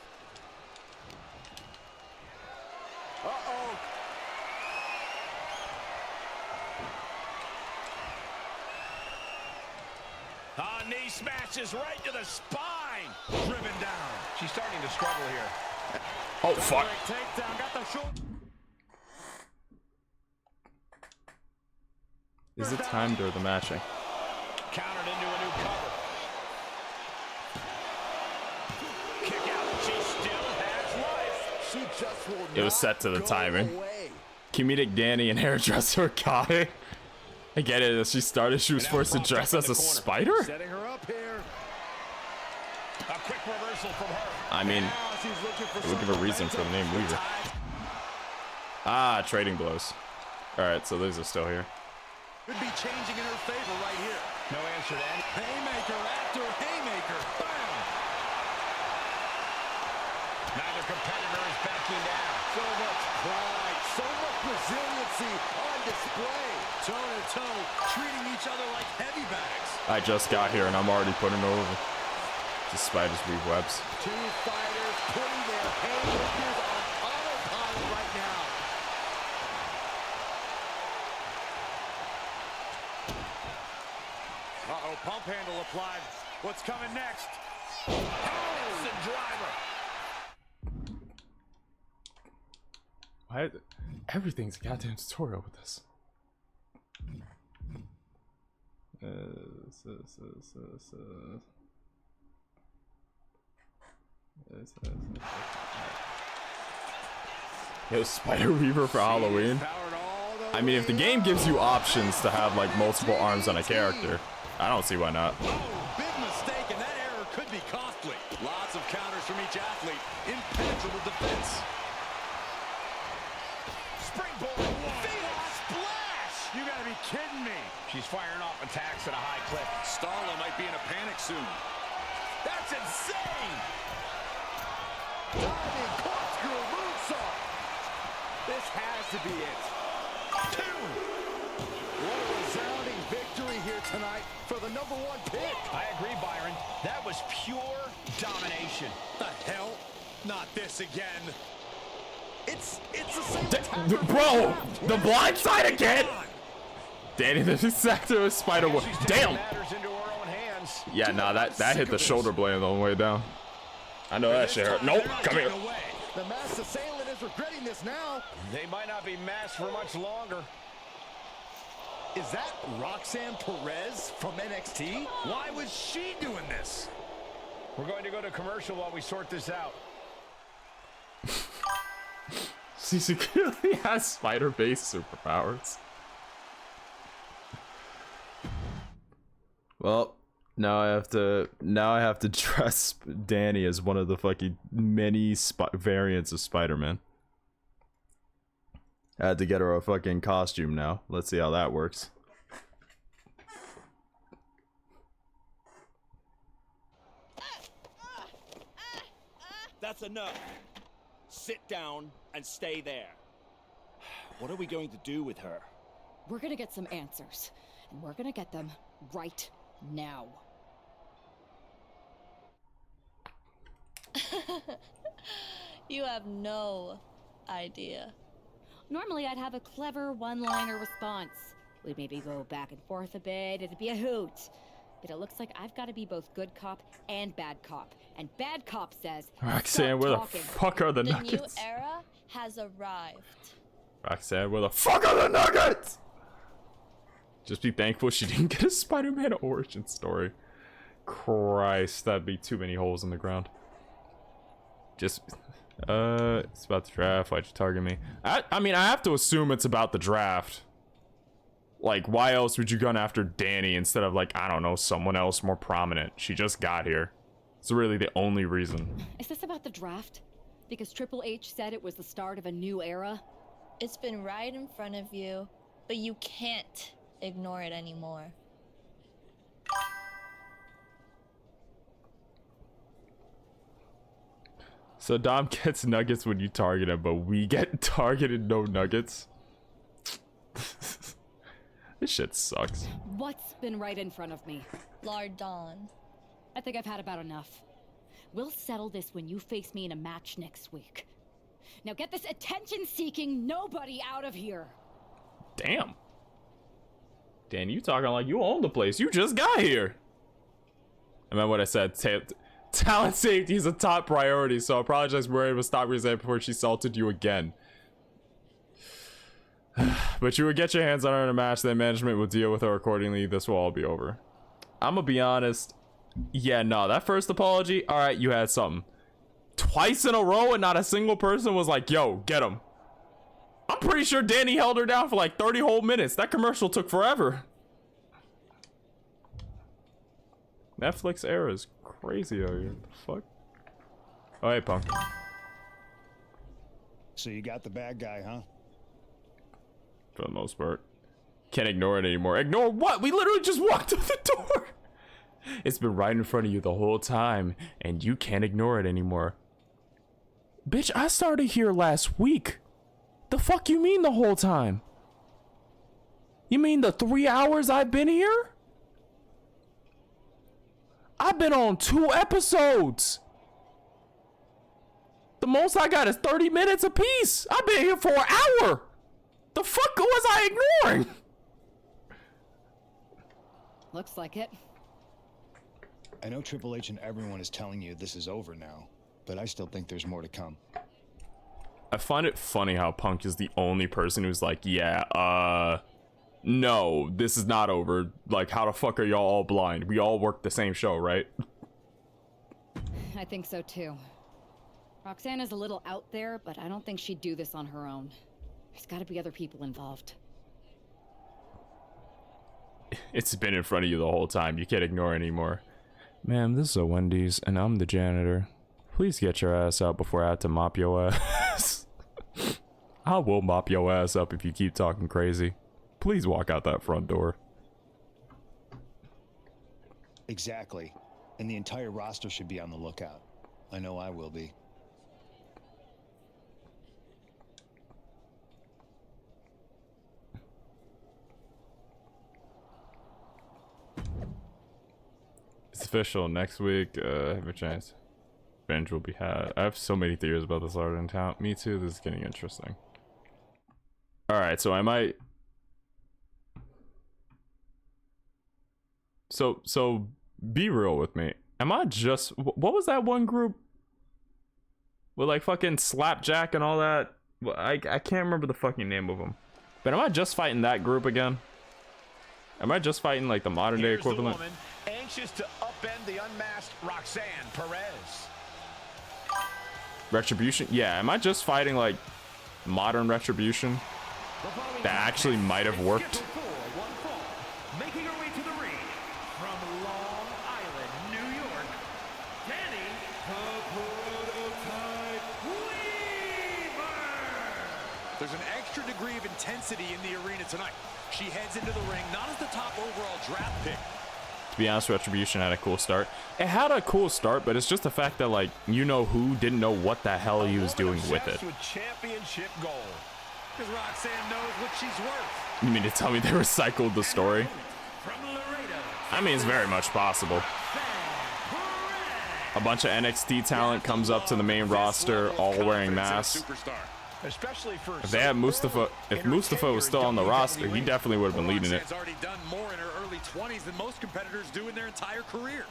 Uh-oh. Knee smashes right to the spine. Driven down. She's starting to struggle here. Oh, fuck. Takedown. Got the short. Is it timed or the matching? Countered into a new cover. Kick out. She still has life. She just will It was set to the timing. Comedic Danny and hairdresser Kai. I get it. As she started, she was forced to dress as a spider? Setting her up here. A quick reversal from her. I mean, it would give a reason for the name Weaver. Ah, trading blows. Alright, so these are still here. Could be changing in her favor right here. No answer to any. Haymaker after haymaker. Bam! Neither competitor is backing down. So much pride, so much resiliency on display. Toe to toe, treating each other like heavy bags. I just got here and I'm already putting it over. Despite his weave webs. Two fighters putting their haymakers on autopilot right now. Uh-oh, pump handle applied. What's coming next? Harrison driver. Why? Everything's a goddamn tutorial with this. Yo, Spider Weaver for Halloween. I mean, if the game gives you options to have like multiple arms on a character, I don't see why not. Oh, big mistake, and that error could be costly. Lots of counters from each athlete. Impenetrable defense. Springboard. Phoenix splash! You gotta be kidding me. She's firing off attacks at a high clip. Starla might be in a panic soon. That's insane. Diving corkscrew moonsault. This has to be it. 2. What a resounding victory here tonight for the #1 pick. I agree, Byron. That was pure domination. The hell? Not this again. It's the same attack. Bro, the blind side again. Danny, the sector with spider web. Damn. Yeah, nah, that hit the shoulder blade on the way down. I know that shit hurt. Nope, come here. The masked assailant is regretting this now. They might not be masked for much longer. Is that Roxanne Perez from NXT? Why was she doing this? We're going to go to commercial while we sort this out. She secretly has spider-based superpowers. Well, now I have to dress Danny as one of the fucking many variants of Spider-Man. I had to get her a fucking costume now. Let's see how that works. That's enough. Sit down and stay there. What are we going to do with her? We're gonna get some answers, and we're gonna get them right now. You have no idea. Normally I'd have a clever one-liner response. We'd maybe go back and forth a bit, it'd be a hoot. But it looks like I've got to be both good cop and bad cop. And bad cop says, Roxanne, where the fuck are the Nuggets? The new era has arrived. Roxanne, where the fuck are the Nuggets? Just be thankful she didn't get a Spider-Man origin story. Christ, that'd be too many holes in the ground. Just, it's about the draft. Why'd you target me? I mean, I have to assume it's about the draft. Like, why else would you gun after Danny instead of, like, I don't know, someone else more prominent? She just got here. It's really the only reason. Is this about the draft? Because Triple H said it was the start of a new era? It's been right in front of you, but you can't ignore it anymore. So Dom gets nuggets when you target him, but we get targeted no nuggets. This shit sucks. What's been right in front of me? Lord Dawn. I think I've had about enough. We'll settle this when you face me in a match next week. Now get this attention-seeking nobody out of here. Damn. Dan, you talking like you own the place. You just got here. I meant what I said. Talent safety is a top priority, so I apologize for able to stop your before she salted you again. But you would get your hands on her in a match, then management will deal with her accordingly. This will all be over. I'm gonna be honest. Yeah, no, that first apology, alright, you had something. Twice in a row and not a single person was like, yo, get him. I'm pretty sure Danny held her down for like 30 whole minutes. That commercial took forever. Netflix era is crazy out here. What the fuck? Oh, hey, Punk. So you got the bad guy, huh? For the most part. Can't ignore it anymore. Ignore what? We literally just walked through the door. It's been right in front of you the whole time, and you can't ignore it anymore. Bitch, I started here last week. The fuck you mean the whole time? You mean the 3 hours I've been here? I've been on 2 episodes. The most I got is 30 minutes apiece. I've been here for an hour. The fuck was I ignoring? Looks like it. I know Triple H and everyone is telling you this is over now, but I still think there's more to come. I find it funny how Punk is the only person who's like, yeah, no, this is not over. Like, how the fuck are y'all all blind? We all work the same show, right? I think so too. Roxanne is a little out there, but I don't think she'd do this on her own. There's gotta be other people involved. It's been in front of you the whole time. You can't ignore it anymore. Ma'am, this is a Wendy's, and I'm the janitor. Please get your ass out before I have to mop your ass. I will mop your ass up if you keep talking crazy. Please walk out that front door. Exactly. And the entire roster should be on the lookout. I know I will be. It's official next week. Have a chance. revenge will be had. I have so many theories about this art in town. Me too. This is getting interesting. All right, so I might. So be real with me. Am I just? What was that one group with like fucking Slapjack and all that? I can't remember the fucking name of them. But am I just fighting that group again? Am I just fighting like the modern day equivalent? The woman anxious to upend the unmasked Roxanne Perez. Retribution? Yeah, am I just fighting like modern Retribution? That actually might have worked. Making her way to the ring from Long Island, New York, Danny the Prototype Weaver. There's an extra degree of intensity in the arena tonight. She heads into the ring, not as the top overall draft pick. To be honest, Retribution had a cool start. It had a cool start, but it's just the fact that, like, you know who didn't know what the hell he was doing with it. With championship gold. Because Roxanne knows what she's worth. You mean to tell me they recycled the story? I mean, it's very much possible. A bunch of NXT talent comes up to the main roster, all wearing masks. Especially for if they had Mustafa, if Mustafa was still on the roster, he definitely would have been leading it. Roxanne's already done more in her early 20s than most competitors do in their entire career.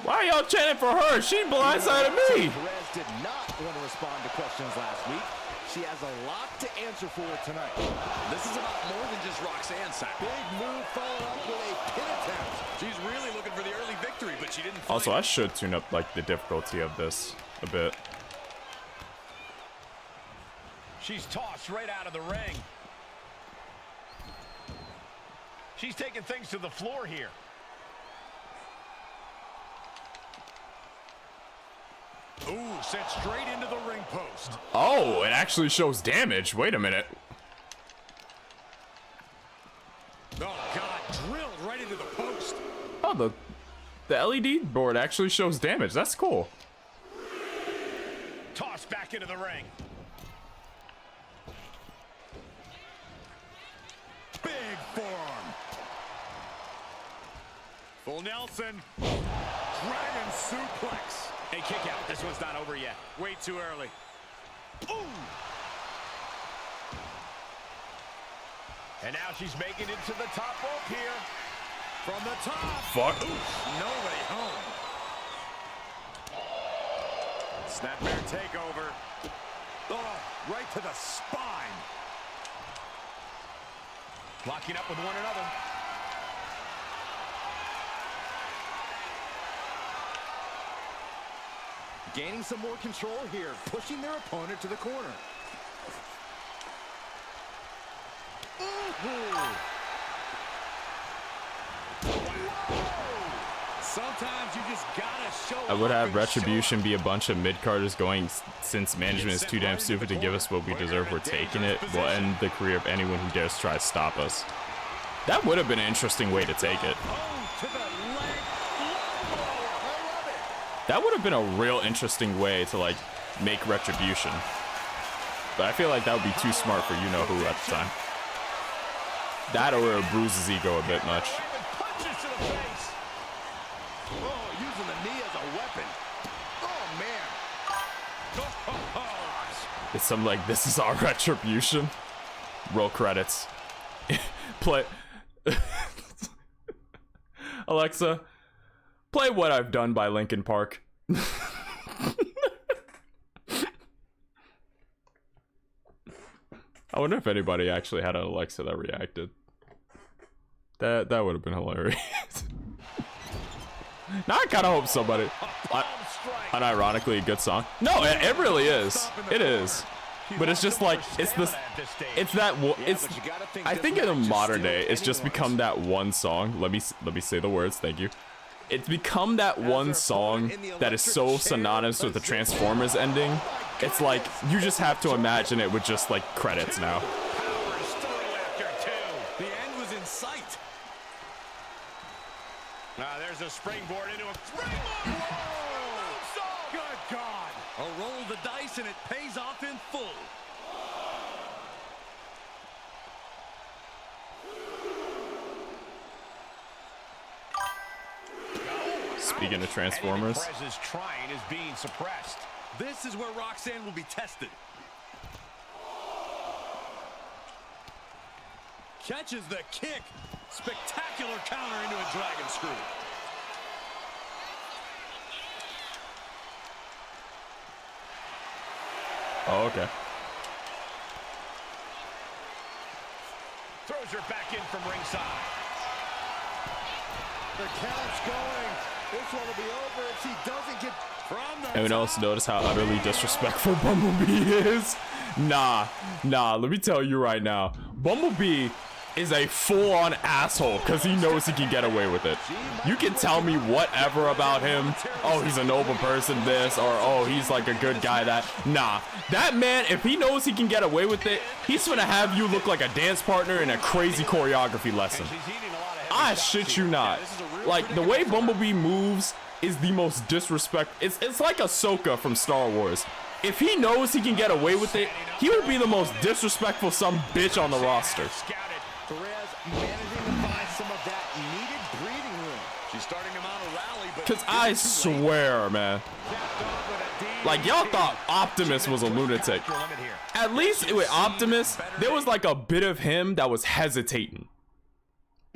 Why are y'all chanting for her? She blindsided me. Perez did not want to respond to questions last week. She has a lot to answer for tonight. This is about more than just Roxanne's sack. Big move followed up with a pin attempt. She's really looking for the early victory, but she didn't. Also, I should tune up like the difficulty of this a bit. She's tossed right out of the ring. She's taking things to the floor here. Ooh, sent straight into the ring post. Oh, it actually shows damage. Wait a minute. Oh, God, drilled right into the post. Oh, the LED board actually shows damage. That's cool. Tossed back into the ring. Big forearm. Full Nelson. Dragon suplex. A kick out. This one's not over yet. Way too early. Ooh. And now she's making it to the top rope here. From the top. Fuck. Oof, nobody home. Snapmare takeover. Oh, right to the spine. Locking up with one another. Gaining some more control here, pushing their opponent to the corner. Sometimes you just gotta show. I would have Retribution be a bunch of mid-carders going, since management is too damn stupid to give us what we deserve, we're taking it. We'll end the career of anyone who dares try to stop us. That would have been an interesting way to take it. That would have been a real interesting way to, like, make Retribution. But I feel like that would be too smart for you-know-who at the time. That or it bruises ego a bit much. Punches to the face. Oh, using the knee as a weapon. Oh, man. It's some, like, this is our Retribution. Roll credits. Play. Alexa, play What I've Done by Linkin Park. I wonder if anybody actually had an Alexa that reacted. That would have been hilarious. Now I kind of hope somebody. Unironically, a good song. No, it really is. It is. But it's just like it's this. It's that. It's. I think in the modern day, it's just become that one song. Let me say the words. Thank you. It's become that one song that is so synonymous with the Transformers ending. It's like you just have to imagine it with just like credits now. The end was in sight. There's a springboard into a springboard. Whoa! Good God. A roll of the dice, and it pays off in full. Speaking of Transformers. Perez's trying is being suppressed. This is where Roxanne will be tested. Catches the kick. Spectacular counter into a dragon screw. Oh, okay. Throws her back in from ringside. The count's going. This one will be over if she doesn't get from the Anyone else notice how utterly disrespectful Bumblebee is? Nah. Let me tell you right now. Bumblebee is a full-on asshole because he knows he can get away with it. You can tell me whatever about him. Oh, he's a noble person, this, or oh, he's like a good guy, that. Nah. That man, if he knows he can get away with it, he's gonna have you look like a dance partner in a crazy choreography lesson. I shit you not. Like, the way Bumblebee moves is the most disrespect. It's like Ahsoka from Star Wars. If he knows he can get away with it, he will be the most disrespectful son bitch on the roster. Perez managing to find some of that needed breathing room. She's starting him out a rally, but Cause I swear, man. Like, y'all thought Optimus was a lunatic. At least with Optimus, there was like a bit of him that was hesitating.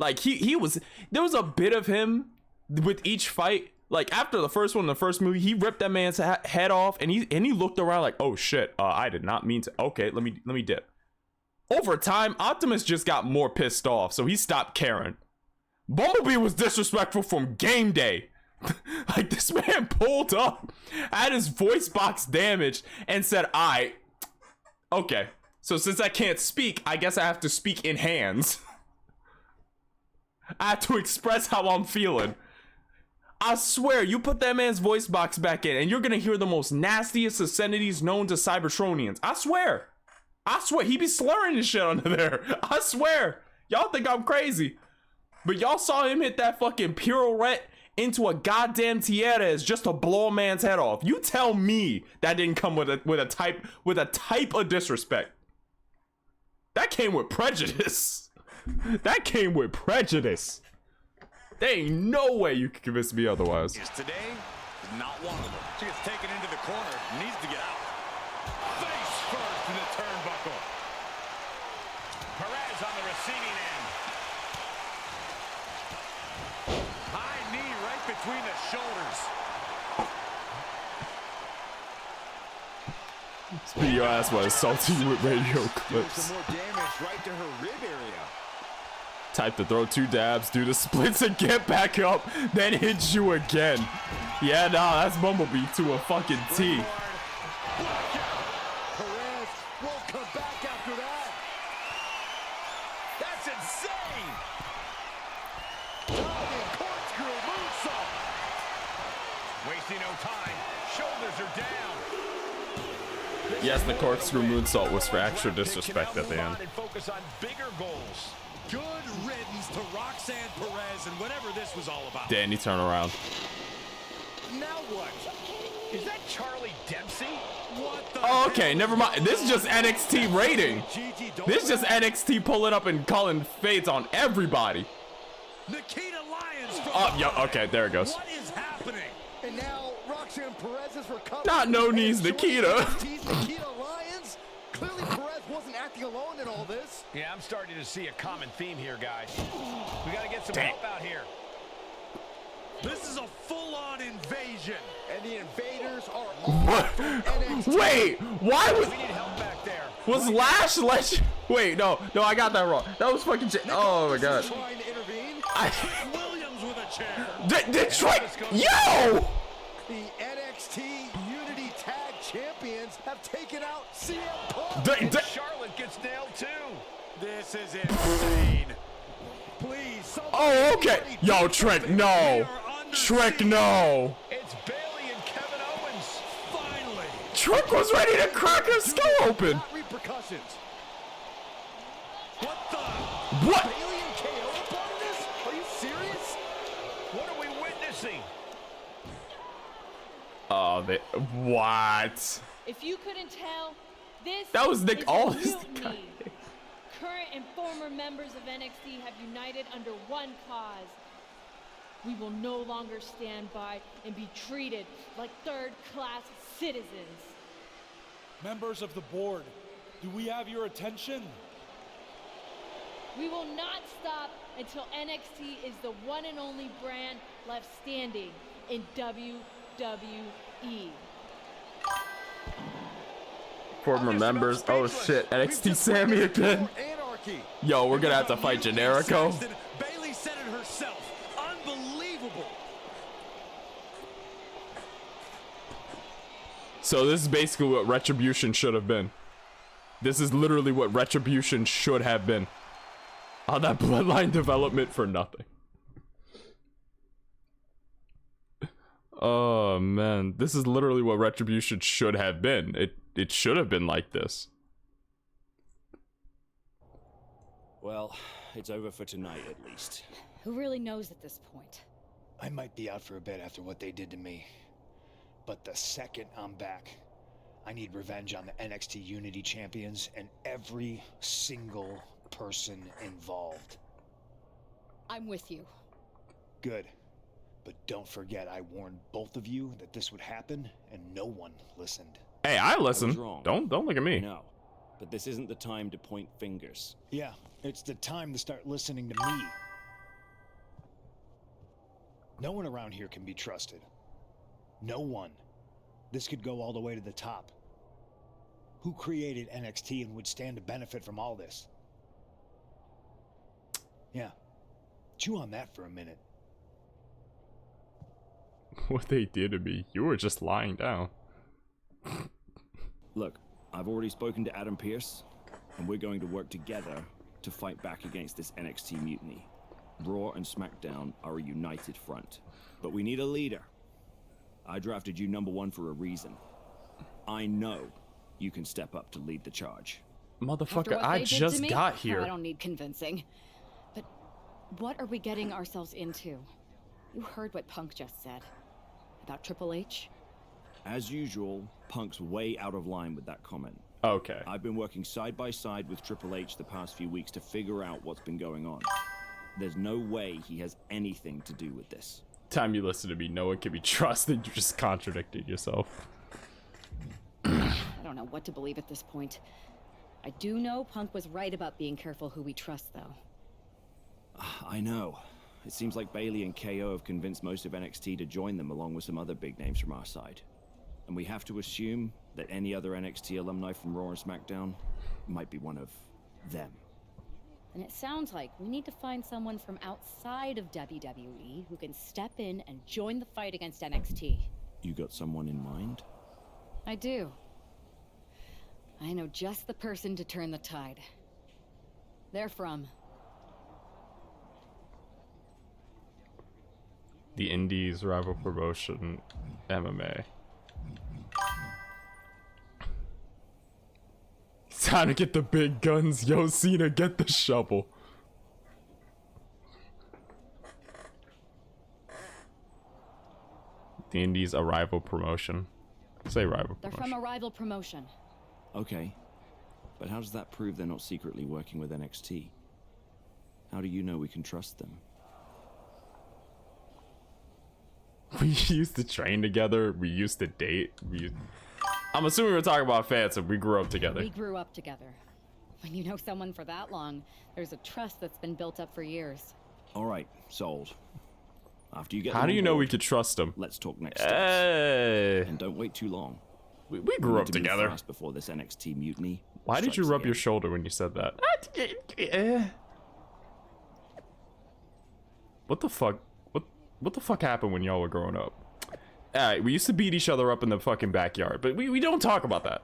Like there was a bit of him with each fight. Like after the first one, the first movie, he ripped that man's head off, and he looked around like, oh shit, I did not mean to. Okay, let me dip. Over time, Optimus just got more pissed off, so he stopped caring. Bumblebee was disrespectful from game day. Like, this man pulled up, had his voice box damaged, and said, okay, so since I can't speak, I guess I have to speak in hands. I have to express how I'm feeling. I swear, you put that man's voice box back in, and you're gonna hear the most nastiest obscenities known to Cybertronians. I swear, he be slurring and shit under there. I swear. Y'all think I'm crazy. But y'all saw him hit that fucking pirouette into a goddamn Tierras just to blow a man's head off. You tell me that didn't come with a type of disrespect. That came with prejudice. That came with prejudice. There ain't no way you can convince me otherwise. Today is not one of them. She gets taken into the corner, needs to get out. Face first in the turnbuckle. Perez on the receiving end. High knee right between the shoulders. Speed your ass while assaulting with radio clips. Some more damage right to her rib area. Type to throw 2 dabs, do the splits and get back up, then hit you again. Yeah, nah, that's Bumblebee to a fucking T. Perez won't come back after that. That's insane. Diving corkscrew moonsault. Wasting no time. Shoulders are down. Yes, the corkscrew moonsault was for extra disrespect at the end. Focus on bigger goals. Good riddance to Roxanne Perez and whatever this was all about. Danny, turn around. Now what? Is that Charlie Dempsey? What the Oh, okay, never mind. This is just NXT rating. This is just NXT pulling up and calling fades on everybody. Nikita Lyons from yeah, okay, there it goes. What is happening? And now Roxanne Perez is recovering. Not no knees, Nikita. Nikita Lyons. Clearly Perez wasn't acting alone in all this. Yeah, I'm starting to see a common theme here, guys. We got to get some help out here. This is a full-on invasion. And the invaders are What? Wait, why was... We need help back there. Was Lash... Wait, no, I got that wrong. That was fucking... Oh, my God. trying to intervene. Williams with a chair. Detroit... Yo! The NXT Unity Tag Champions have taken out CM Punk. Charlotte gets nailed too. This is insane. Please. Oh, okay. Yo, Trent, no. Trick, no. It's Bailey and Kevin Owens. Finally. Trick was ready to crack his skull open. Not repercussions. What the? What? Bailey and KO part of this? Are you serious? What are What? If you couldn't tell, this That was Nick is Aldis. a mutiny. Current and former members of NXT have united under one cause. We will no longer stand by and be treated like third-class citizens. Members of the board, do we have your attention? We will not stop until NXT is the one and only brand left standing in WWE. Former members. Oh shit, NXT Sammy again. Yo, we're gonna have to fight Generico. Bailey said it herself. Unbelievable. So this is basically what Retribution should have been. This is literally what Retribution should have been. All that bloodline development for nothing. Oh man, this is literally what Retribution should have been. It should have been like this. Well, it's over for tonight at least. Who really knows at this point? I might be out for a bit after what they did to me. But the second I'm back, I need revenge on the NXT Unity Champions and every single person involved. I'm with you. Good. But don't forget, I warned both of you that this would happen, and no one listened. Hey, I was listen. wrong. Don't look at me. No, but this isn't the time to point fingers. Yeah, it's the time to start listening to me. No one around here can be trusted. No one. This could go all the way to the top. Who created NXT and would stand to benefit from all this? Yeah. Chew on that for a minute. What they did to me. You were just lying down. Look, I've already spoken to Adam Pearce, and we're going to work together to fight back against this NXT mutiny. Raw and SmackDown are a united front, but we need a leader. I drafted you #1 for a reason. I know you can step up to lead the charge. Motherfucker, I just got here. I don't need convincing. But what are we getting ourselves into? You heard what Punk just said about Triple H? As usual, Punk's way out of line with that comment. Okay. I've been working side by side with Triple H the past few weeks to figure out what's been going on. There's no way he has anything to do with this. Time you listen to me, no one can be trusted. You just contradicted yourself. I don't know what to believe at this point. I do know Punk was right about being careful who we trust, though. I know. It seems like Bailey and KO have convinced most of NXT to join them along with some other big names from our side. And we have to assume that any other NXT alumni from Raw and SmackDown might be one of them. And it sounds like we need to find someone from outside of WWE who can step in and join the fight against NXT. You got someone in mind? I do. I know just the person to turn the tide. They're from The Indies, rival promotion, MMA. It's time to get the big guns. Yo, Cena, get the shovel. The Indies, a rival promotion. Say rival They're promotion. from a rival promotion. Okay. But how does that prove they're not secretly working with NXT? How do you know we can trust them? We used to train together. We used to date. I'm assuming we're talking about fans, and we grew up together. We grew up together. When you know someone for that long, there's a trust that's been built up for years. All right, sold. After you get How them do on you know board, we could trust him? Let's talk next steps. Hey. And don't wait too long. We grew up need to move together. fast before this NXT mutiny. Why did you strikes rub your again. shoulder when you said that? What the fuck? What the fuck happened when y'all were growing up? Alright, we used to beat each other up in the fucking backyard, but we don't talk about that.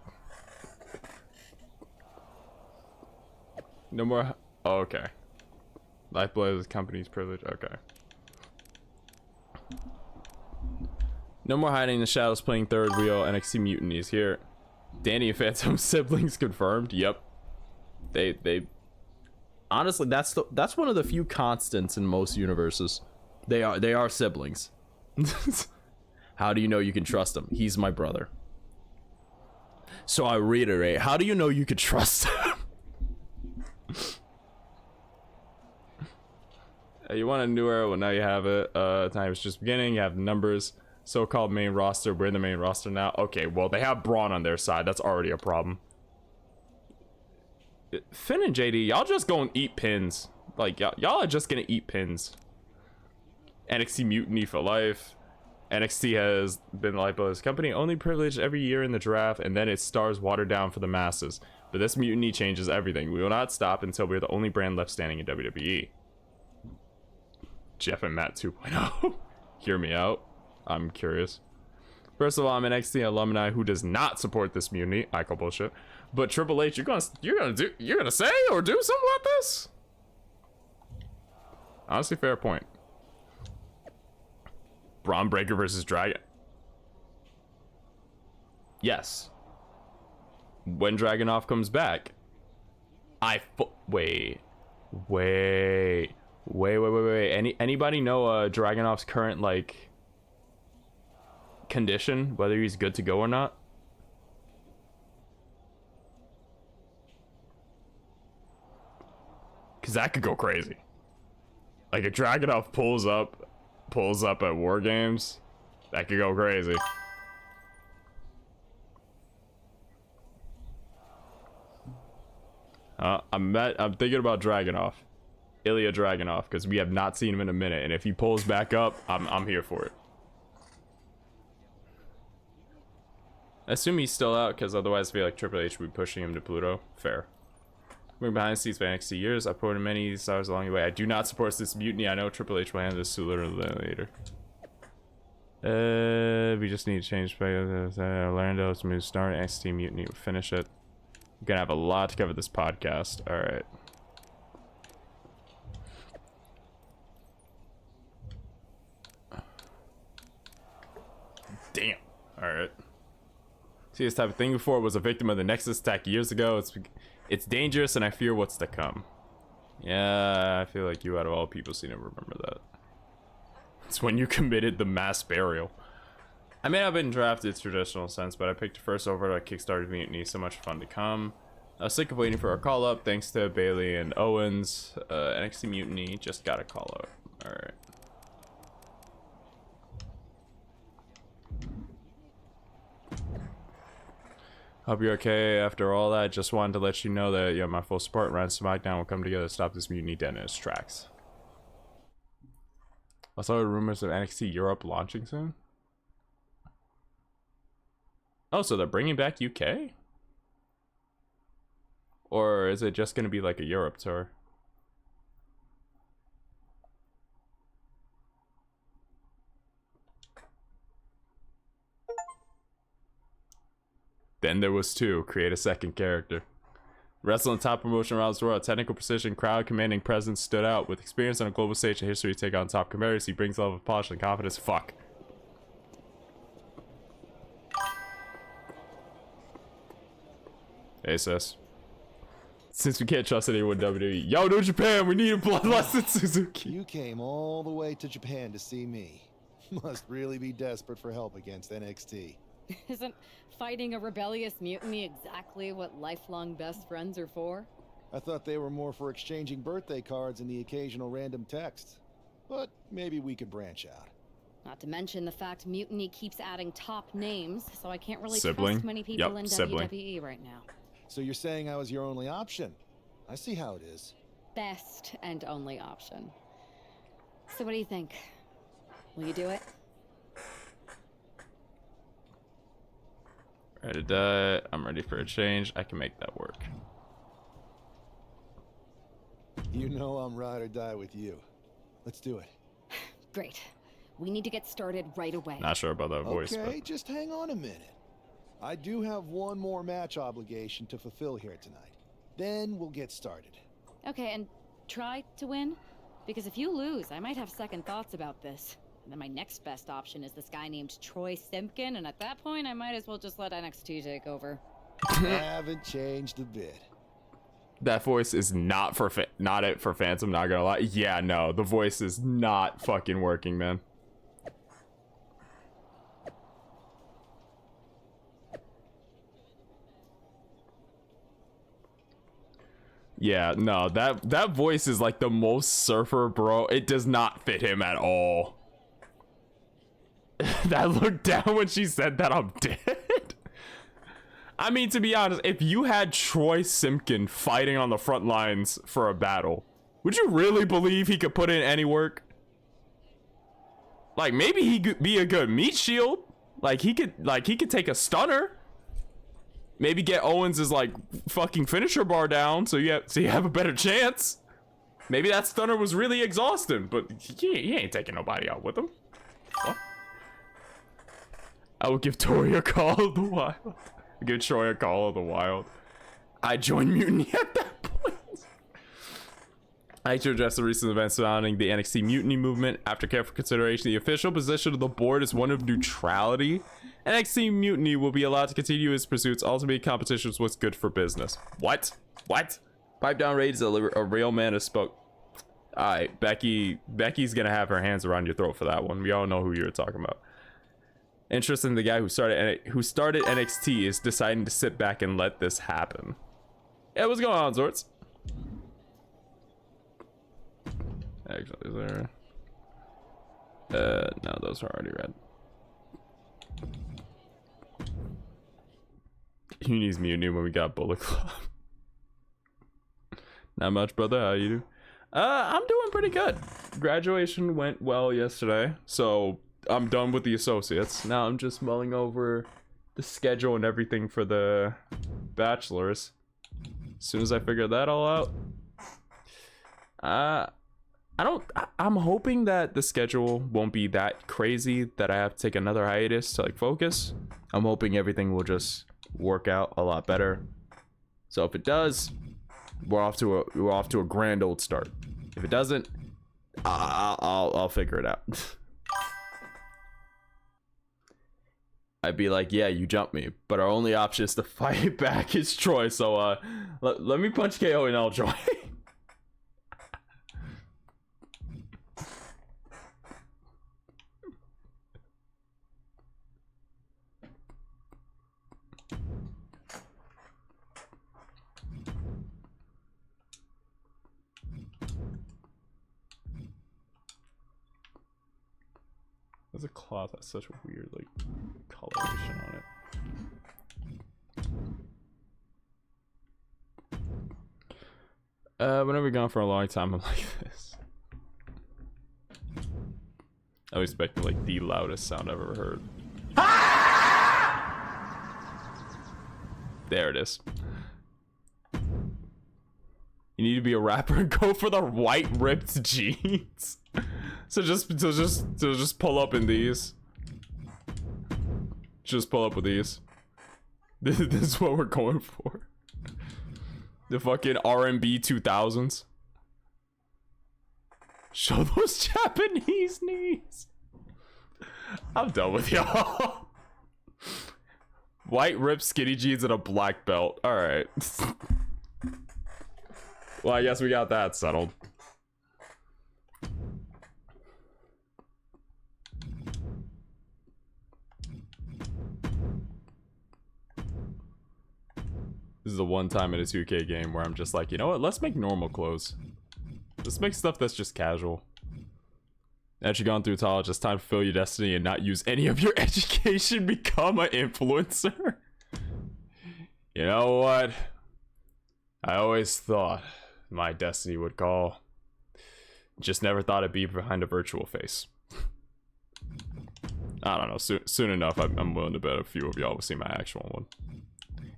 No more. Oh, okay. Lifeblood is company's privilege. Okay. No more hiding in the shadows, playing third wheel. NXT mutinies here. Danny and Phantom siblings confirmed. Yep. They. Honestly, that's one of the few constants in most universes. They are siblings. How do you know you can trust him? He's my brother. So I reiterate, how do you know you can trust him? You want a new era? Well, now you have it. Time is just beginning. You have the numbers. So-called main roster. We're the main roster now. Okay, well, they have Braun on their side. That's already a problem. Finn and JD, y'all just go and eat pins. Like, y'all are just gonna eat pins. NXT Mutiny for life. NXT has been the lifeblood of this company, only privileged every year in the draft, and then its stars watered down for the masses. But this mutiny changes everything. We will not stop until we're the only brand left standing in WWE. Jeff and Matt 2.0. Hear me out. I'm curious. First of all, I'm an NXT alumni who does not support this mutiny. I call bullshit. But Triple H, you're gonna say or do something about this? Honestly, fair point. Braun Breaker versus Dragon. Yes. When Dragunov comes back, wait. Anybody know Dragunov's current like condition, whether he's good to go or not? Cause that could go crazy. Like if Dragunov pulls up at War Games, that could go crazy. I'm thinking about Dragunov, Ilya Dragunov, because we have not seen him in a minute, and if he pulls back up, I'm here for it. I assume he's still out, because otherwise I feel like Triple H would be pushing him to Pluto. Fair. We're behind the scenes for NXT years. I've put in many stars along the way. I do not support this mutiny. I know Triple H will handle this sooner than later. We just need to change Orlando, smooth start. NXT mutiny, we'll finish it. We're gonna have a lot to cover this podcast. Alright. Damn. Alright. See, this type of thing before, was a victim of the Nexus attack years ago. It's dangerous, and I fear what's to come. Yeah, I feel like you out of all people seem to remember that. It's when you committed the mass burial. I may not have been drafted traditional sense, but I picked first over to Kickstarter Mutiny. So much fun to come. I was sick of waiting for a call up. Thanks to Bailey and Owens. NXT Mutiny just got a call out. Alright. Hope you're okay after all that. Just wanted to let you know that my full support. Ryan SmackDown will come together to stop this mutiny dead in its tracks. I saw rumors of NXT Europe launching soon. Oh, so they're bringing back UK? Or is it just going to be like a Europe tour? Then there was 2. Create a second character. Wrestling top promotion around the world. Technical precision, crowd commanding presence stood out. With experience on a global stage and history to take on top competitors, he brings a level of polish and confidence. Fuck. Hey, sis. Since we can't trust anyone WWE. Yo, New Japan, we need a bloodlusted Suzuki. You came all the way to Japan to see me. Must really be desperate for help against NXT. Isn't fighting a rebellious mutiny exactly what lifelong best friends are for? I thought they were more for exchanging birthday cards and the occasional random text. But maybe we could branch out. Not to mention the fact Mutiny keeps adding top names, so I can't really Sibling. trust many people in Sibling. WWE right now. So you're saying I was your only option? I see how it is. Best and only option. So what do you think? Will you do it? Ready to die. I'm ready for a change. I can make that work. You know I'm ride or die with you. Let's do it. Great. We need to get started right away. Not sure about that voice, Okay, but just hang on a minute. I do have one more match obligation to fulfill here tonight. Then we'll get started. Okay, and try to win? Because if you lose, I might have second thoughts about this. And then my next best option is this guy named Troy Simpkin, and at that point, I might as well just let NXT take over. I haven't changed a bit. that voice is not for not it for Phantom, not gonna lie. Yeah, no, the voice is not fucking working, man. Yeah, no, that voice is like the most surfer, bro. It does not fit him at all. That look down when she said that, I'm dead. I mean, to be honest, if you had Troy Simpkin fighting on the front lines for a battle, would you really believe he could put in any work? Like, maybe he could be a good meat shield. Like he could take a stunner. Maybe get Owens' like fucking finisher bar down so you have a better chance. Maybe that stunner was really exhausting, but he ain't taking nobody out with him. What? I will give Tori a call of the wild. Give Troy a call of the wild. I joined Mutiny at that point. I like to address the recent events surrounding the NXT Mutiny movement. After careful consideration, the official position of the board is one of neutrality. NXT Mutiny will be allowed to continue its pursuits. Ultimately, competition is what's good for business. What? What? Pipe down raid is a real man who spoke. Alright, Becky's gonna have her hands around your throat for that one. We all know who you're talking about. Interesting, the guy who started NXT is deciding to sit back and let this happen. Yeah, what's going on, Zorts? Actually, is there... no, those are already read. Uni's Mutiny when we got Bullet Club. Not much, brother. How you do? I'm doing pretty good. Graduation went well yesterday, so I'm done with the associates. Now I'm just mulling over the schedule and everything for the bachelors. As soon as I figure that all out, I'm hoping that the schedule won't be that crazy that I have to take another hiatus to like focus. I'm hoping everything will just work out a lot better. So if it does, we're off to a grand old start. If it doesn't, I'll figure it out. I'd be like, yeah, you jumped me, but our only option is to fight back is Troy. So let me punch KO and I'll join. There's a cloth that's such a weird like coloration on it. Whenever we've gone for a long time, I'm like this. I was expecting like the loudest sound I've ever heard. There it is. You need to be a rapper and go for the white ripped jeans. So just pull up in these. Just pull up with these. This is what we're going for. The fucking R&B 2000s. Show those Japanese knees. I'm done with y'all. White ripped skinny jeans and a black belt. All right. Well, I guess we got that settled. This is the one time in a 2K game where I'm just like, you know what? Let's make normal clothes. Let's make stuff that's just casual. After you've gone through college, it's time to fulfill your destiny and not use any of your education. Become an influencer. You know what? I always thought my destiny would call. Just never thought it'd be behind a virtual face. I don't know. Soon enough, I'm willing to bet a few of y'all will see my actual one.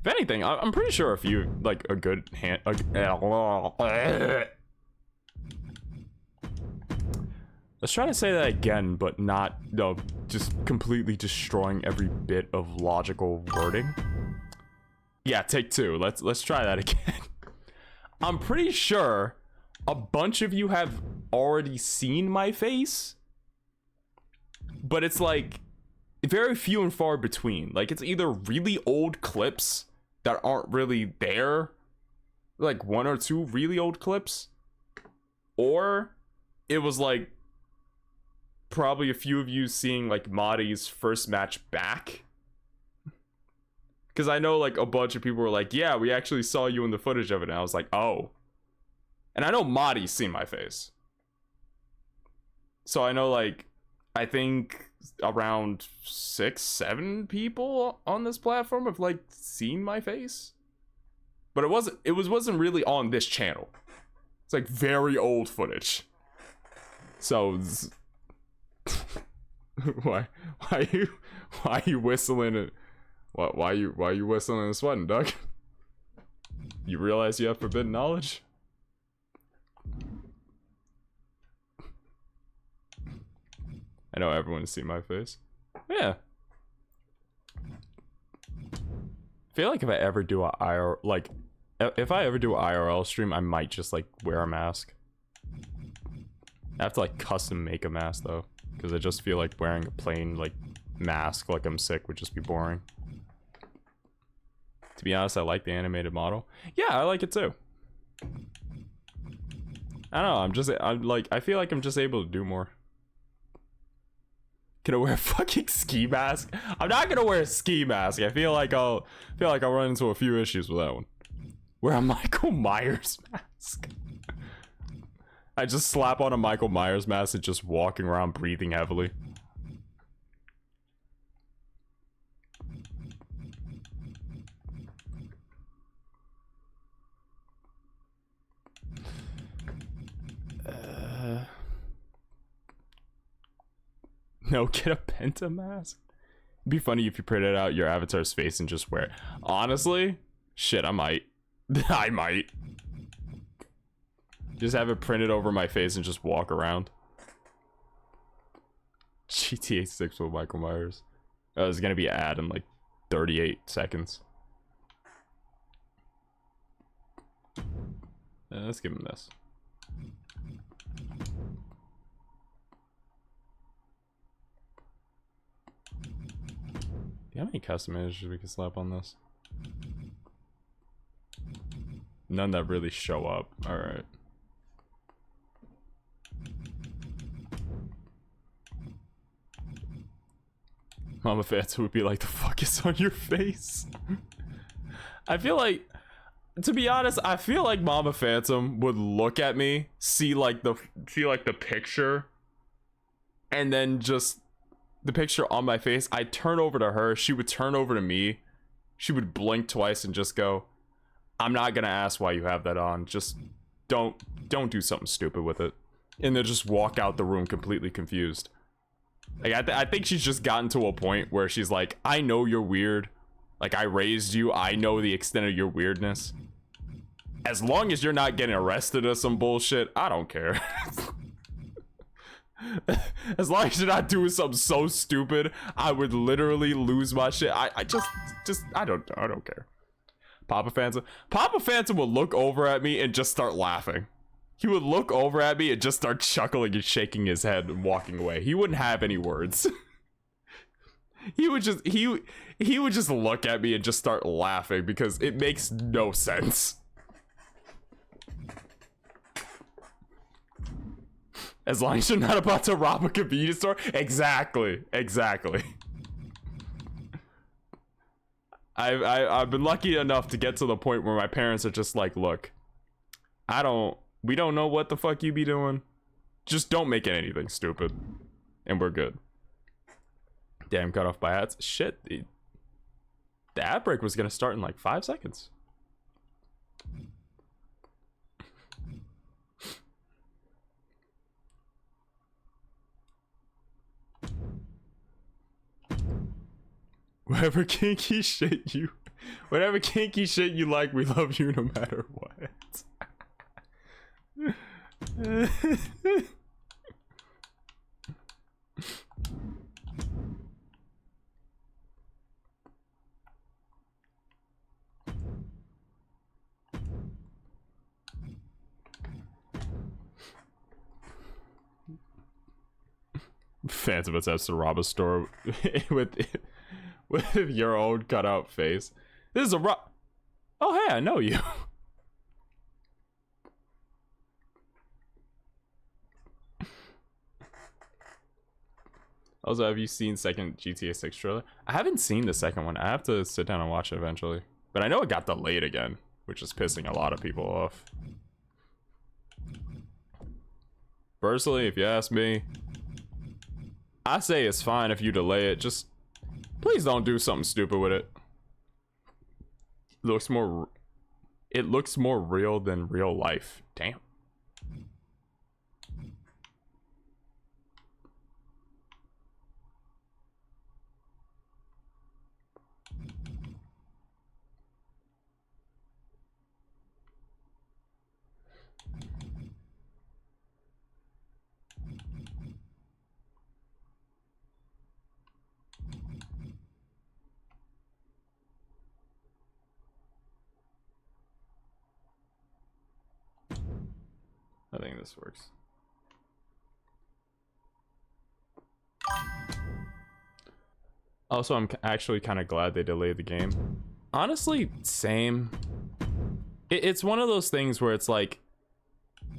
If anything, I'm pretty sure if you like a good hand. Let's try to say that again, but not just completely destroying every bit of logical wording. Yeah, take two. Let's try that again. I'm pretty sure a bunch of you have already seen my face, but it's like very few and far between. Like it's either really old clips that aren't really there, like one or two really old clips, or it was like probably a few of you seeing like Madi's first match back. Because I know like a bunch of people were like, yeah, we actually saw you in the footage of it. And I was like, oh, And I know Marty's seen my face. So I know, like, I think around 6-7 people on this platform have, like, seen my face. But it wasn't really on this channel. It's like very old footage. So why are you whistling? Why are you whistling and sweating, Doug? You realize you have forbidden knowledge? I know everyone's seen my face. Yeah. I feel like if I ever do a IRL, like, if I ever do an IRL stream, I might just, like, wear a mask. I have to, like, custom make a mask, though. Because I just feel like wearing a plain, like, mask like I'm sick would just be boring. To be honest, I like the animated model. Yeah, I like it, too. I don't know, I feel like I'm just able to do more. Gonna wear a fucking ski mask? I'm not gonna wear a ski mask. I feel like I'll run into a few issues with that one. Wear a Michael Myers mask. I just slap on a Michael Myers mask and just walking around breathing heavily. No, get a Penta mask. It'd be funny if you printed out your avatar's face and just wear it. Honestly, shit, I might. I might. Just have it printed over my face and just walk around. GTA 6 with Michael Myers. Oh, it's gonna be an ad in like 38 seconds. Let's give him this. Do you have any custom images we can slap on this? None that really show up. Alright. Mama Fats would be like, the fuck is on your face? I feel like, to be honest, I feel like Mama Phantom would look at me, see like the picture, and then just the picture on my face. I'd turn over to her, she would turn over to me, she would blink twice and just go, I'm not gonna ask why you have that on, just don't do something stupid with it, and then just walk out the room completely confused. Like, I think she's just gotten to a point where she's like, I know you're weird, like, I raised you, I know the extent of your weirdness. As long as you're not getting arrested or some bullshit, I don't care. As long as you're not doing something so stupid, I would literally lose my shit. I don't care. Papa Phantom would look over at me and just start laughing. He would look over at me and just start chuckling and shaking his head and walking away. He wouldn't have any words. he would just look at me and just start laughing because it makes no sense. As long as you're not about to rob a convenience store. Exactly. I've been lucky enough to get to the point where my parents are just like, look, we don't know what the fuck you be doing. Just don't make it anything stupid. And we're good. Damn, cut off by hats. Shit. The ad break was gonna start in like 5 seconds. Whatever kinky shit you like, we love you no matter what. Phantom attempts to rob a store with your own cutout face. This is a rob. Oh, hey, I know you. Also, have you seen second GTA 6 trailer? I haven't seen the second one. I have to sit down and watch it eventually. But I know it got delayed again, which is pissing a lot of people off. Personally, if you ask me, I say it's fine if you delay it. Just please don't do something stupid with it. It looks more real than real life. Damn. I think this works. Also, I'm actually kind of glad they delayed the game. Honestly, same. It's one of those things where it's like,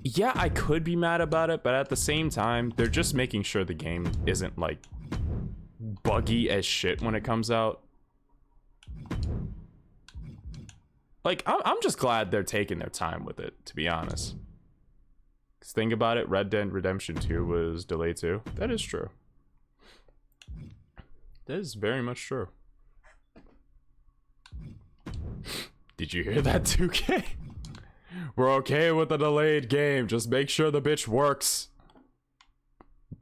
yeah, I could be mad about it, but at the same time, they're just making sure the game isn't like buggy as shit when it comes out. Like, I'm just glad they're taking their time with it, to be honest. Because think about it, Red Dead Redemption 2 was delayed too. That is true. That is very much true. Did you hear that, 2K? We're okay with the delayed game. Just make sure the bitch works.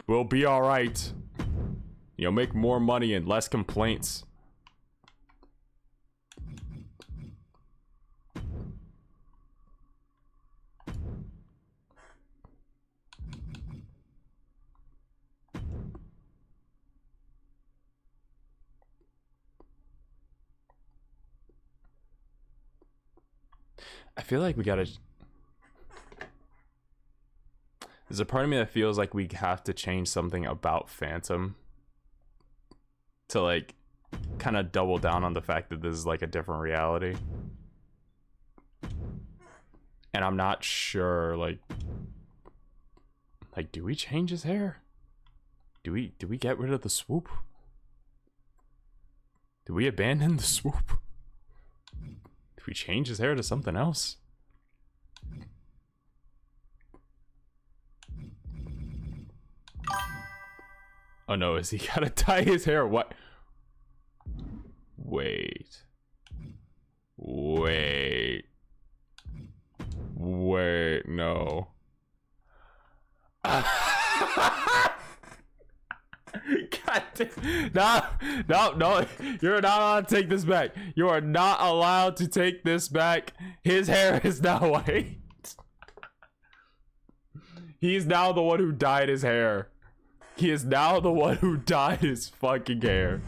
We'll be alright. You'll make more money and less complaints. I feel like we gotta... There's a part of me that feels like we have to change something about Phantom to like kind of double down on the fact that this is like a different reality. And I'm not sure, like do we change his hair? Do we get rid of the swoop? Do we abandon the swoop? Do we change his hair to something else? Oh no, is he gotta dye his hair? What? Wait. Wait. Wait, no. God damn. No, you're not allowed to take this back. You are not allowed to take this back. His hair is now white. He's now the one who dyed his hair. He is now the one who dyed his fucking hair.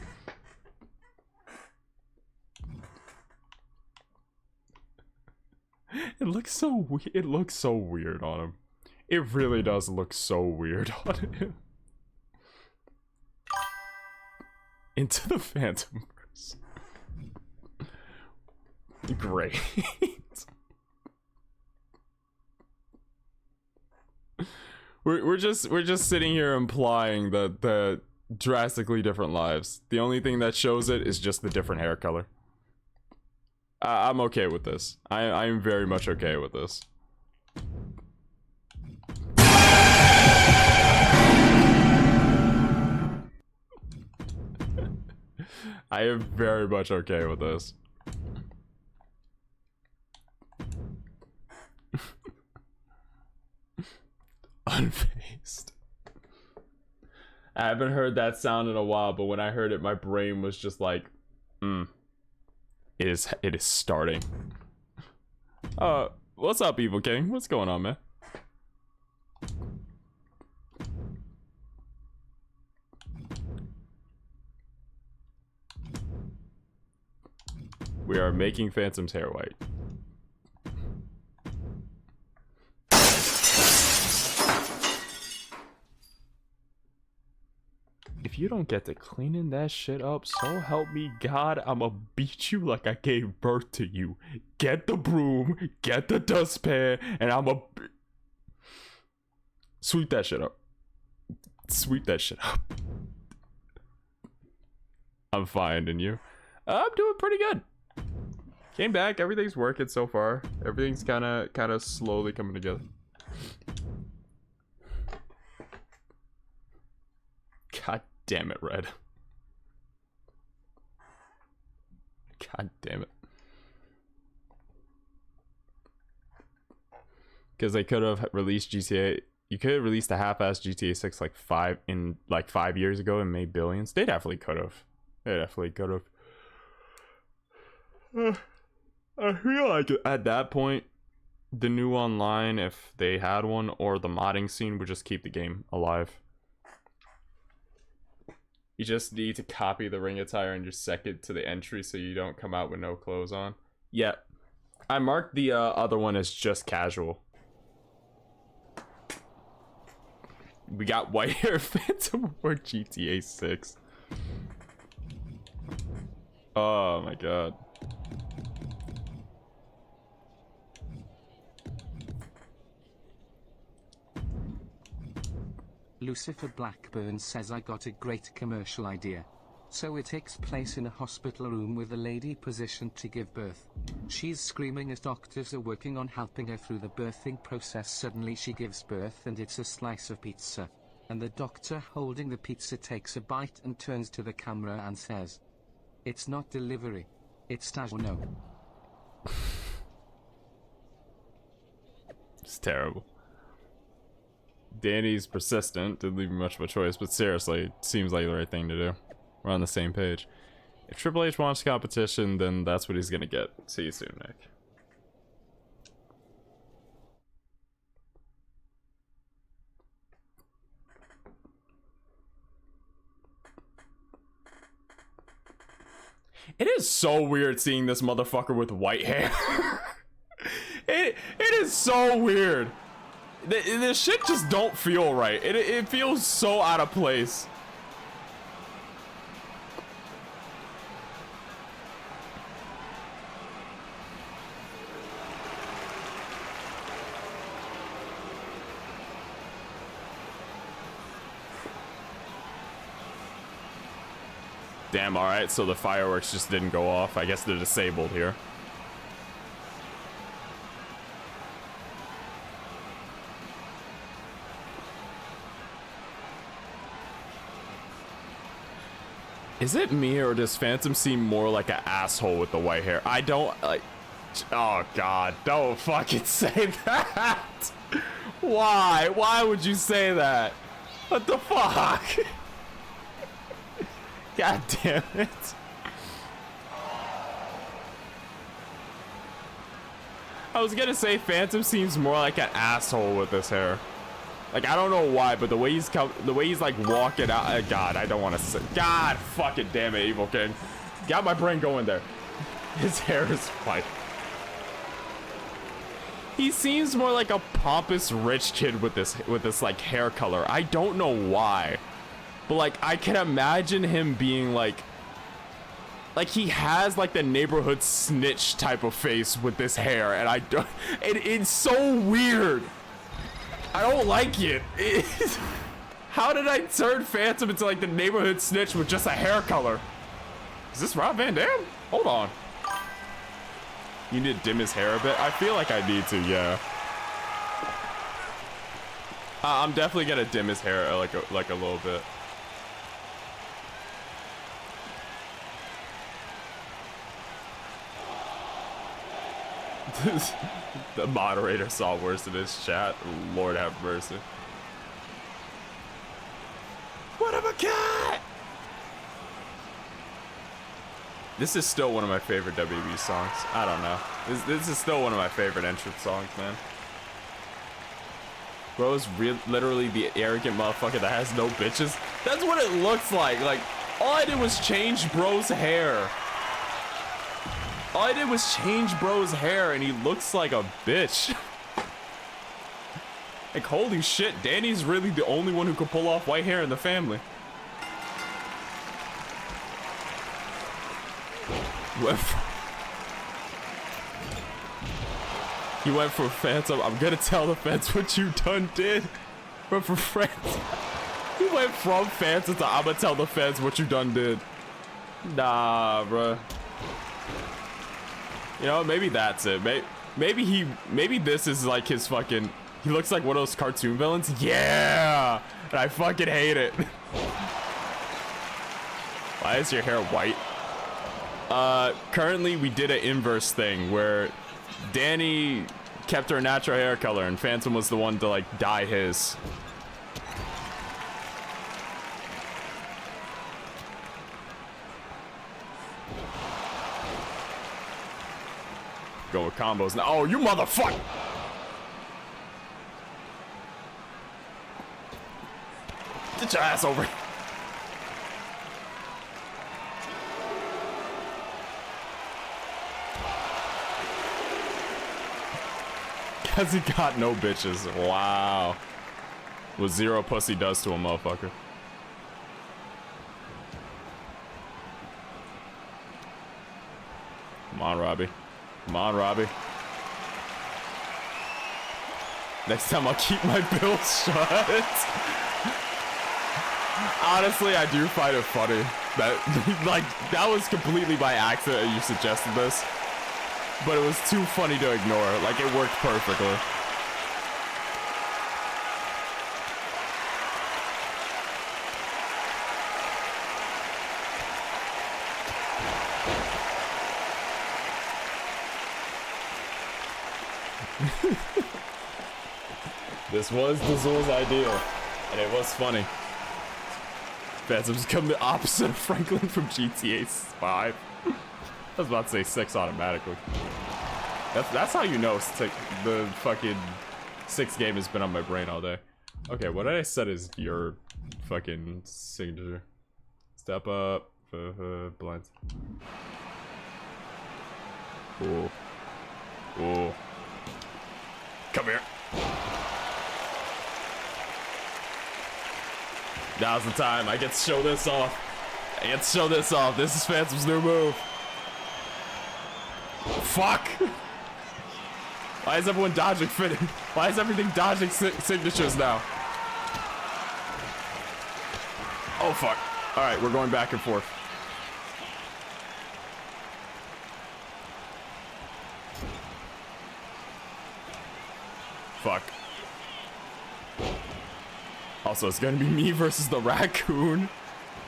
It looks so weird on him. It really does look so weird on him. Into the Phantomverse. Great. We're just sitting here implying that the drastically different lives. The only thing that shows it is just the different hair color. I'm okay with this. I'm very much okay with this. I am very much okay with this. Unfazed. I haven't heard that sound in a while, but when I heard it, my brain was just like, It is starting. What's up, Evil King? What's going on, man? We are making Phantom's hair white. If you don't get to cleaning that shit up, so help me God, I'ma beat you like I gave birth to you. Get the broom, get the dustpan, and I'ma sweep that shit up. Sweep that shit up. I'm finding you. I'm doing pretty good. Came back, everything's working so far. Everything's kind of slowly coming together. God damn it, Red. God damn it. Because they could have released GTA. You could have released a half-ass GTA 6 like 5 years ago and made billions. They definitely could have. They definitely could have. I feel like at that point, the new online, if they had one, or the modding scene, would just keep the game alive. You just need to copy the ring attire and just set it to the entry so you don't come out with no clothes on. Yeah. I marked the other one as just casual. We got white hair Phantom for GTA 6. Oh my god. Lucifer Blackburn says I got a great commercial idea. So it takes place in a hospital room with a lady positioned to give birth. She's screaming as doctors are working on helping her through the birthing process. Suddenly she gives birth and it's a slice of pizza. And the doctor holding the pizza takes a bite and turns to the camera and says, "It's not delivery. It's no." It's terrible. Danny's persistent, didn't leave me much of a choice, but seriously, it seems like the right thing to do. We're on the same page. If Triple H wants competition, then that's what he's gonna get. See you soon, Nick. It is so weird seeing this motherfucker with white hair. it is so weird. This shit just don't feel right. It feels so out of place. Damn, alright, so the fireworks just didn't go off. I guess they're disabled here. Is it me, or does Phantom seem more like an asshole with the white hair? I don't, like... Oh, God. Don't fucking say that! Why? Why would you say that? What the fuck? God damn it. I was gonna say Phantom seems more like an asshole with this hair. Like, I don't know why, but the way he's like walking out. God, I don't want to say. God, fucking damn it, Evil King. Got my brain going there. His hair is white. He seems more like a pompous rich kid with this like hair color. I don't know why, but like I can imagine him being like he has like the neighborhood snitch type of face with this hair, and I don't. It's so weird. I don't like it. How did I turn Phantom into like the neighborhood snitch with just a hair color? Is this Rob Van Dam? Hold on. You need to dim his hair a bit? I feel like I need to, yeah. I'm definitely gonna dim his hair like a little bit. The moderator saw worse in his chat. Lord have mercy. What of a cat! This is still one of my favorite WWE songs. I don't know. This is still one of my favorite entrance songs, man. Bro's literally the arrogant motherfucker that has no bitches. That's what it looks like. Like, all I did was change Bro's hair. All I did was change Bro's hair and he looks like a bitch. Like, holy shit, Danny's really the only one who could pull off white hair in the family. He went for Phantom. I'm gonna tell the fans what you done did. Went for Phantom. He went from Phantom to I'm gonna tell the fans what you done did. Nah, bruh. You know, maybe that's it. Maybe this is like his fucking. He looks like one of those cartoon villains. Yeah, and I fucking hate it. Why is your hair white? Currently we did an inverse thing where Danny kept her natural hair color and Phantom was the one to like dye his. Go with combos now. Oh, you motherfucker! Get your ass over here. Cause he got no bitches. Wow. What zero pussy does to a motherfucker. Come on, Robbie. Come on, Robbie. Next time I'll keep my bills shut. Honestly, I do find it funny that, like, that was completely by accident that you suggested this. But it was too funny to ignore. Like, it worked perfectly. This was Dazul's idea, and it was funny. Phantom's come the opposite of Franklin from GTA 5. I was about to say 6 automatically. That's how you know the fucking 6 game has been on my brain all day. Okay, what did I set as your fucking signature? Step up, blind. Ooh. Ooh. Come here. Now's the time. I get to show this off. I get to show this off. This is Phantom's new move. Fuck! Why is everyone dodging fitting? Why is everything dodging signatures now? Oh fuck. Alright, we're going back and forth. Fuck. Also, it's gonna be me versus the raccoon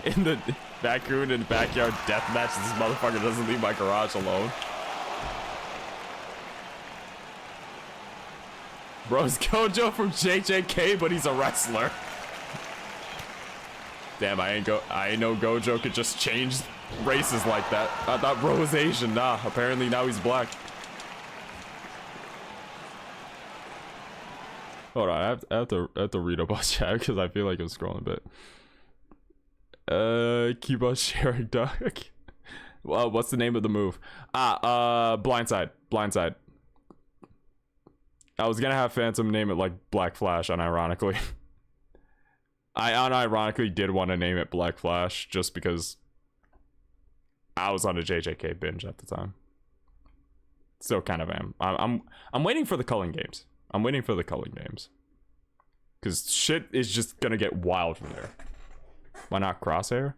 in the backyard death match. This motherfucker doesn't leave my garage alone. Bro's Gojo from JJK, but he's a wrestler. Damn, I ain't know Gojo could just change races like that. I thought bro was Asian. Nah, apparently now he's black. Hold on, I have to read up on chat because I feel like I'm scrolling a bit. Keep on sharing, dog. Well, what's the name of the move? Blindside. Blindside. I was gonna have Phantom name it like Black Flash, unironically. I unironically did want to name it Black Flash just because I was on a JJK binge at the time. Still kind of am. I'm waiting for the culling games. I'm waiting for the culling games. Cause shit is just gonna get wild from there. Why not Crosshair?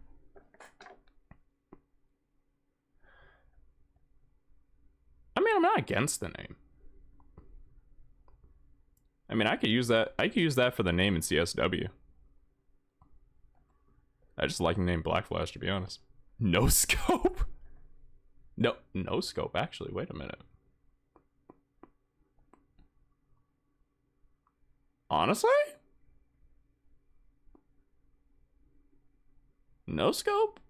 I mean, I'm not against the name. I mean, I could use that. I could use that for the name in CSW. I just like the name Black Flash, to be honest. No scope? No scope, actually. Wait a minute. Honestly? No scope?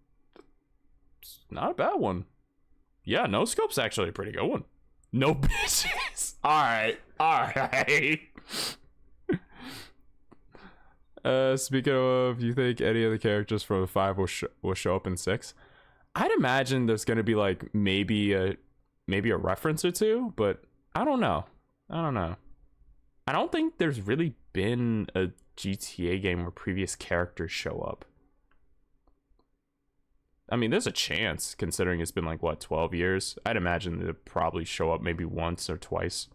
It's not a bad one. Yeah, no scope's actually a pretty good one. No bitches. Alright. Speaking of, you think any of the characters from 5 will show up in 6? I'd imagine there's gonna be like maybe a reference or two, but I don't know. I don't think there's really been a GTA game where previous characters show up. I mean, there's a chance, considering it's been like, what, 12 years? I'd imagine they'd probably show up maybe once or twice.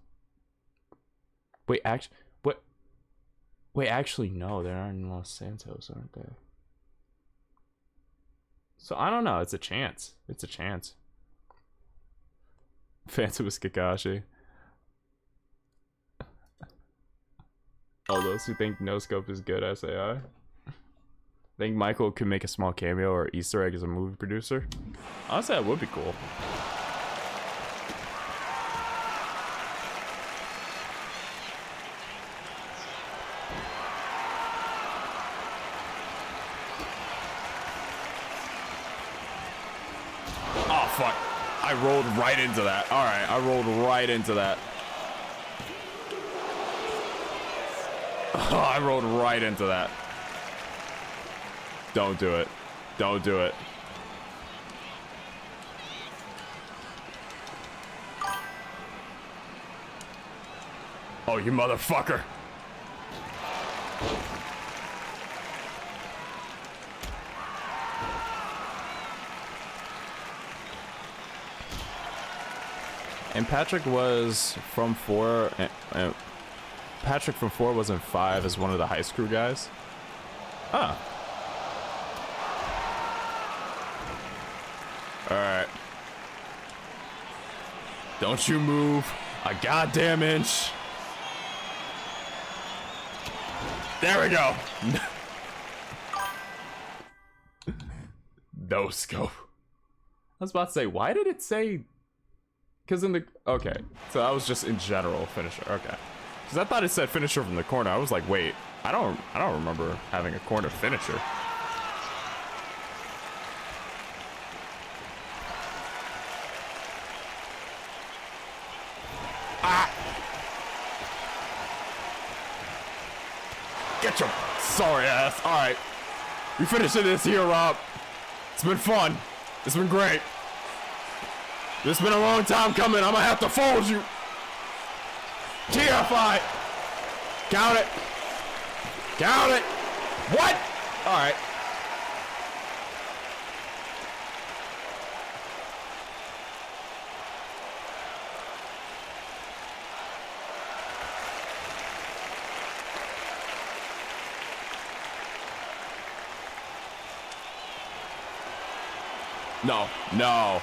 Wait, actually, no, there are in Los Santos, aren't there? So, I don't know, it's a chance. Phantom was Kakashi. All those who think no scope is good, SAI. Think Michael could make a small cameo or Easter egg as a movie producer? Honestly, that would be cool. Oh, fuck. I rolled right into that. Alright, I rolled right into that. Oh, I rolled right into that. Don't do it. Don't do it. Oh, you motherfucker. And Patrick was from 4. Patrick from 4 was in 5 as one of the high screw guys. Ah. Alright. Don't you move a goddamn inch. There we go. No scope. I was about to say, why did it say? Because in the, okay, so that was just in general finisher. Okay, because I thought it said finisher from the corner. I was like, wait, I don't remember having a corner finisher. Ah! Get your sorry ass. All right, we finishing this here, Rob. It's been fun. It's been great. This has been a long time coming. I'm gonna have to fold you. TFI. Count it. Count it. What? All right. No, no.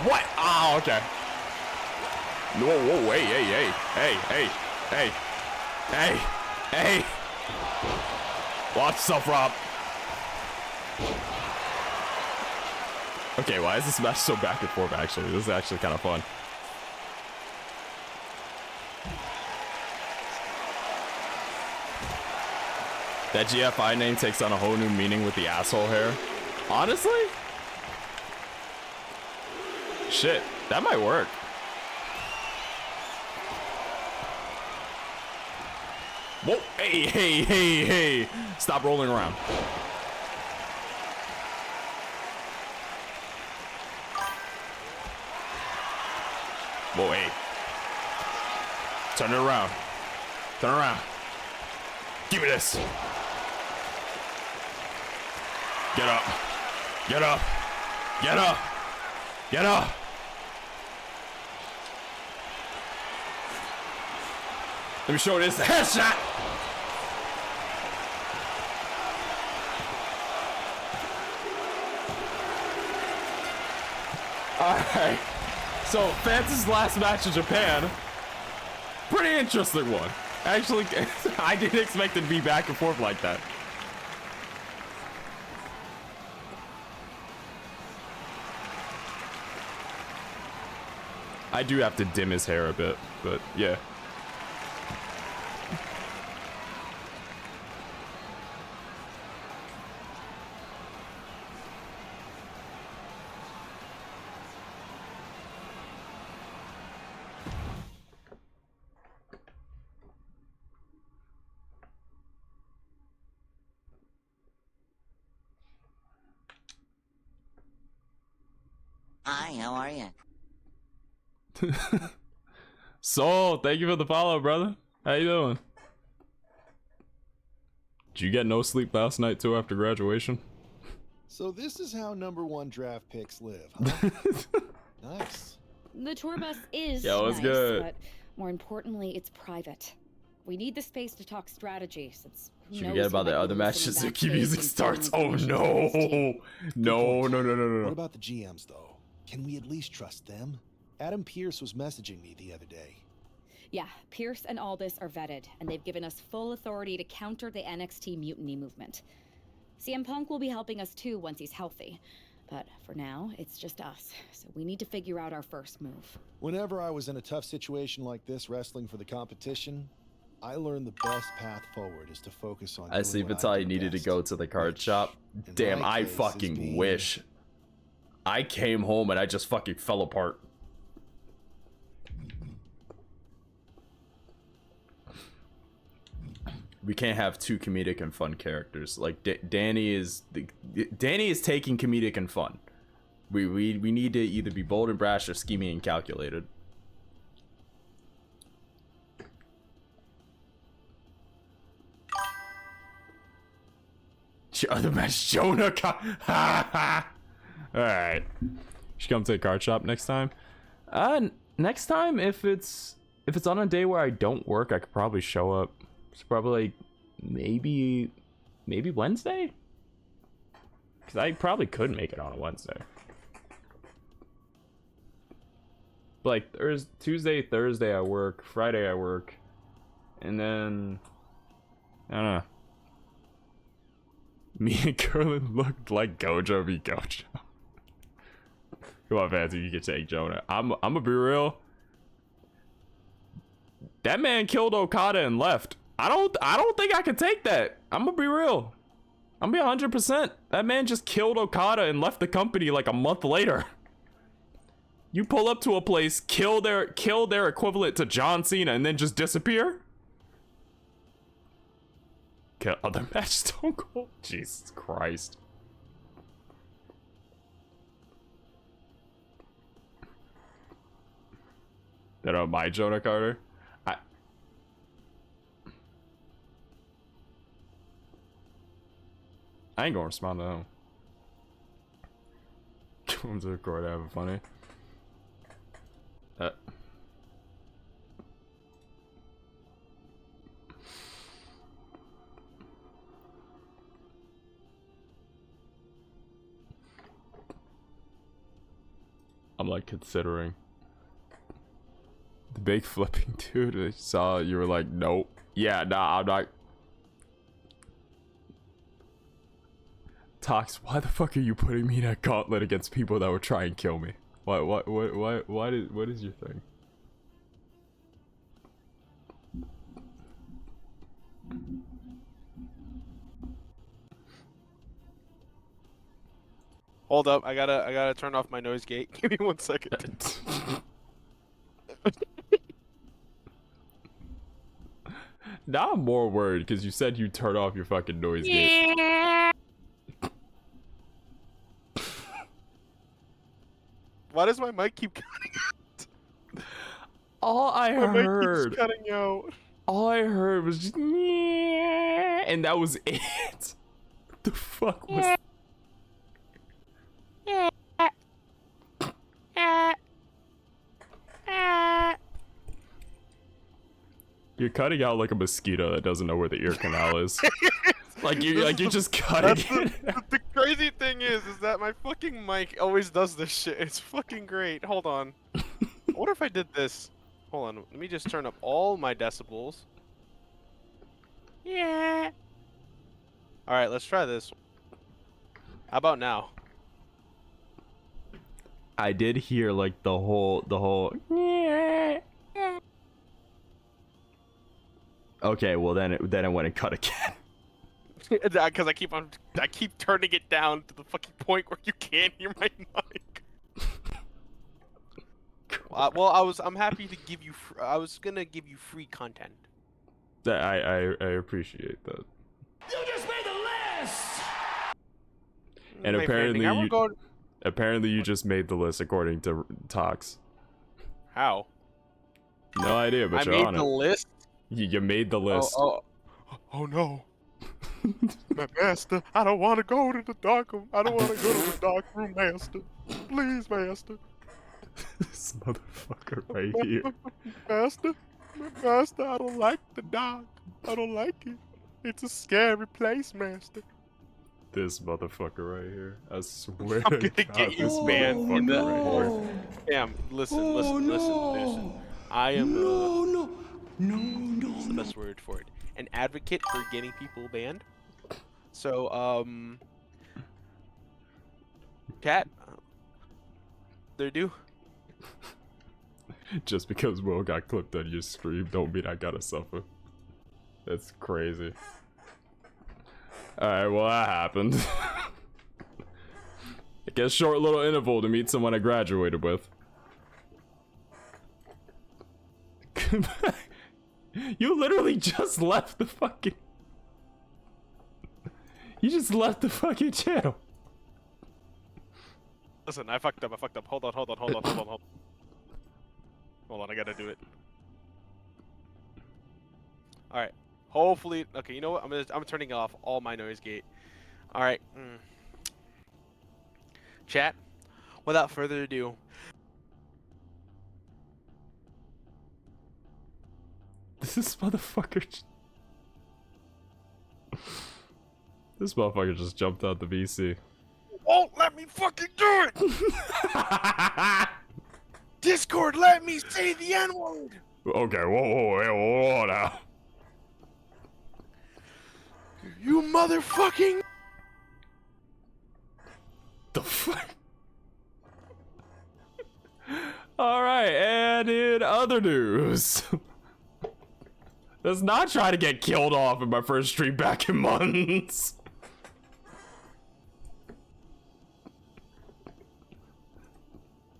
What? Oh, okay. Whoa, whoa, hey, hey, hey, hey, hey, hey, hey, hey. Watch yourself, Rob. Okay, why is this match so back and forth, actually? This is actually kind of fun. That GFI name takes on a whole new meaning with the asshole hair. Honestly? Shit, that might work. Whoa, hey, hey, hey, hey. Stop rolling around. Whoa, hey. Turn it around. Turn around. Give me this. Get up. Get up. Get up. Get up. Let me show this. Headshot. Alright. So, Fance's last match in Japan. Pretty interesting one. Actually, I didn't expect it to be back and forth like that. I do have to dim his hair a bit, but yeah. Hi, how are you? Soul, thank you for the follow, brother. How you doing? Did you get no sleep last night too after graduation? So this is how #1 draft picks live, huh? Nice. The tour bus is Yo, it's nice, good. but more importantly, it's private. We need the space to talk strategy, since who Should we knows get who about the might be other match? listening Suzuki backstage music and starts. filming Oh information for this team. no. No, no, no, no, no, What no. about the GMs, though? Can we at least trust them? Adam Pierce was messaging me the other day. Yeah, Pierce and Aldis are vetted, and they've given us full authority to counter the NXT mutiny movement. CM Punk will be helping us too once he's healthy. But for now, it's just us, so we need to figure out our first move. Whenever I was in a tough situation like this wrestling for the competition, I learned the best path forward is to focus on I see Vitaly needed to go to the card shop. Damn, I fucking wish. I came home and I just fucking fell apart. We can't have two comedic and fun characters. Like Danny is taking comedic and fun. We need to either be bold and brash or scheming and calculated. Other match, Jonah. All right, should come to the card shop next time. Next time, if it's on a day where I don't work, I could probably show up. It's probably like maybe Wednesday, because I probably could make it on a Wednesday. But like Tuesday, Thursday I work, Friday I work, and then I don't know. Me and Curlin looked like Gojo v Gojo. Come on, Fancy, you can take Jonah. I'm gonna be real. That man killed Okada and left. I don't think I can take that. I'm gonna be real. I'm gonna be 100%. That man just killed Okada and left the company like a month later. You pull up to a place, kill their equivalent to John Cena, and then just disappear? Kill other match Stone Cold. Jesus Christ. That my Jonah Carter? I ain't gonna respond to him. Come to the court, having funny. I'm like considering. The big flipping dude, I saw you were like, nope. Yeah, nah, I'm not. Tox, why the fuck are you putting me in a gauntlet against people that would try and kill me? What is your thing? Hold up, I gotta turn off my noise gate. Give me 1 second. Now I'm more worried because you said you turn off your fucking noise gate. Why does my mic keep cutting out? All I my heard. mic keeps cutting out. All I heard was just, and that was it. What the fuck was? You're cutting out like a mosquito that doesn't know where the ear canal is. you're just cutting it. The crazy thing is that my fucking mic always does this shit. It's fucking great. Hold on. I wonder if I did this. Hold on. Let me just turn up all my decibels. Yeah. All right, let's try this. How about now? I did hear like the whole. Okay, well then it went and cut again. Because I keep turning it down to the fucking point where you can't hear my mic. Well, I'm happy to give you. I was gonna give you free content. I appreciate that. You just made the list. And apparently you just made the list according to Tox. How? No idea, but you're on it. I made the list. You made the list. Oh no. My master, I don't want to go to the dark room. I don't want to go to the dark room, master. Please, master. This motherfucker right here. Master, I don't like the dark. I don't like it. It's a scary place, master. This motherfucker right here. I swear I'm to gonna God, get you, this man. motherfucker right here. Damn, listen. I am. That's the best word for it. An advocate for getting people banned. So, chat, they're due. Just because Will got clipped on your stream, don't mean I gotta suffer. That's crazy. Alright, well that happened. I guess short little interval to meet someone I graduated with. You literally just left the fucking... You just left the fucking channel. Listen, I fucked up. Hold on. Hold on, I gotta do it. Alright. Hopefully, okay, you know what? I'm turning off all my noise gate. Alright. Chat, without further ado. This motherfucker... This motherfucker just jumped out the VC. Won't let me fucking do it! Discord, let me say the N-word! Okay, whoa now. You motherfucking... The fuck? Alright, and in other news... Let's not try to get killed off in my first stream back in months.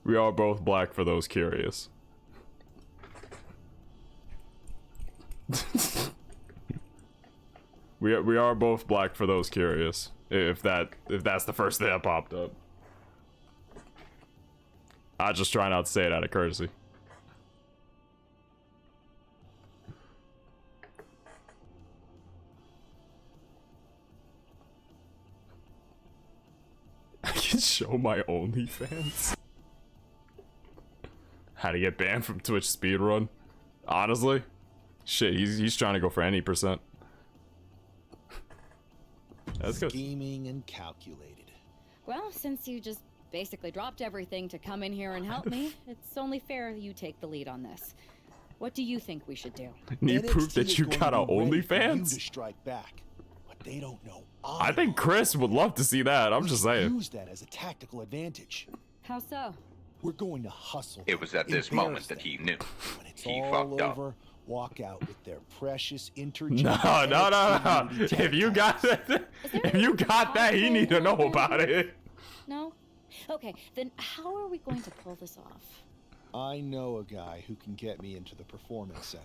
We are both black for those curious. we are both black for those curious. If that's the first thing that popped up. I just try not to say it out of courtesy. I can show my OnlyFans. How to get banned from Twitch speedrun? Honestly, shit, he's trying to go for any percent. That's good. Scheming and calculated. Well, since you just basically dropped everything to come in here and help me, it's only fair you take the lead on this. What do you think we should do? Need proof that you got a OnlyFans? To strike back, but they don't know. I think Chris would love to see that. I'm just saying. Use that as a tactical advantage. How so? We're going to hustle. It was at this moment that he knew. When it's He all fucked up. over, walk out with their precious No. interchangeable. If you got that, you need to know about it. No? Okay, then how are we going to pull this off? I know a guy who can get me into the performance center.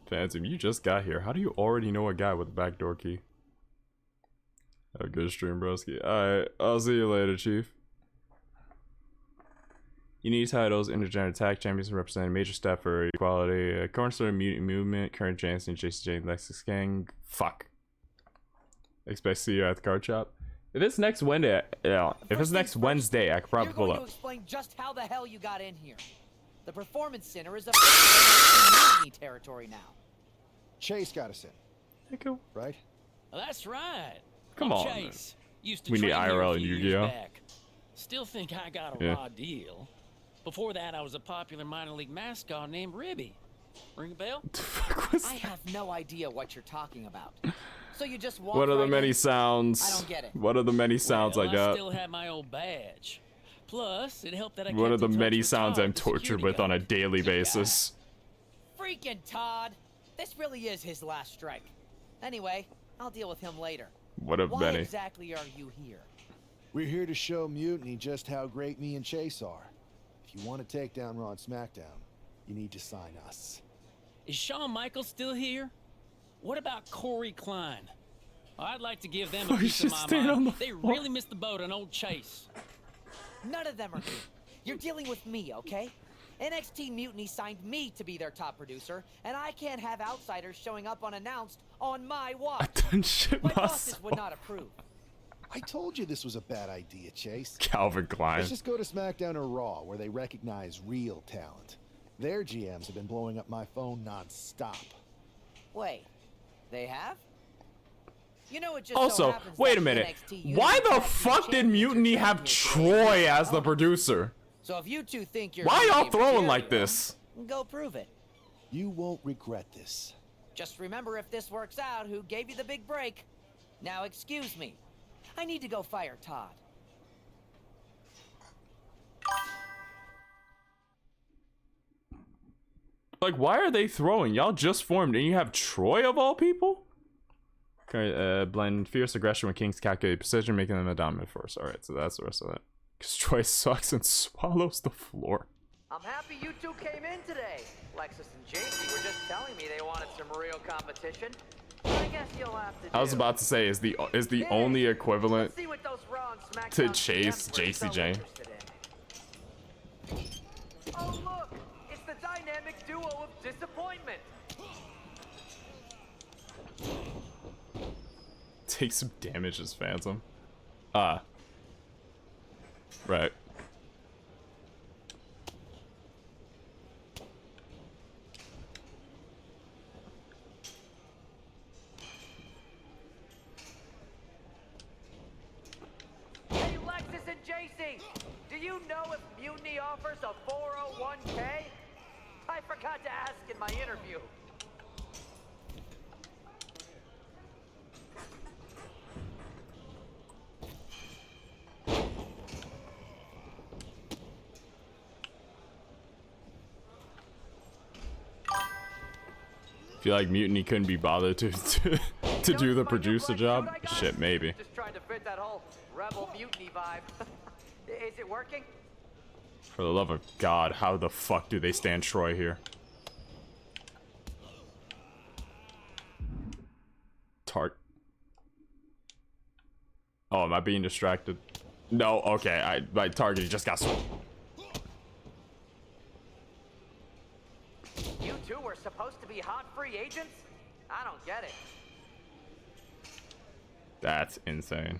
Phantom, you just got here. How do you already know a guy with a backdoor key? Have a good stream, broski. Alright, I'll see you later, Chief. You need titles, intergender tag champions representing major step for equality, cornerstone mutant movement, current Jansen, Jason James, Lexus Gang. Fuck. Expect to see you at the card shop. If it's next Wednesday, if it's next Wednesday, I could probably pull up. To explain just how the hell you got in here. The Performance Center is a territory now. Chase got us in. Hey, cool. Right? Well, that's right. Come I'm on. Chase. Used to We need train here IRL a and few Yu-Gi-Oh. years back. Still think I got a raw deal. Before that, I was a popular minor league mascot named Ribby. Ring a bell? I have no idea what you're talking about. So you just walk What are the right many in? sounds? I don't get it. What are the many sounds Well, I got? I still have my old badge. Plus, it helped that I What kept are the in touch many with sounds Todd, I'm the tortured security with on a guard. daily basis? Freaking Todd. This really is his last strike. Anyway, I'll deal with him later. What of Why many? exactly are you here? We're here to show Mutiny just how great me and Chase are. If you want to take down Raw and SmackDown, you need to sign us. Is Shawn Michaels still here? What about Corey Klein? I'd like to give them a Oh, piece he's of just my staying on mind. the They floor. really missed the boat on old Chase. None of them are here. You're dealing with me, okay? NXT Mutiny signed me to be their top producer, and I can't have outsiders showing up unannounced on my watch. Shit My myself. bosses would not approve. I told you this was a bad idea, Chase. Calvin Klein. Let's just go to SmackDown or Raw, where they recognize real talent. Their GMs have been blowing up my phone non-stop. Wait, they have? You know, it just so Also, happens wait that a minute. NXT Why United the Tag Team fuck did Champions Mutiny are have training Troy as the producer? So if you two think you're Why y'all Mutiny throwing like material, this? go prove it. You won't regret this. Just remember, if this works out, who gave you the big break. Now excuse me. I need to go fire Todd. Like, why are they throwing? Y'all just formed and you have Troy of all people? Okay, blend fierce aggression with King's calculated precision, making them a dominant force. Alright, so that's the rest of that. Because Troy sucks and swallows the floor. I'm happy you two came in today. Lexus and JC were just telling me they wanted some real competition. I guess you'll have to I was about to say, is the only equivalent see what those Raw and to SmackDown Chase GMs were so JCJ. interested in. Oh look, it's the dynamic duo of disappointment. Take some damage as Phantom. Right. Hey, Lexus and JC, do you know if Mutiny offers a 401k? I forgot to ask in my interview. Feel like Mutiny couldn't be bothered to do the producer job? Shit, maybe. Just trying to fit that whole rebel mutiny vibe. Is it working? For the love of God, how the fuck do they stand Troy here? Oh, am I being distracted? No, okay, my target just got swung. You two were supposed to be hot free agents? I don't get it. That's insane.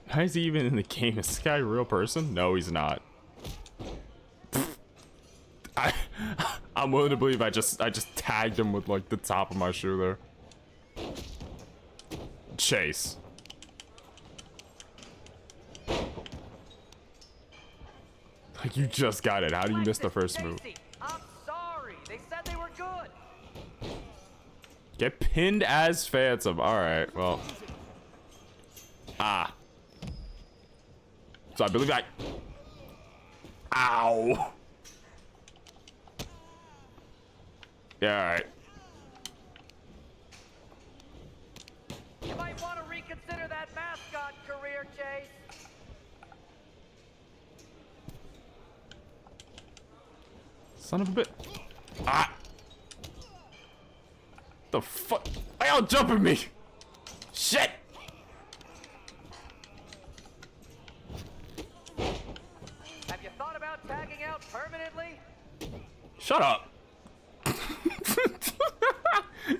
How is he even in the game? Is this guy a real person? No, he's not. I'm willing to believe I just tagged him with like the top of my shoe there. Chase. Like, you just got it. How do you miss the first move? I'm sorry. They said they were good. Get pinned as Phantom. Alright, well. So I believe I... Ow! Yeah, alright. You might want to reconsider that mascot career, Chase. Son of a bit. The fuck? Why y'all jumping me? Shit! Have you thought about tagging out permanently? Shut up.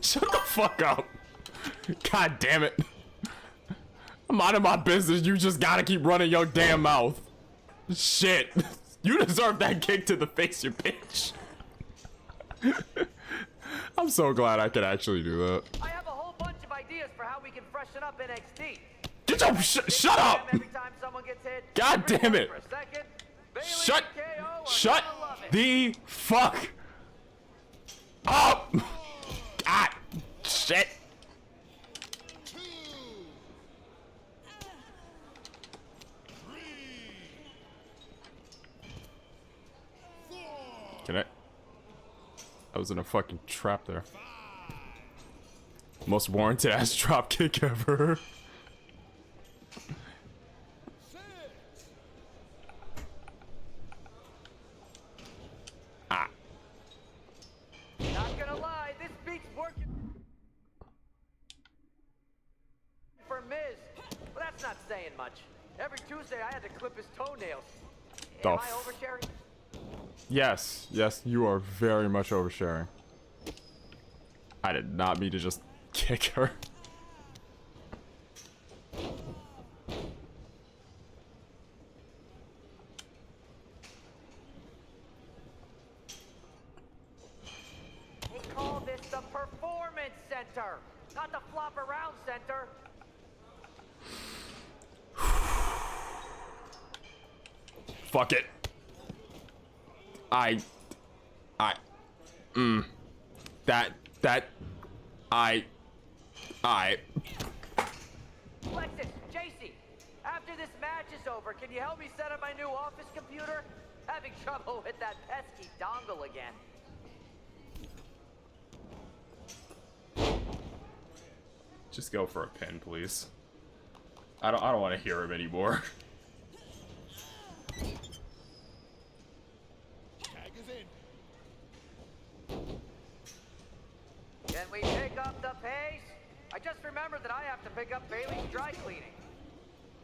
Shut the fuck up. God damn it. I'm out of my business. You just gotta keep running your damn mouth. Shit. You deserve that kick to the face, you bitch. I'm so glad I could actually do that. I have a whole bunch of ideas for how we can freshen up NXT. Get your shut up! Every time someone gets hit, God damn it! Shut the fuck up! God shit! Can I was in a fucking trap there. Most warranted ass drop kick ever. Not gonna lie, this beat's working for Miz. But that's not saying much. Every Tuesday I had to clip his toenails. Am I oversharing? Yes, you are very much oversharing. I did not mean to just kick her. center, not the flop around center. Fuck it. Lexus, JC, after this match is over, can you help me set up my new office computer? Having trouble with that pesky dongle again. Just go for a pin, please. I don't want to hear him anymore. Can we pick up the pace? I just remembered that I have to pick up Bailey's dry cleaning.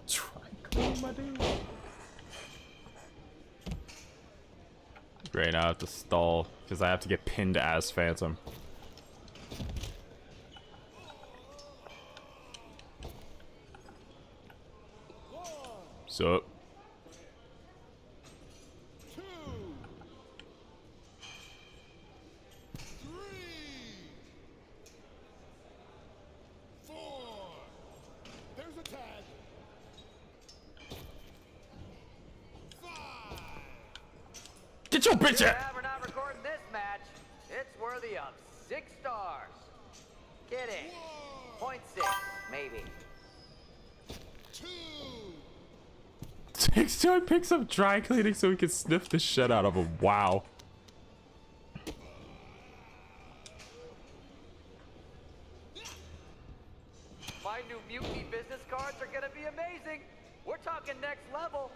Dry clean, my dude. Great, now I have to stall because I have to get pinned as Phantom. Sup? Get your bitch out! Yeah, we're not recording this match. It's worthy of 6 stars. Kidding. 0.6, maybe. 6-2 picks up dry cleaning so we can sniff the shit out of him. Wow. My new Mutiny business cards are gonna be amazing. We're talking next level.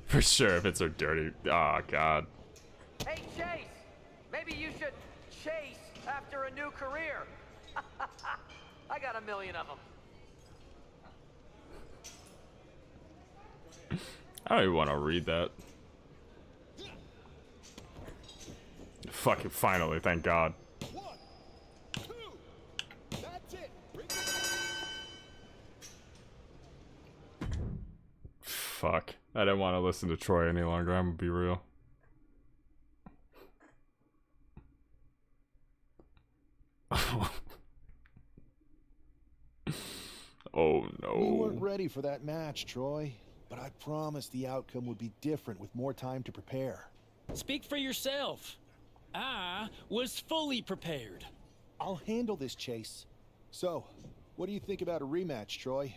For sure, if it's so dirty. Oh, God. Hey, Chase! Maybe you should chase after a new career. I got a million of them. I don't even want to read that. Fucking finally, thank God. Fuck. I didn't want to listen to Troy any longer, I'm gonna be real. Oh no. We weren't ready for that match, Troy. But I promised the outcome would be different with more time to prepare. Speak for yourself. I was fully prepared. I'll handle this, Chase. So, what do you think about a rematch, Troy?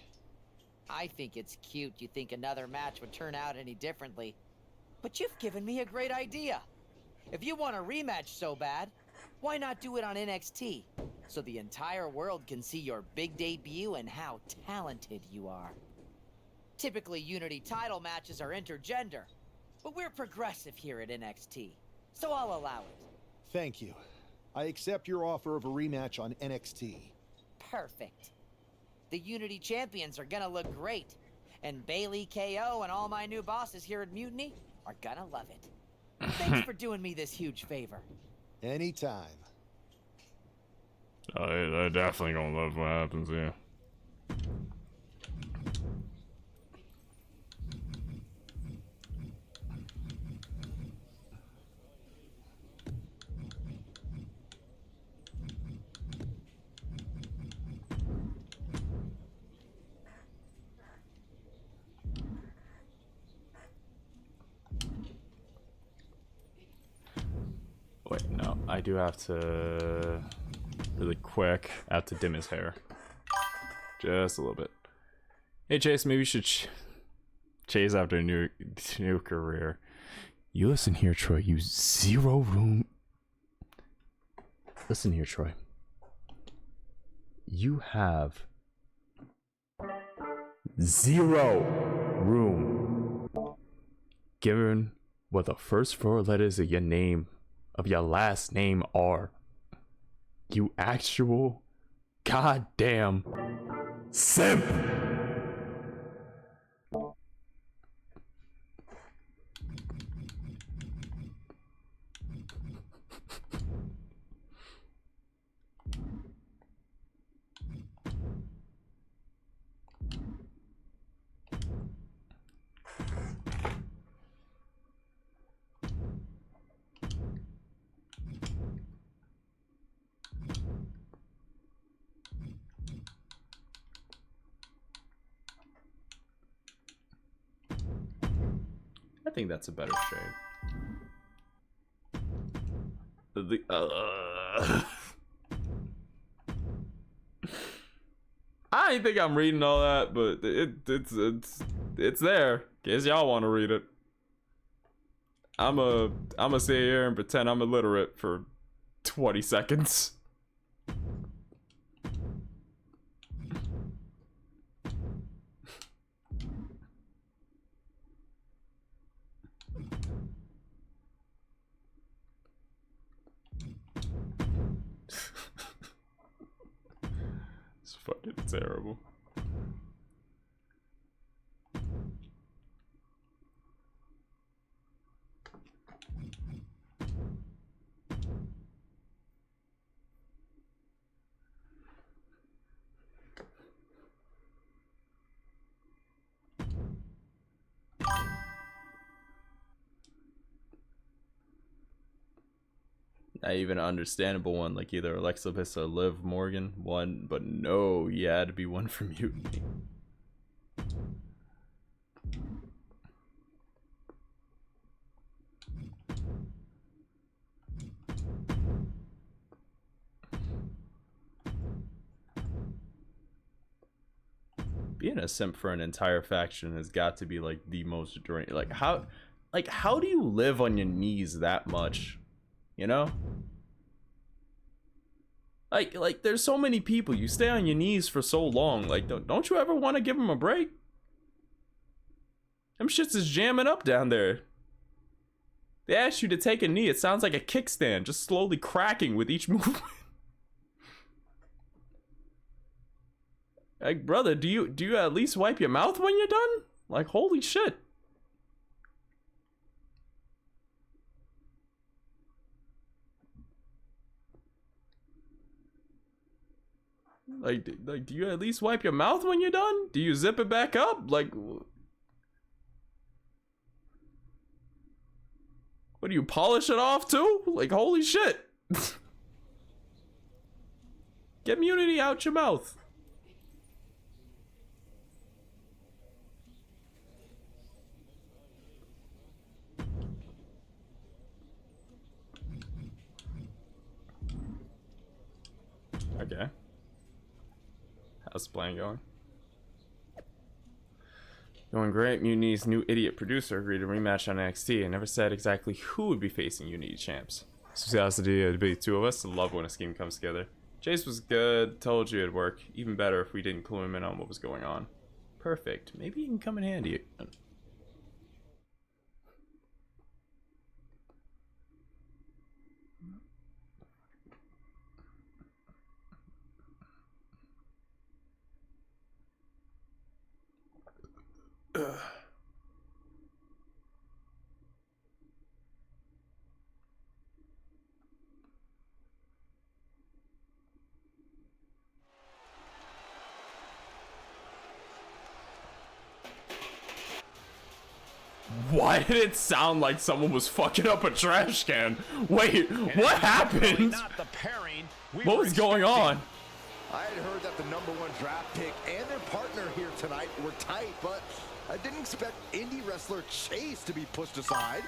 I think it's cute you think another match would turn out any differently. But you've given me a great idea. If you want a rematch so bad, why not do it on NXT? So the entire world can see your big debut and how talented you are. Typically, Unity title matches are intergender, but we're progressive here at NXT, so I'll allow it. Thank you. I accept your offer of a rematch on NXT. Perfect. The Unity champions are gonna look great, and Bailey, KO, and all my new bosses here at Mutiny are gonna love it. Thanks for doing me this huge favor. Anytime. Oh, they're definitely gonna love what happens here. Wait, no, I do have to really quick. I have to dim his hair just a little bit. Hey Chase, maybe you should chase after a new career. You listen here, Troy. You zero room. Listen here, Troy. You have zero room. Given what the first 4 letters of your name, of your last name are. You actual goddamn simp. think that's a better shade. I ain't think I'm reading all that, but it's there. In case y'all want to read it. I'ma sit here and pretend I'm illiterate for 20 seconds. It's fucking terrible. Not even an understandable one, like either Alexa Bliss or Liv Morgan one, but no, you had to be one from Mutiny. Being a simp for an entire faction has got to be like the most draining. Like how do you live on your knees that much? You know? Like there's so many people, you stay on your knees for so long. Like don't you ever want to give them a break? Them shits is jamming up down there. They ask you to take a knee, it sounds like a kickstand, just slowly cracking with each movement. Like, brother, do you at least wipe your mouth when you're done? Like, holy shit. Like, do you at least wipe your mouth when you're done? Do you zip it back up? Like, what do you polish it off too? Like, holy shit. Get immunity out your mouth. Okay. How's the plan going? Going great. Mutiny's new idiot producer agreed to rematch on NXT and never said exactly who would be facing Unity champs. So that's the idea to be two of us. I love when a scheme comes together. Chase was good. Told you it'd work. Even better if we didn't clue him in on what was going on. Perfect. Maybe he can come in handy. Ugh. Why did it sound like someone was fucking up a trash can? Wait, what happened? What was going on? I had heard that the #1 draft pick and their partner here tonight were tight, but I didn't expect indie wrestler Chase to be pushed aside.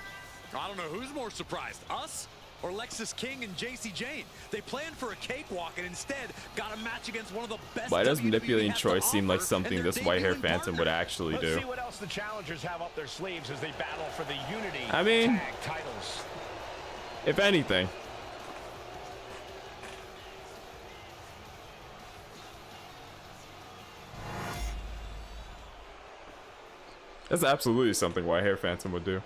I don't know who's more surprised, us or Lexis King and JC Jane. They planned for a cakewalk and instead got a match against one of the best. Why does manipulating Troy seem like something this white-haired phantom would actually do? Let's see what else the challengers have up their sleeves as they battle for the Unity I mean, tag titles. If anything. That's absolutely something white-haired phantom would do.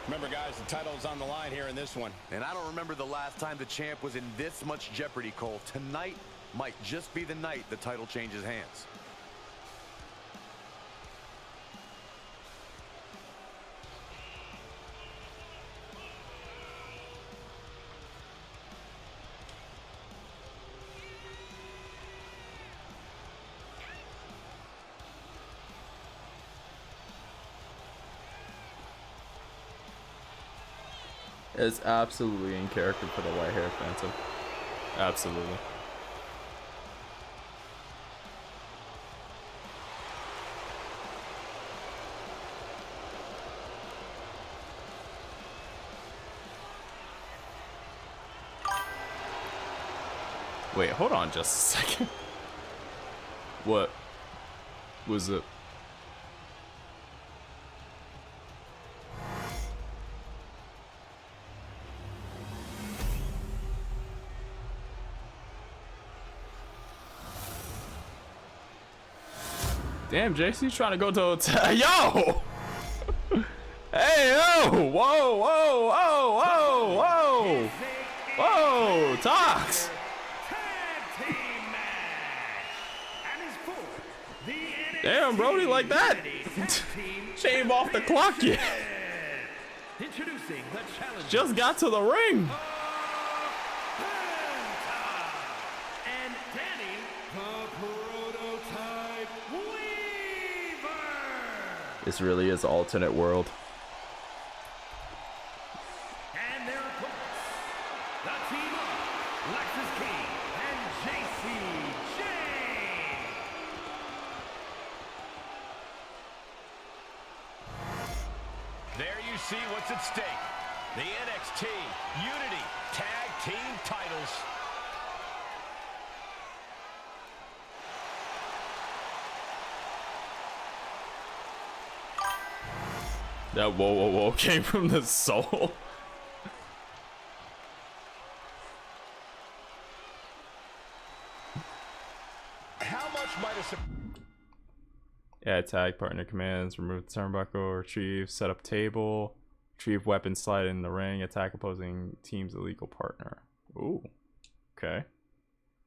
Remember, guys, the title's on the line here in this one. And I don't remember the last time the champ was in this much jeopardy, Cole. Tonight might just be the night the title changes hands. is absolutely in character for the white hair Phantom. Absolutely. Wait, hold on just a second. What was it? Damn, JC's trying to go to a hotel. Yo! Hey, yo! Whoa, whoa, whoa, whoa, whoa! Whoa, Tox! Damn, Brody, like that? Shave off the clock yet. Introducing the challenger. Just got to the ring. And Danny, the prototype Weaver. This really is alternate world. And their opponents, the team of Lexus King and JC Jane. There you see what's at stake. The NXT Unity Tag Team titles. That whoa, whoa, whoa came from the soul. How much might a Add tag partner commands, remove the turnbuckle, retrieve, set up table, retrieve weapon, slide in the ring, attack opposing team's illegal partner. Ooh, okay.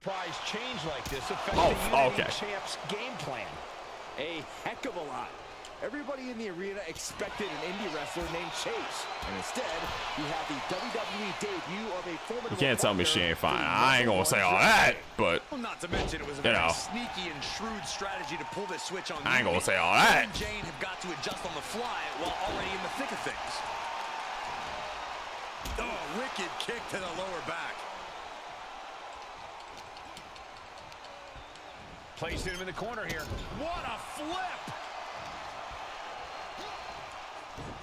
Prize change like this affects Oh, the Unity okay. Champ's game plan. A heck of a lot. Everybody in the arena expected an indie wrestler named Chase, and instead, you have the WWE debut of a formidable You can't tell me she partner ain't fine. who I ain't gonna say all that, but Well, not to mention it was a you very know. sneaky and shrewd strategy to pull this switch on I ain't gonna Unity. say all that. He and Jane have got to adjust on the fly while already in the thick of things. Oh, wicked kick to the lower back. Placing him in the corner here. What a flip!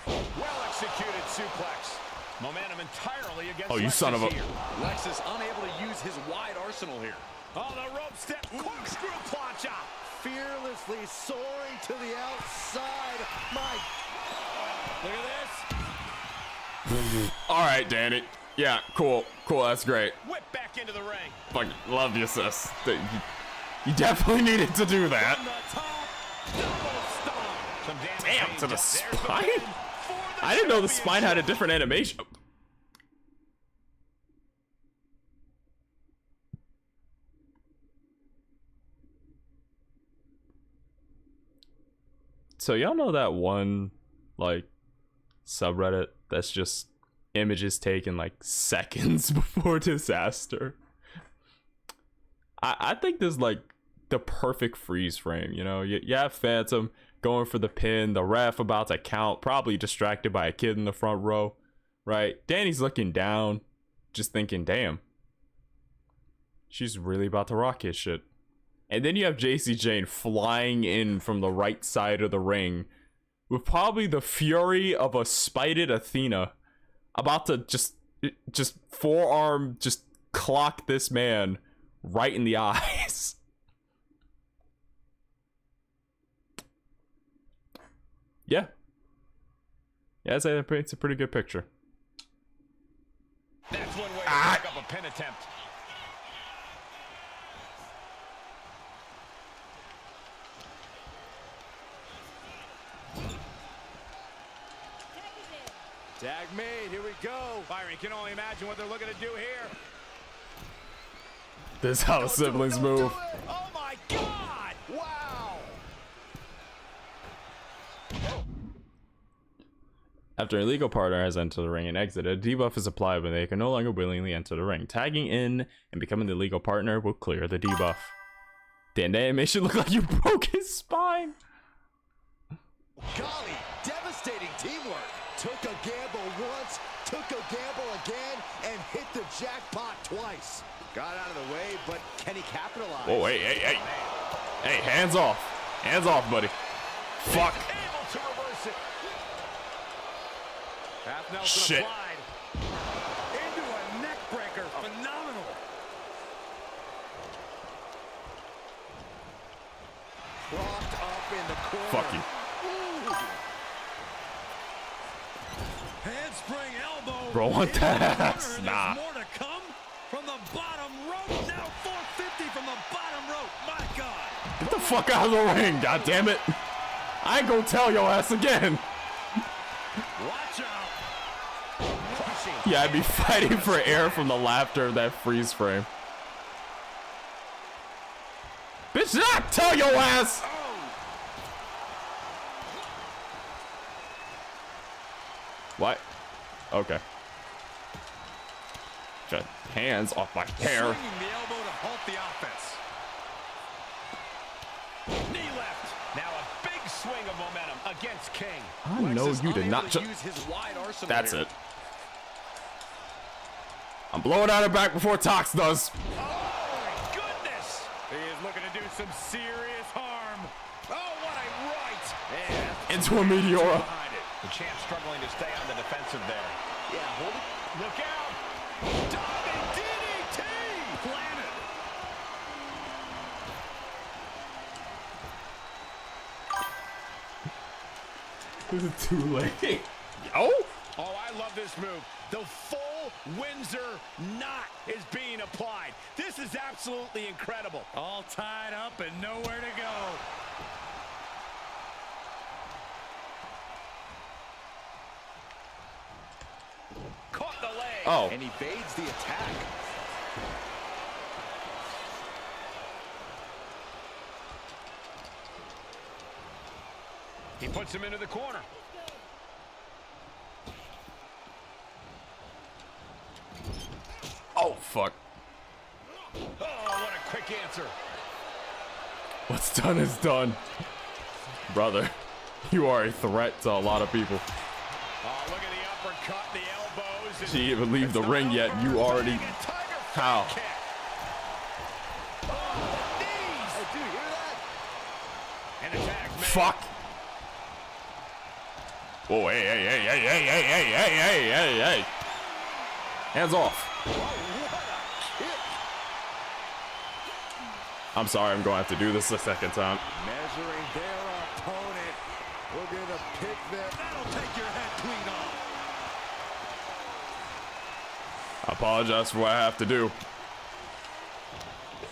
Well executed suplex. Momentum entirely against Oh, you son of a- Lexus here. Lexus unable to use his wide arsenal here. Oh, the rope step. Corkscrew plancha. fearlessly soaring to the outside. My, Look at this. All right, Danny. Yeah, cool, that's great. Whip back into the ring. Fucking love you, sis. You definitely needed to do that. Damn, to the spine? I didn't know the spine had a different animation. So y'all know that one, like, subreddit that's just images taken like seconds before disaster? I think this is like the perfect freeze frame, you know? You have Phantom going for the pin, the ref about to count, probably distracted by a kid in the front row, right? Danny's looking down, just thinking, damn, she's really about to rock his shit. And then you have JC Jane flying in from the right side of the ring with probably the fury of a spited Athena, about to just forearm, just clock this man right in the eyes. Yeah, it's a pretty good picture. That's one way to pick up a pin attempt. tag made, here we go. Byron can only imagine what they're looking to do here. This is how siblings move. Oh my God! Wow. After a legal partner has entered the ring and exited, a debuff is applied when they can no longer willingly enter the ring. Tagging in and becoming the legal partner will clear the debuff. Damn, that animation look like you broke his spine. Golly, devastating teamwork. Took a gamble once, took a gamble jackpot twice. Got out of the way, but can he capitalize? Whoa, hey. Hey, hands off. Hands off, buddy. Fuck. Able to reverse it. Half Nelson Shit. applied. Into a neck breaker. Phenomenal. Propped up in the corner. Fuck you. Handspring elbow. Bro, want that ass? There's Nah. more to come from the bottom rope. Now 450 from the bottom rope. My God. Get the fuck out of the ring, goddammit. I ain't gonna tell your ass again. Watch out. Crushing. Yeah, I'd be fighting for air from the laughter of that freeze frame. Bitch, did I tell your ass? What? Okay. Just hands off my hair. Swinging the elbow to halt the offense. Knee left. Now a big swing of momentum against King. I know you did not use his wide arsenal. That's here. it. I'm blowing out her back before Tox does. Oh my goodness! He is looking to do some serious harm. Oh, what a right! And Into a Meteora. behind it. The champ struggling to stay on the defensive there. Yeah, hold it. Look out! Diving DDT! Planted. This is too late. Oh! Oh, I love this move. The full Windsor knot is being applied. This is absolutely incredible. All tied up and nowhere to go. Caught the leg. Oh. And evades the attack. He puts him into the corner. Oh, fuck. Oh, what a quick answer. What's done is done. Brother, you are a threat to a lot of people. Oh, look at the uppercut, the elbows. and- She didn't even leave the ring yet. You already... How? Hey, dude, hear that? An attack made. Fuck. Whoa, hey. Hands off. I'm sorry, I'm going to have to do this a second time. Measuring their opponent. We're going to pick them. That'll take your head clean off. I apologize for what I have to do.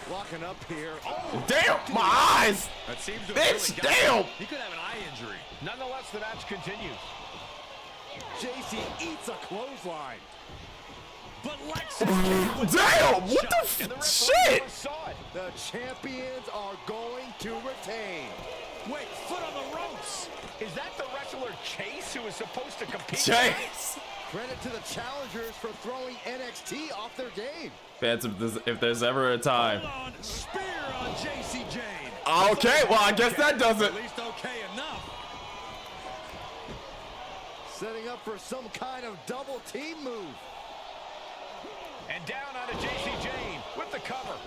Locking up here. Oh, Damn, my eyes! That seems to Bitch, really got him. damn! He could have an eye injury. Nonetheless, the match continues. JC eats a clothesline. But Lexus. Damn! What the And the referee shit? never saw it. The champions are going to retain. Wait, foot on the ropes. Is that the wrestler Chase who is supposed to compete? Chase! Credit to the challengers for throwing NXT off their game. Fans, if there's ever a time. Hold on. Spear on JC Jane. Okay, well, I guess that does it. At least okay enough. Setting up for some kind of double team move. And down onto JC Jane with the cover.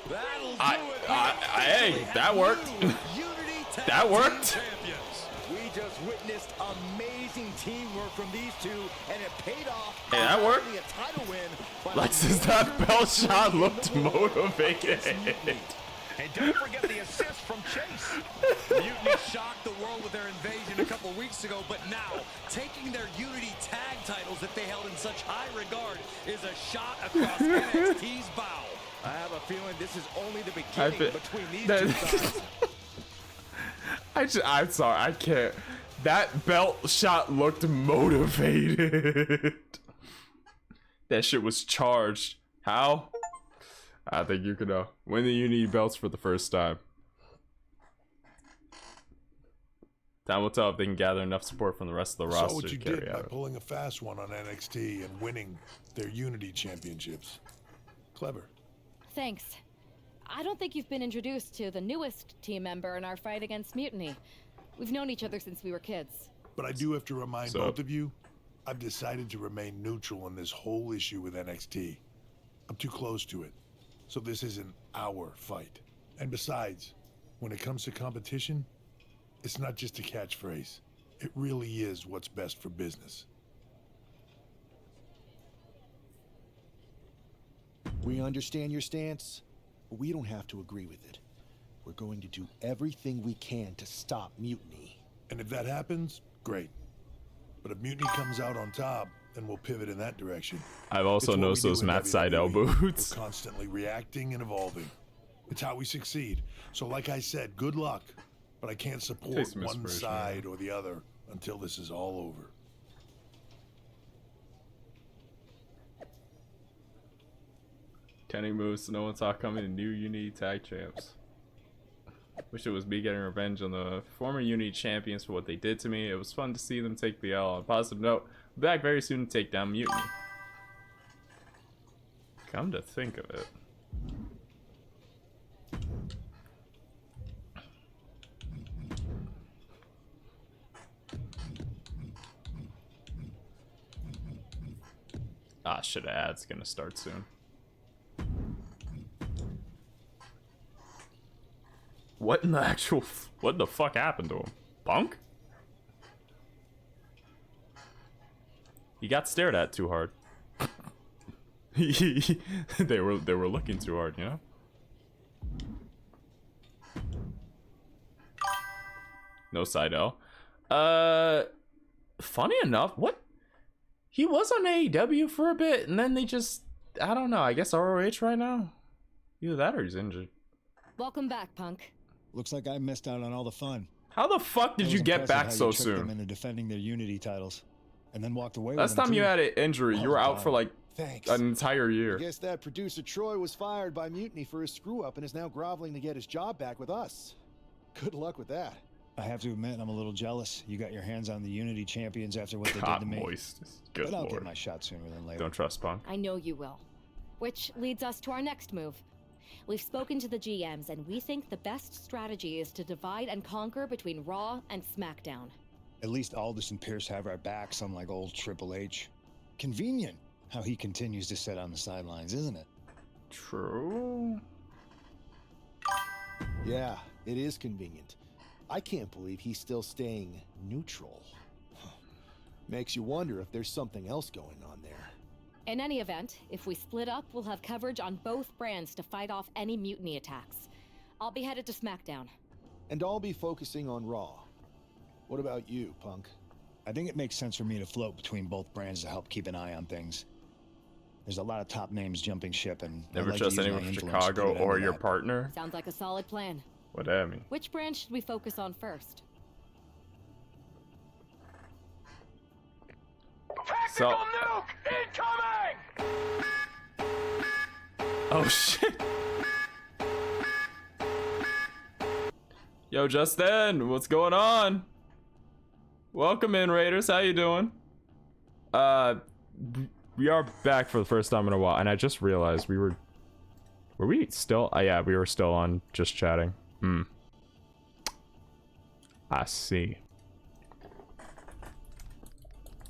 That'll do it. Hey, that worked. Unity Tag That worked. Team champions. We just witnessed amazing teamwork from these two, and it paid off. Hey, that worked. A title win. Lexus, that belt shot looked motivated. And don't forget the assist from Chase. Mutiny shocked the world with their invasion a couple weeks ago, but now taking their Unity tag titles that they held in such high regard is a shot across NXT's bow. I have a feeling this is only the beginning between these two sides. I'm sorry, I can't. That belt shot looked motivated. That shit was charged. How? I think you could win the Unity belts for the first time. Time will tell if they can gather enough support from the rest of the roster Saw what to you carry did by out. pulling a fast one on NXT and winning their Unity championships. Clever. Thanks. I don't think you've been introduced to the newest team member in our fight against Mutiny. We've known each other since we were kids. But I do have to remind So- both of you, I've decided to remain neutral on this whole issue with NXT. I'm too close to it, so this isn't our fight. And besides, when it comes to competition, it's not just a catchphrase. It really is what's best for business. We understand your stance, but we don't have to agree with it. We're going to do everything we can to stop mutiny. And if that happens, great. But if mutiny comes out on top, then we'll pivot in that direction. I've also noticed those Matt Sydal boots. We're constantly reacting and evolving. It's how we succeed. So like I said, good luck. But I can't support one side or the other until this is all over. Kenny moves, no one saw coming to new Unity Tag Champs. Wish it was me getting revenge on the former Unity champions for what they did to me. It was fun to see them take the L. On a positive note, we'll be back very soon to take down Mutiny. Come to think of it. Ah, shit, an ad's gonna start soon. What in the actual... What the fuck happened to him? Punk? He got stared at too hard. they were looking too hard, you know? No side L. Funny enough, what? He was on AEW for a bit, and then they just... I don't know, I guess ROH right now? Either that or he's injured. Welcome back, Punk. Looks like I missed out on all the fun. How the fuck did you get back so soon? Them into defending their Unity titles, and then walked away. Last time you had an injury, you were out for like an entire year. I guess that producer Troy was fired by Mutiny for his screw-up and is now groveling to get his job back with us. Good luck with that. I have to admit, I'm a little jealous. You got your hands on the Unity champions after what they did to me. Moist. Good but I'll Lord. get my shot sooner than later. Don't trust Punk. I know you will. Which leads us to our next move. We've spoken to the GMs, and we think the best strategy is to divide and conquer between Raw and SmackDown. At least Aldous and Pierce have our backs, unlike old Triple H. Convenient how he continues to sit on the sidelines, isn't it? True. Yeah, it is convenient. I can't believe he's still staying neutral. Makes you wonder if there's something else going on there. In any event, if we split up, we'll have coverage on both brands to fight off any mutiny attacks. I'll be headed to SmackDown. And I'll be focusing on Raw. What about you, Punk? I think it makes sense for me to float between both brands to help keep an eye on things. There's a lot of top names jumping ship, and never trust anyone from Chicago or your partner. Sounds like a solid plan. What that mean? Which brand should we focus on first? Tactical nuke incoming! Oh shit! Yo, Justin, what's going on? Welcome in, Raiders. How you doing? We are back for the first time in a while, and I just realized were we still? Yeah, we were still on just chatting. I see.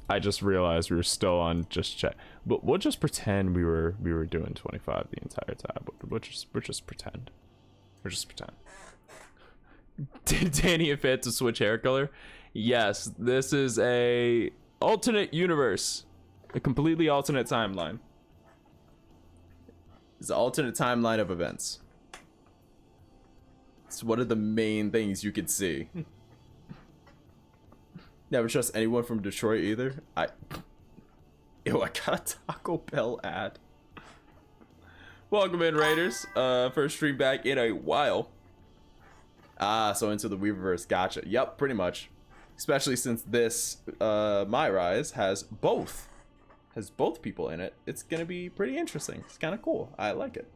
I just realized we were still on just chat, but we'll just pretend we were doing 25 the entire time. We'll just pretend. We'll just pretend. Did Danny and Phantom switch hair color? Yes, this is a alternate universe, a completely alternate timeline. It's an alternate timeline of events. It's one of the main things you could see. Never trust anyone from Detroit either. Ew, I got a Taco Bell ad. Welcome in, Raiders. First stream back in a while. So into the Weaververse, gotcha. Yep, pretty much. Especially since this, My Rise has both people in it. It's gonna be pretty interesting. It's kind of cool. I like it.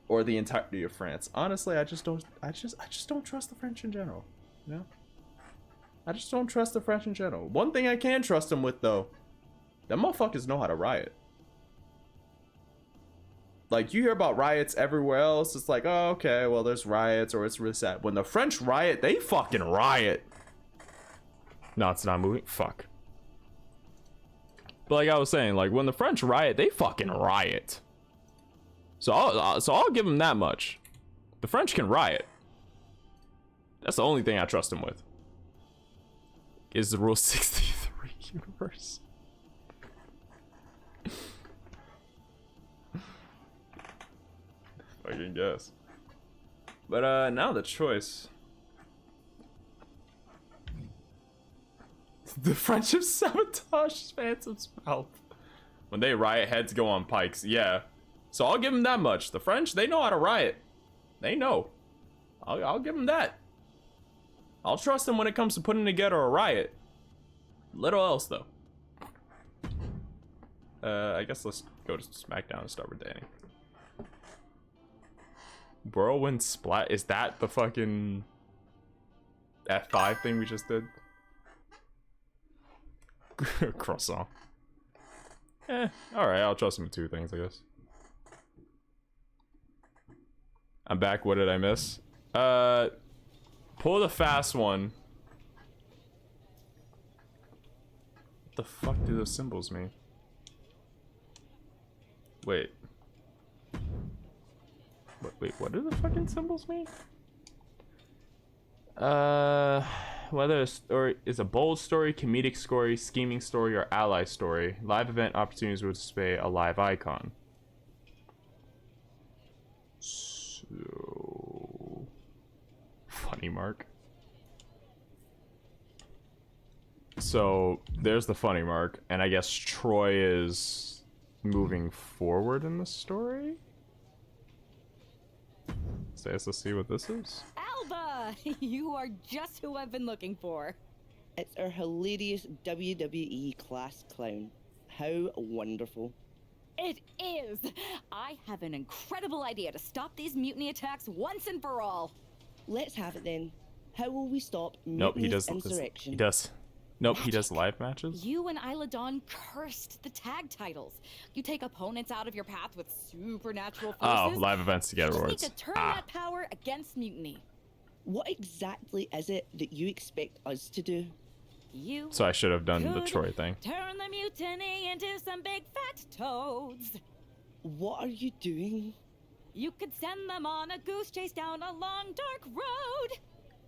Or the entirety of France. Honestly, I just don't trust the French in general. You know? I just don't trust the French in general. One thing I can trust them with, though, them motherfuckers know how to riot. Like, you hear about riots everywhere else. It's like, oh, okay, well, there's riots, or it's really sad. When the French riot, they fucking riot. No, it's not moving. Fuck. But like I was saying, like when the French riot, they fucking riot. So I'll give them that much. The French can riot. That's the only thing I trust him with. Is the Rule 63 universe. I can guess. But now the choice. The French have sabotaged Phantom's mouth. When they riot, heads go on pikes. Yeah. So I'll give them that much. The French, they know how to riot. They know. I'll give them that. I'll trust them when it comes to putting together a riot. Little else, though. I guess let's go to SmackDown and start with Danny. Whirlwind Splat? Is that the fucking F5 thing we just did? Croissant. Alright, I'll trust him with two things, I guess. I'm back. What did I miss? Pull the fast one. What the fuck do those symbols mean? Wait. Wait, what do the fucking symbols mean? Whether a story is a bold story, comedic story, scheming story, or ally story, live event opportunities will display a live icon. So... funny mark. So, there's the funny mark, and I guess Troy is moving forward in the story? So let's see what this is. Alba! You are just who I've been looking for. It's our hilarious WWE class clown. How wonderful. It is! I have an incredible idea to stop these mutiny attacks once and for all. Let's have it then. How will we stop Nope, he does. insurrection? He does. Nope, he does live matches. You and Isla Dawn cursed the tag titles. You take opponents out of your path with supernatural forces. Oh, live events to get You rewards. need to turn that power against mutiny. What exactly is it that you expect us to do? You So I should have done the could Troy thing. Turn the mutiny into some big fat toads. What are you doing? You could send them on a goose chase down a long dark road.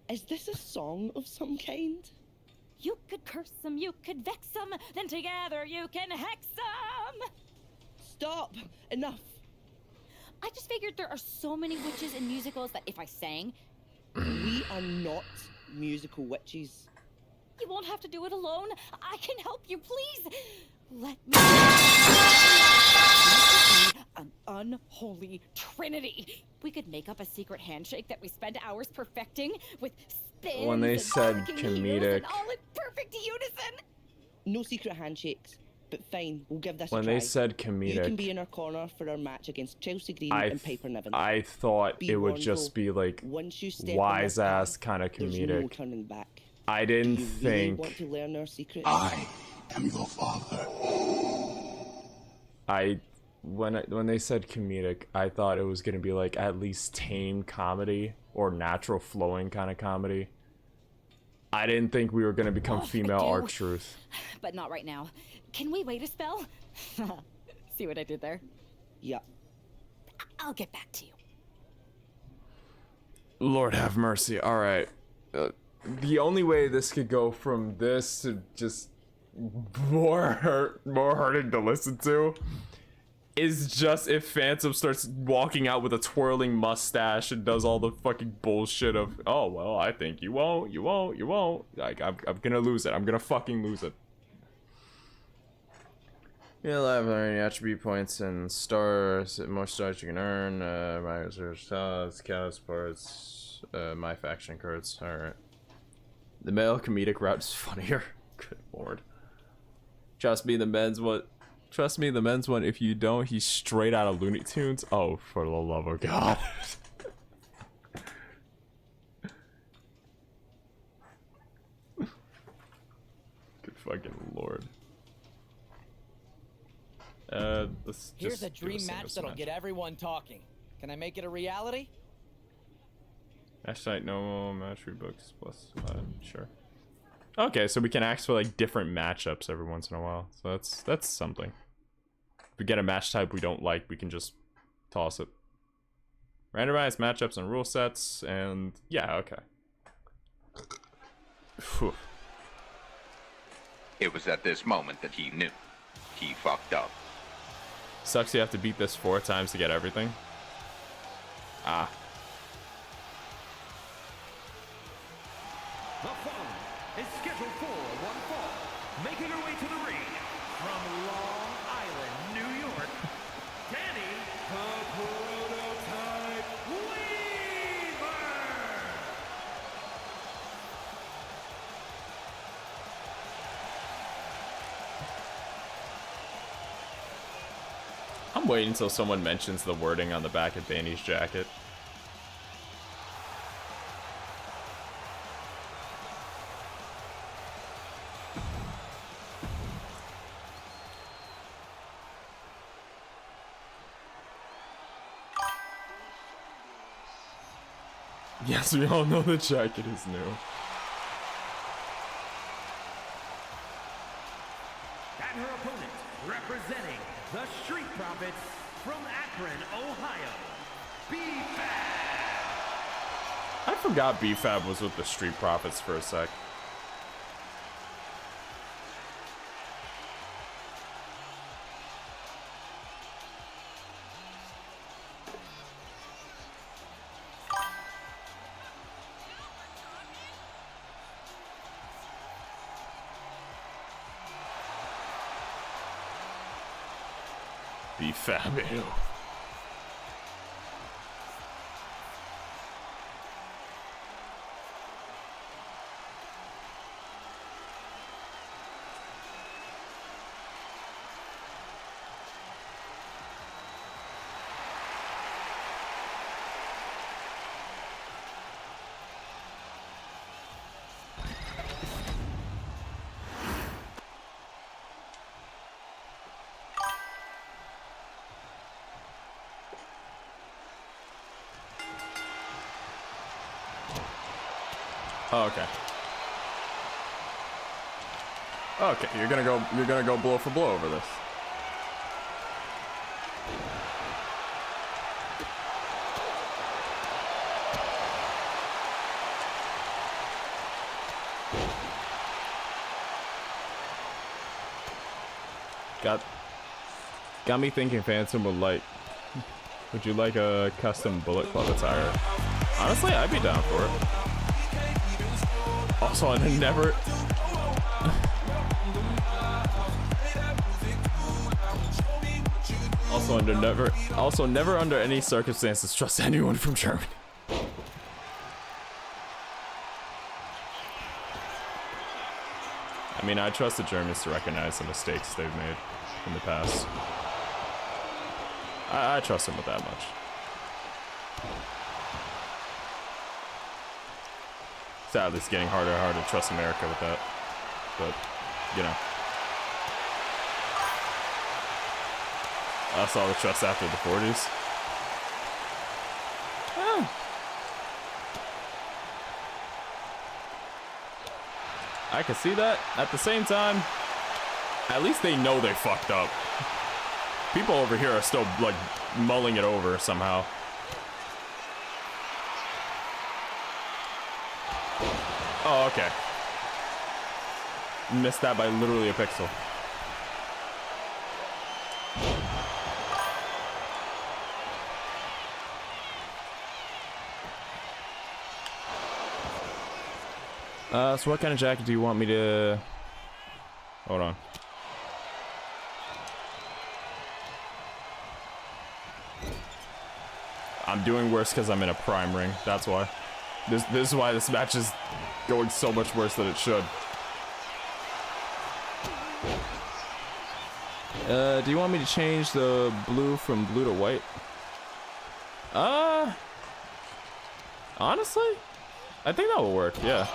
Is this a song of some kind? You could curse them, you could vex them, then together you can hex them! Stop! Enough! I just figured there are so many witches in musicals that if I sang... We are not musical witches. You won't have to do it alone. I can help you, please! Let me... an unholy trinity. We could make up a secret handshake that we spend hours perfecting with... When they said comedic, all in perfect unison. No secret handshakes, but fine, we'll give this when a try. they said comedic, you can be in our corner for our match against Chelsea Green and Piper Niven. I thought Be it would warned, just be like once you step wise on this ass path, kind of there's comedic. no turning back. I didn't Do you really think want to learn our secrets? I am your father. when they said comedic, I thought it was gonna be like at least tame comedy or natural flowing kind of comedy. I didn't think we were gonna become female R-Truth. But not right now. Can we wait a spell? See what I did there? Yeah. I'll get back to you. Lord have mercy. All right. The only way this could go from this to just more hurting to listen to is just if Phantom starts walking out with a twirling mustache and does all the fucking bullshit of, oh, well, I think you won't. Like, I'm gonna lose it. I'm gonna fucking lose it. You'll have learning attribute points and stars. More stars you can earn. My reserve stars, chaos parts, my faction cards. Alright. The male comedic route is funnier. Good lord. Trust me, the men's one. Trust me, the men's one. If you don't, he's straight out of Looney Tunes. Oh, for the love of God. Good fucking lord. Here's a dream match that'll get everyone talking. Can I make it a reality? Match site, no match rebooks plus sure. Okay, so we can ask for like different matchups every once in a while. So that's something. If we get a match type we don't like, we can just toss it. Randomized matchups and rule sets, and yeah, okay. Whew. It was at this moment that he knew. He fucked up. Sucks you have to beat this 4 times to get everything. Ah. The following is scheduled for one fall. Making her way to the ring from Long Island, New York, Danny the Prototype Weaver. I'm waiting until someone mentions the wording on the back of Danny's jacket. Yes, we all know the jacket is new. And her opponent, representing the Street Profits from Akron, Ohio, B-Fab. I forgot B-Fab was with the Street Profits for a sec. B-Fab, ew. Oh, okay. Okay, you're gonna go blow for blow over this. Got me thinking Phantom would like. Would you like a custom Bullet Club attire? Honestly, I'd be down for it. Also, I never. Also, never under any circumstances trust anyone from Germany. I mean, I trust the Germans to recognize the mistakes they've made in the past. I trust them with that much. Sadly, it's getting harder and harder to trust America with that. But, you know. I saw the trust after the 40s. Ah. I can see that. At the same time, at least they know they fucked up. People over here are still, like, mulling it over somehow. Oh, okay. Missed that by literally a pixel. So what kind of jacket do you want me to... Hold on. I'm doing worse because I'm in a prime ring. That's why. This is why this match is going so much worse than it should. Do you want me to change the blue from blue to white? Honestly, I think that will work. Yeah.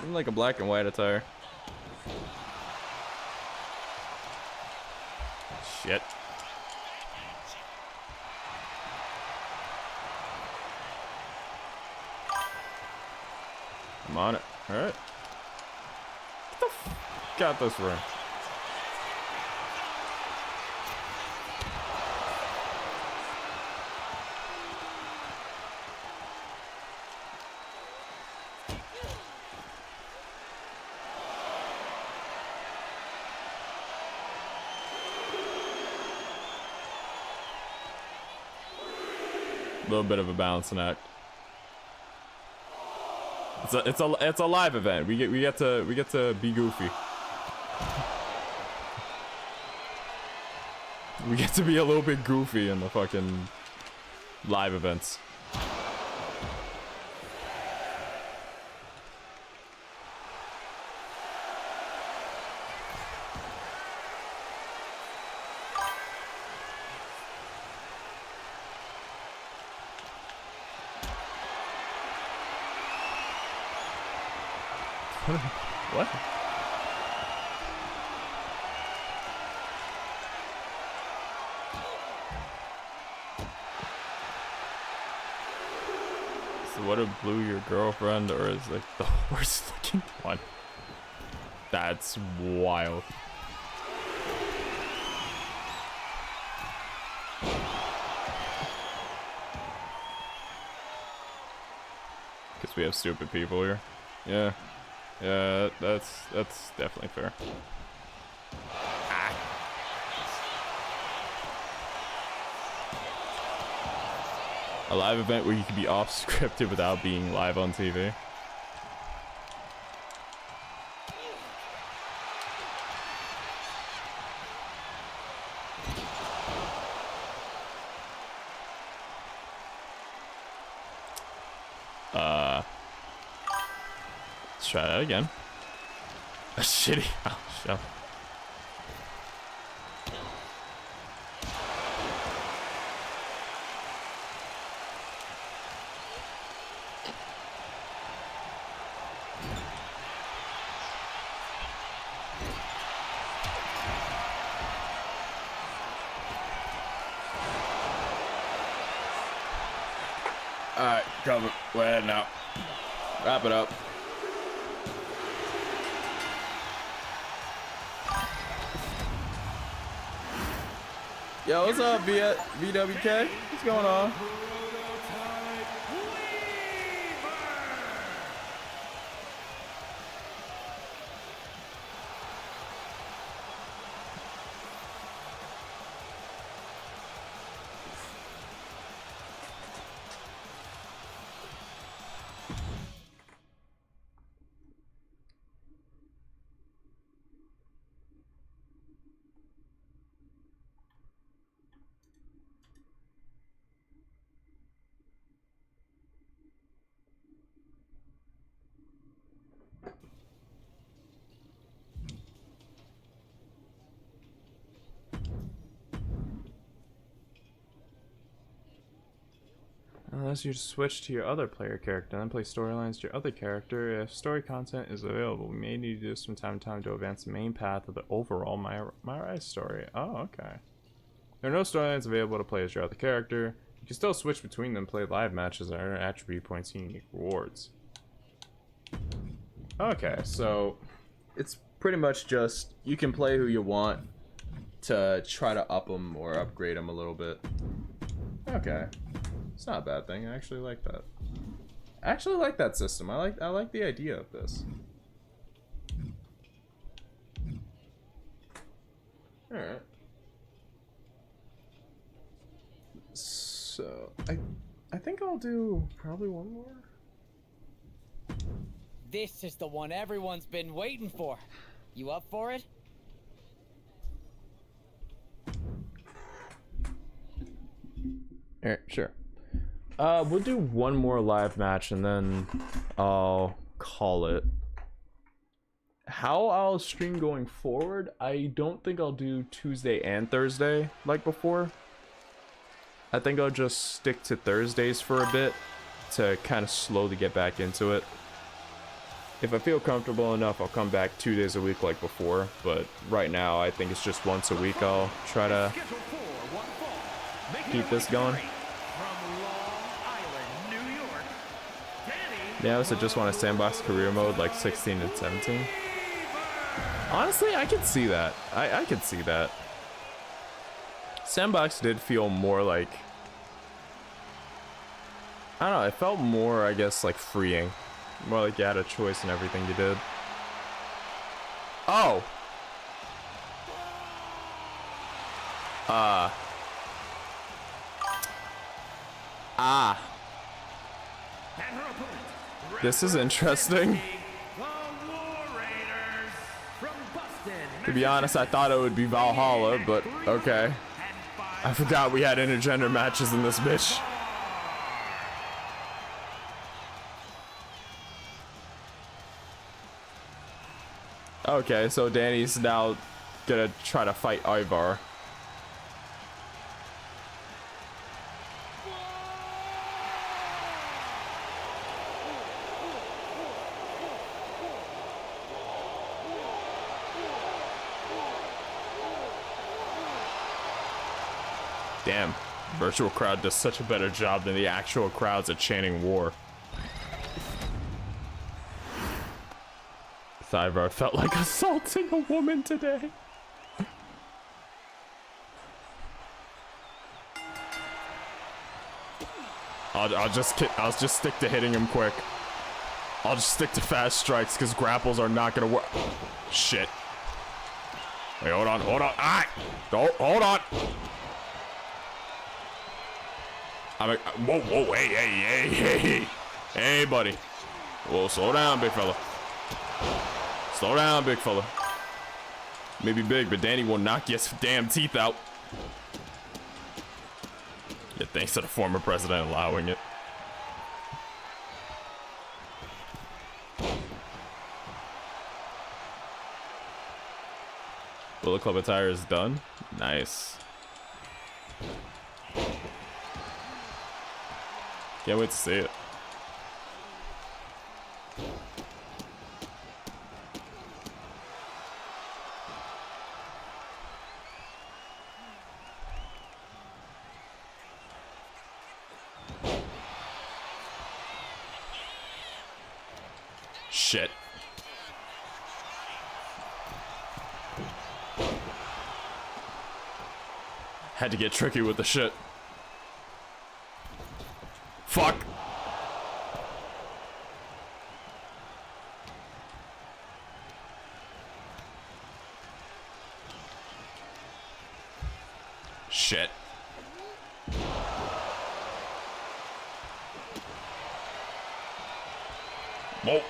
I'm like a black and white attire. Shit. I'm on it. All right. Got this ring. A little bit of a balancing act. It's a live event. We get to be goofy. We get to be a little bit goofy in the fucking live events. What? So what if Blue your girlfriend or is like the worst looking one? That's wild. Guess we have stupid people here. Yeah. Yeah, that's definitely fair. A live event where you can be off scripted without being live on TV. Let's try that again. A shitty house show. Alright, cover. We're heading out. Wrap it up. Yo, what's up, VWK? What's going on? Unless you switch to your other player character, then play storylines to your other character. If story content is available, we may need to do this from time to time to advance the main path of the overall My Rise story. Oh, okay. There are no storylines available to play as your other character. You can still switch between them, play live matches, and earn attribute points and unique rewards. Okay, so it's pretty much just you can play who you want to try to up them or upgrade them a little bit. Okay. It's not a bad thing. I actually like that. I actually like that system. I like the idea of this. Alright. So I think I'll do probably one more. This is the one everyone's been waiting for. You up for it? Alright, sure. We'll do one more live match and then I'll call it. How I'll stream going forward, I don't think I'll do Tuesday and Thursday like before. I think I'll just stick to Thursdays for a bit to kind of slowly get back into it. If I feel comfortable enough, I'll come back 2 days a week like before, but right now I think it's just once a week I'll try to keep this going. Yeah, I just want a sandbox career mode like 16 and 17. Honestly, I could see that. I could see that. Sandbox did feel more like, I don't know, it felt more, I guess, like freeing. More like you had a choice in everything you did. Oh! This is interesting. To be honest, I thought it would be Valhalla, but okay. I forgot we had intergender matches in this bitch. Okay, so Danny's now gonna try to fight Ivar. Damn, virtual crowd does such a better job than the actual crowds at chanting war. Ivar felt like assaulting a woman today. I'll just stick to hitting him quick. I'll just stick to fast strikes because grapples are not gonna work. Shit. Wait, hold on. Ah! Hold on. I'm like, whoa, hey, buddy. Whoa, slow down, big fella. Slow down, big fella. Maybe big, but Danny will knock your damn teeth out. Yeah, thanks to the former president allowing it. Bullet Club attire is done. Nice. Can't wait to see it. Shit. Had to get tricky with the shit. Fuck. Shit. Whoa.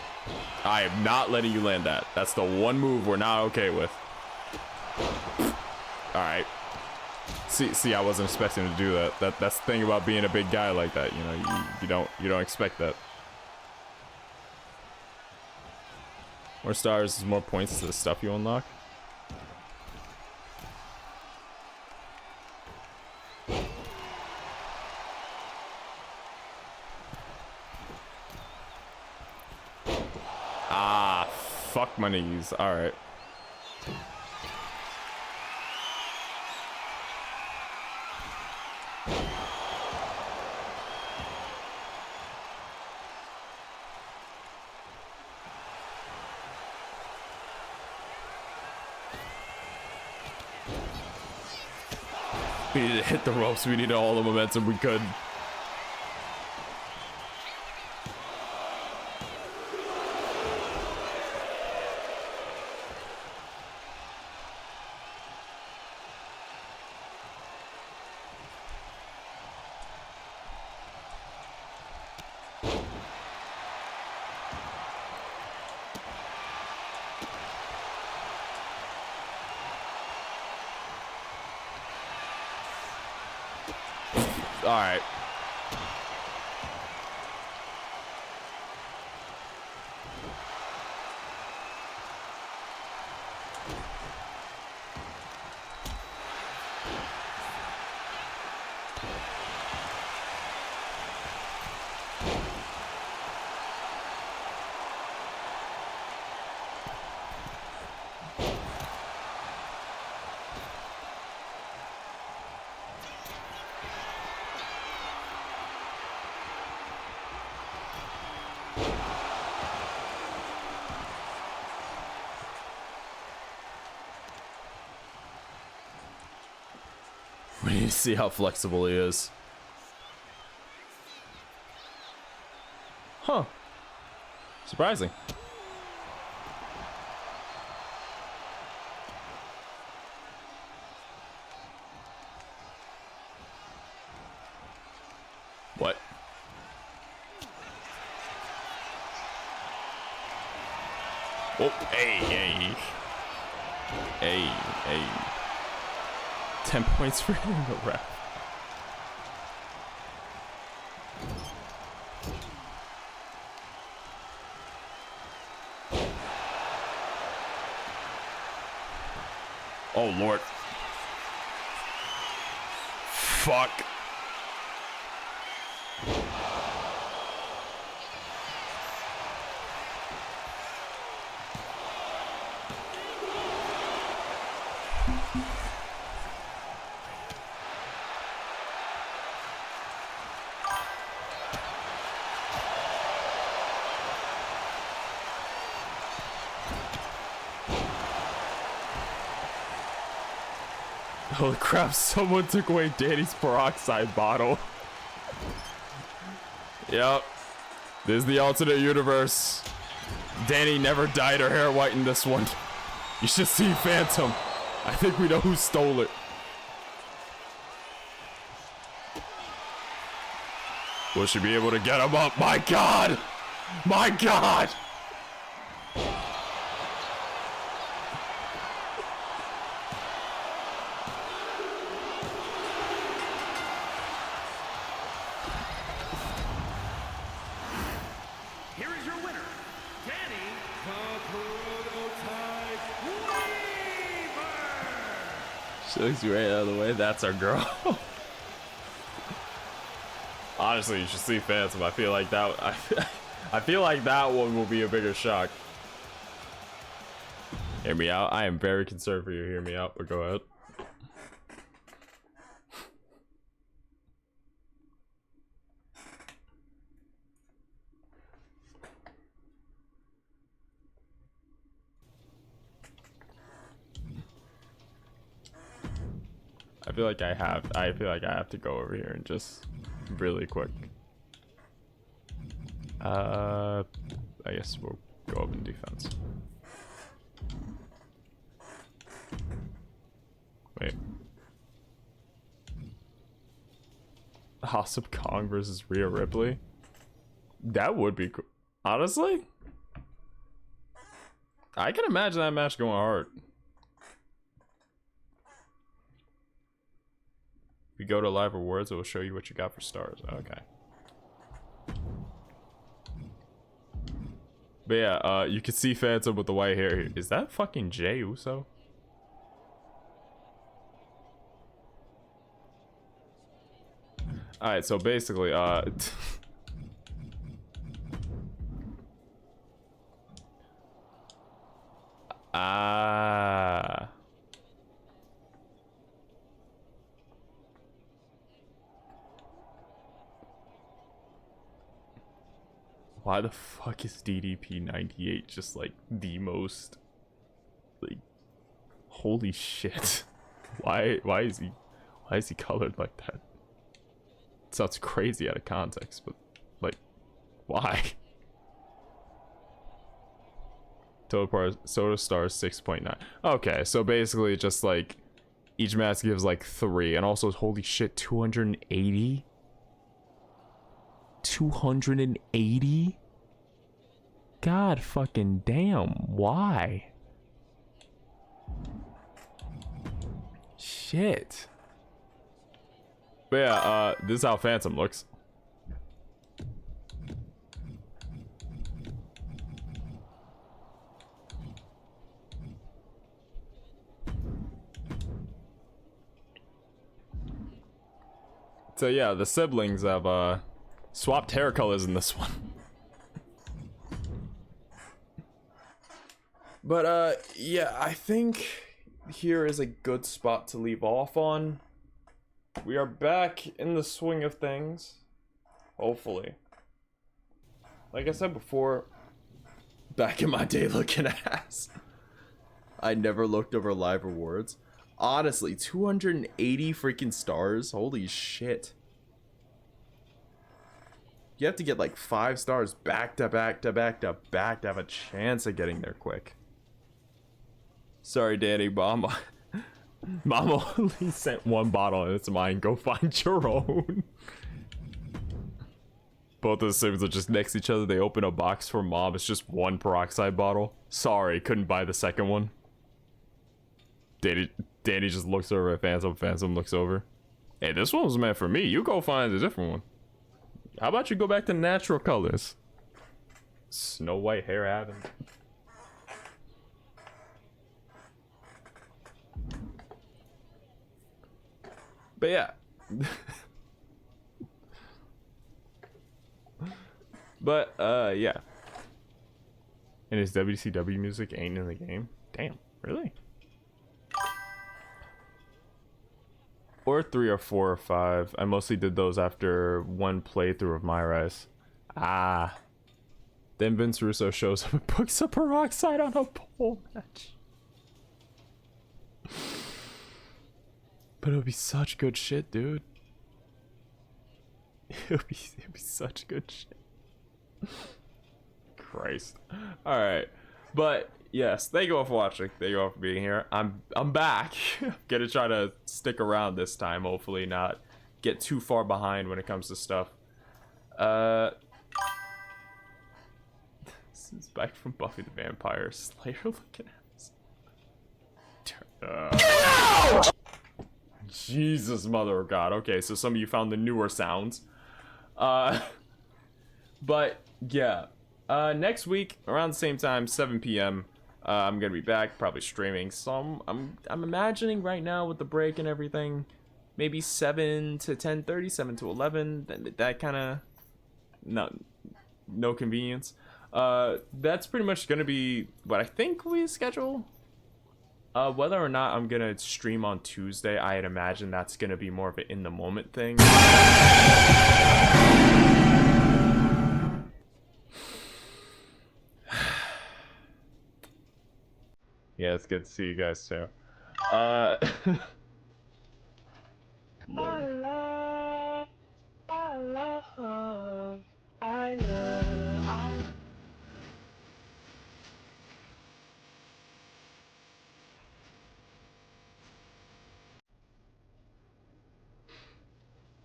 I am not letting you land that. That's the one move we're not okay with. Alright. See, I wasn't expecting to do that. That's the thing about being a big guy like that, you know, you don't expect that. More stars is more points to the stuff you unlock. Ah, fuck my knees. Alright. We needed to hit the ropes. We needed all the momentum we could. All right. We need to see how flexible he is. Huh. Surprising. What? Oh, hey. 10 points for hitting the ref. Oh, Lord. Fuck. Holy crap, someone took away Danny's peroxide bottle. Yep. This is the alternate universe. Danny never dyed her hair white in this one. You should see Phantom. I think we know who stole it. Will she be able to get him up? My God! My God! Here is your winner, Danny the Prototype Weaver. She looks right out of the way. That's our girl. Honestly, you should see Phantom. I feel like that. I feel like that one will be a bigger shock. Hear me out. I am very concerned for you. Hear me out. But go ahead. I feel like I have to go over here and just really quick. I guess we'll go up in defense. Wait. House of Kong versus Rhea Ripley? That would be cool. Honestly? I can imagine that match going hard. If you go to live rewards, it will show you what you got for stars. Okay. But yeah, you can see Phantom with the white hair here. Is that fucking Jey Uso? Alright, so basically, why the fuck is DDP 98 just like the most, like, holy shit. Why is he colored like that? It sounds crazy out of context, but like, why? Total Soda Stars 6.9. Okay, so basically just like each match gives like 3, and also holy shit, 280? 280? God fucking damn, why? Shit. But yeah, this is how Phantom looks. So yeah, the siblings have swapped hair colors in this one. But yeah, I think here is a good spot to leave off on. We are back in the swing of things, hopefully. Like I said before, back in my day looking ass, I never looked over live rewards. Honestly, 280 freaking stars. Holy shit. You have to get like 5 stars back to back to back to back to have a chance of getting there quick. Sorry, Danny, Mama. Mama only sent 1 bottle and it's mine. Go find your own. Both of the siblings are just next to each other. They open a box for Mom. It's just 1 peroxide bottle. Sorry, couldn't buy the second one. Danny just looks over at Phantom. Phantom looks over. Hey, this one was meant for me. You go find a different one. How about you go back to natural colors? Snow White hair having. But yeah. But yeah. And his WCW music ain't in the game. Damn, really? Or 3 or 4 or 5. I mostly did those after 1 playthrough of My Rise. Ah. Then Vince Russo shows up and books a peroxide on a pole match. But it would be such good shit, dude. It would be such good shit. Christ. Alright. But yes, thank you all for watching. Thank you all for being here. I'm back. I'm gonna try to stick around this time, hopefully not get too far behind when it comes to stuff. This is back from Buffy the Vampire Slayer looking at us. Jesus, mother of God. Okay, so some of you found the newer sounds. But yeah. Next week, around the same time, 7 p.m. I'm gonna be back, probably streaming some. I'm imagining right now with the break and everything, maybe 7 to 10:30, 7 to 11. That kind of no convenience. That's pretty much gonna be what I think we schedule. Whether or not I'm gonna stream on Tuesday, I'd imagine that's gonna be more of an in the moment thing. Yeah, it's good to see you guys too.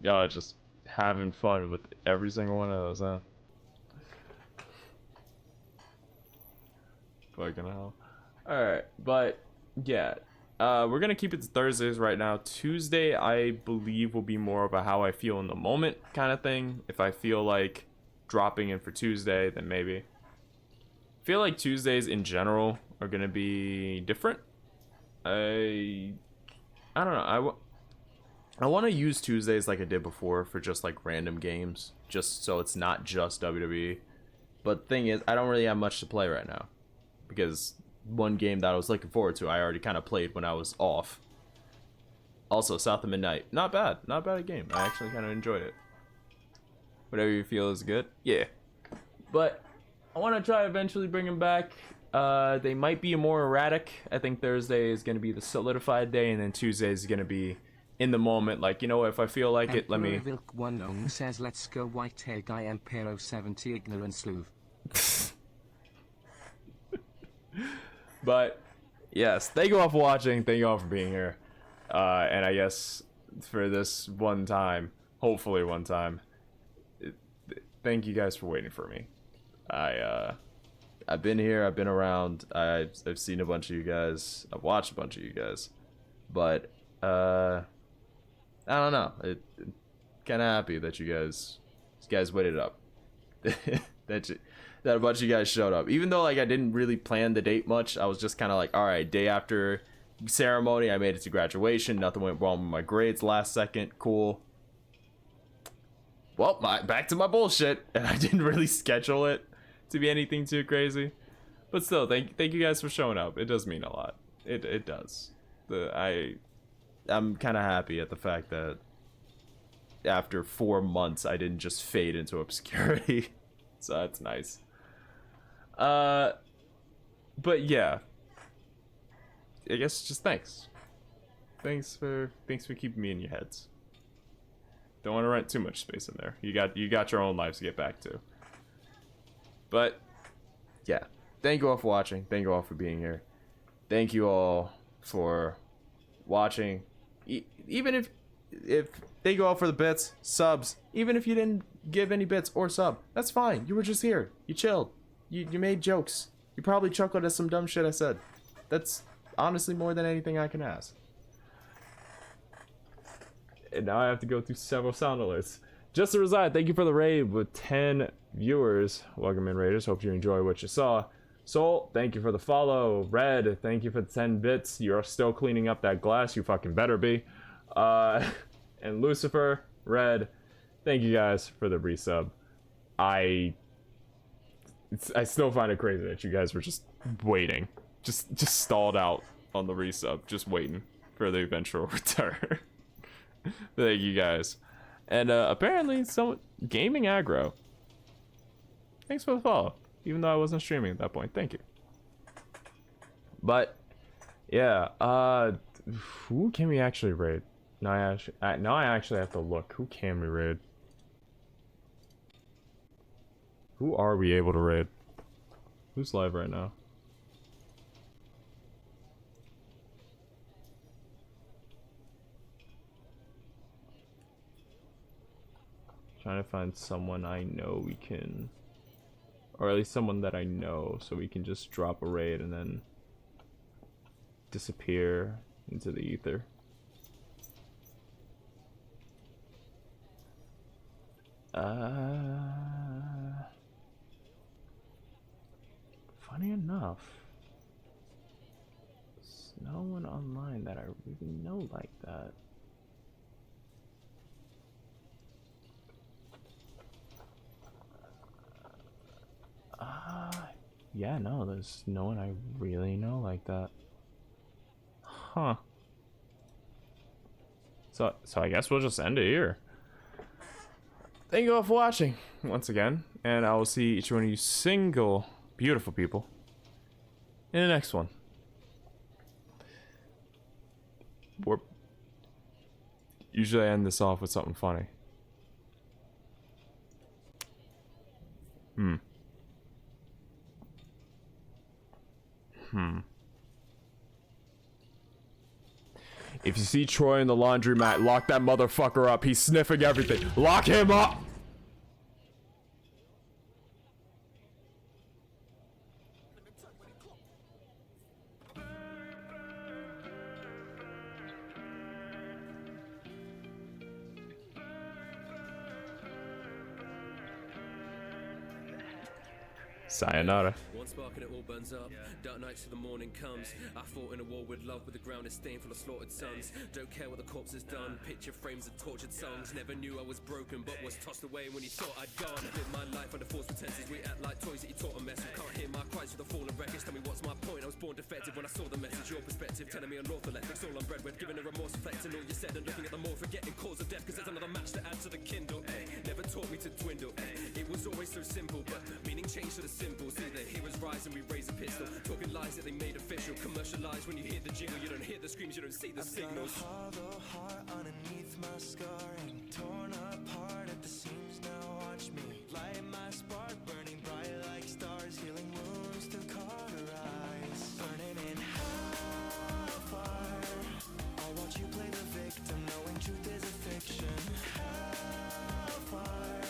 Y'all just having fun with every single one of those, huh? Fucking hell. Alright, but yeah. We're gonna keep it to Thursdays right now. Tuesday, I believe, will be more of a how I feel in the moment kind of thing. If I feel like dropping in for Tuesday, then maybe. I feel like Tuesdays in general are gonna be different. I don't know. I want to use Tuesdays like I did before for just like random games, just so it's not just WWE. But the thing is, I don't really have much to play right now because one game that I was looking forward to, I already kind of played when I was off. Also, South of Midnight, not bad a game. I actually kind of enjoyed it. Whatever you feel is good, yeah. But I want to try eventually bring them back. They might be more erratic. I think Thursday is going to be the solidified day, and then Tuesday is going to be in the moment. Like, you know, if I feel like it, let me. Vilk One says, "Let's go, white hair guy, Empero 70, ignorant sleuth." But yes, thank you all for watching. Thank you all for being here. And I guess for this one time, hopefully one time, thank you guys for waiting for me. I've been here. I've been around. I've seen a bunch of you guys. I've watched a bunch of you guys. But I don't know. Kind of happy that you guys waited up. That a bunch of you guys showed up. Even though like I didn't really plan the date much, I was just kind of like, all right, day after ceremony, I made it to graduation. Nothing went wrong with my grades last second. Cool. Well, back to my bullshit, and I didn't really schedule it to be anything too crazy. But still, thank you guys for showing up. It does mean a lot. It does. I'm kind of happy at the fact that after 4 months, I didn't just fade into obscurity. So that's nice. But yeah, I guess just thanks. thanks for keeping me in your heads. Don't want to rent too much space in there. You got your own lives to get back to. But yeah, thank you all for watching. Thank you all for being here. Thank you all for watching. Even if thank you all for the bits, subs. Even if you didn't give any bits or sub, that's fine. You were just here. You chilled. You made jokes. You probably chuckled at some dumb shit I said. That's honestly more than anything I can ask. And now I have to go through several sound alerts. Just to reside, thank you for the raid with 10 viewers. Welcome in, Raiders. Hope you enjoy what you saw. Soul, thank you for the follow. Red, thank you for the 10 bits. You're still cleaning up that glass. You fucking better be. And Lucifer, Red, thank you guys for the resub. I still find it crazy that you guys were just waiting. Just stalled out on the resub. Just waiting for the eventual return. Thank you guys. And apparently some gaming aggro. Thanks for the follow. Even though I wasn't streaming at that point. Thank you. But yeah, who can we actually raid? Now I actually have to look. Who can we raid? Who are we able to raid? Who's live right now? Trying to find someone I know we can, or at least someone that I know, so we can just drop a raid and then disappear into the ether. Funny enough, there's no one online that I really know like that. Yeah, no, there's no one I really know like that. Huh. So I guess we'll just end it here. Thank you all for watching once again, and I will see each one of you single beautiful people in the next one. Usually I end this off with something funny. If you see Troy in the laundromat, lock that motherfucker up. He's sniffing everything. Lock him up! Sayonara. One spark and it all burns up. Dark nights till the morning comes. I fought in a war with love, but the ground is stained full of slaughtered sons. Don't care what the corpse has done. Picture frames of tortured songs. Never knew I was broken, but was tossed away when you thought I'd gone. Live my life under false pretenses. We act like toys that you taught a mess. You can't hear my cries for the fallen wreckage. Tell me what's my point? I was born defective when I saw the message. Your perspective telling me unlawful ethics. All I'm bred with, giving a remorse, reflecting all you said and looking at the more, forgetting cause of death. Cause there's another match to add to the Kindle. Never taught me to dwindle. It was always so simple, but meaning changed to the symbols. See the heroes rise and we raise a pistol. Talking lies that they made official. Commercialized when you hear the jingle. You don't hear the screams, you don't see the signals. I've got a hollow heart underneath my scarring. Torn apart at the seams, now watch me light my spark, burning bright like stars, healing wounds to cauterize. Burning in hellfire, I'll watch you play the victim, knowing truth is a fiction. Hellfire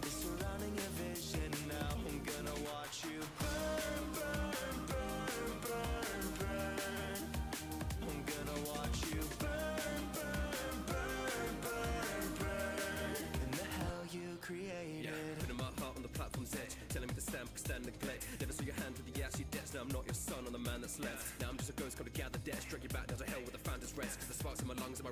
is surrounding your vision. Now I'm gonna watch you burn, burn, burn, burn, burn. I'm gonna watch you burn, burn, burn, burn, burn. In the hell you created. Putting my heart on the platform's edge, telling me to stand, stand neglect. Never saw your hand with the ashy debts. Now I'm not your son, I'm the man that's left. Now I'm just a ghost, gotta gather debts. Drag you back down to hell with the founder's rest. Cause the sparks in my lungs and my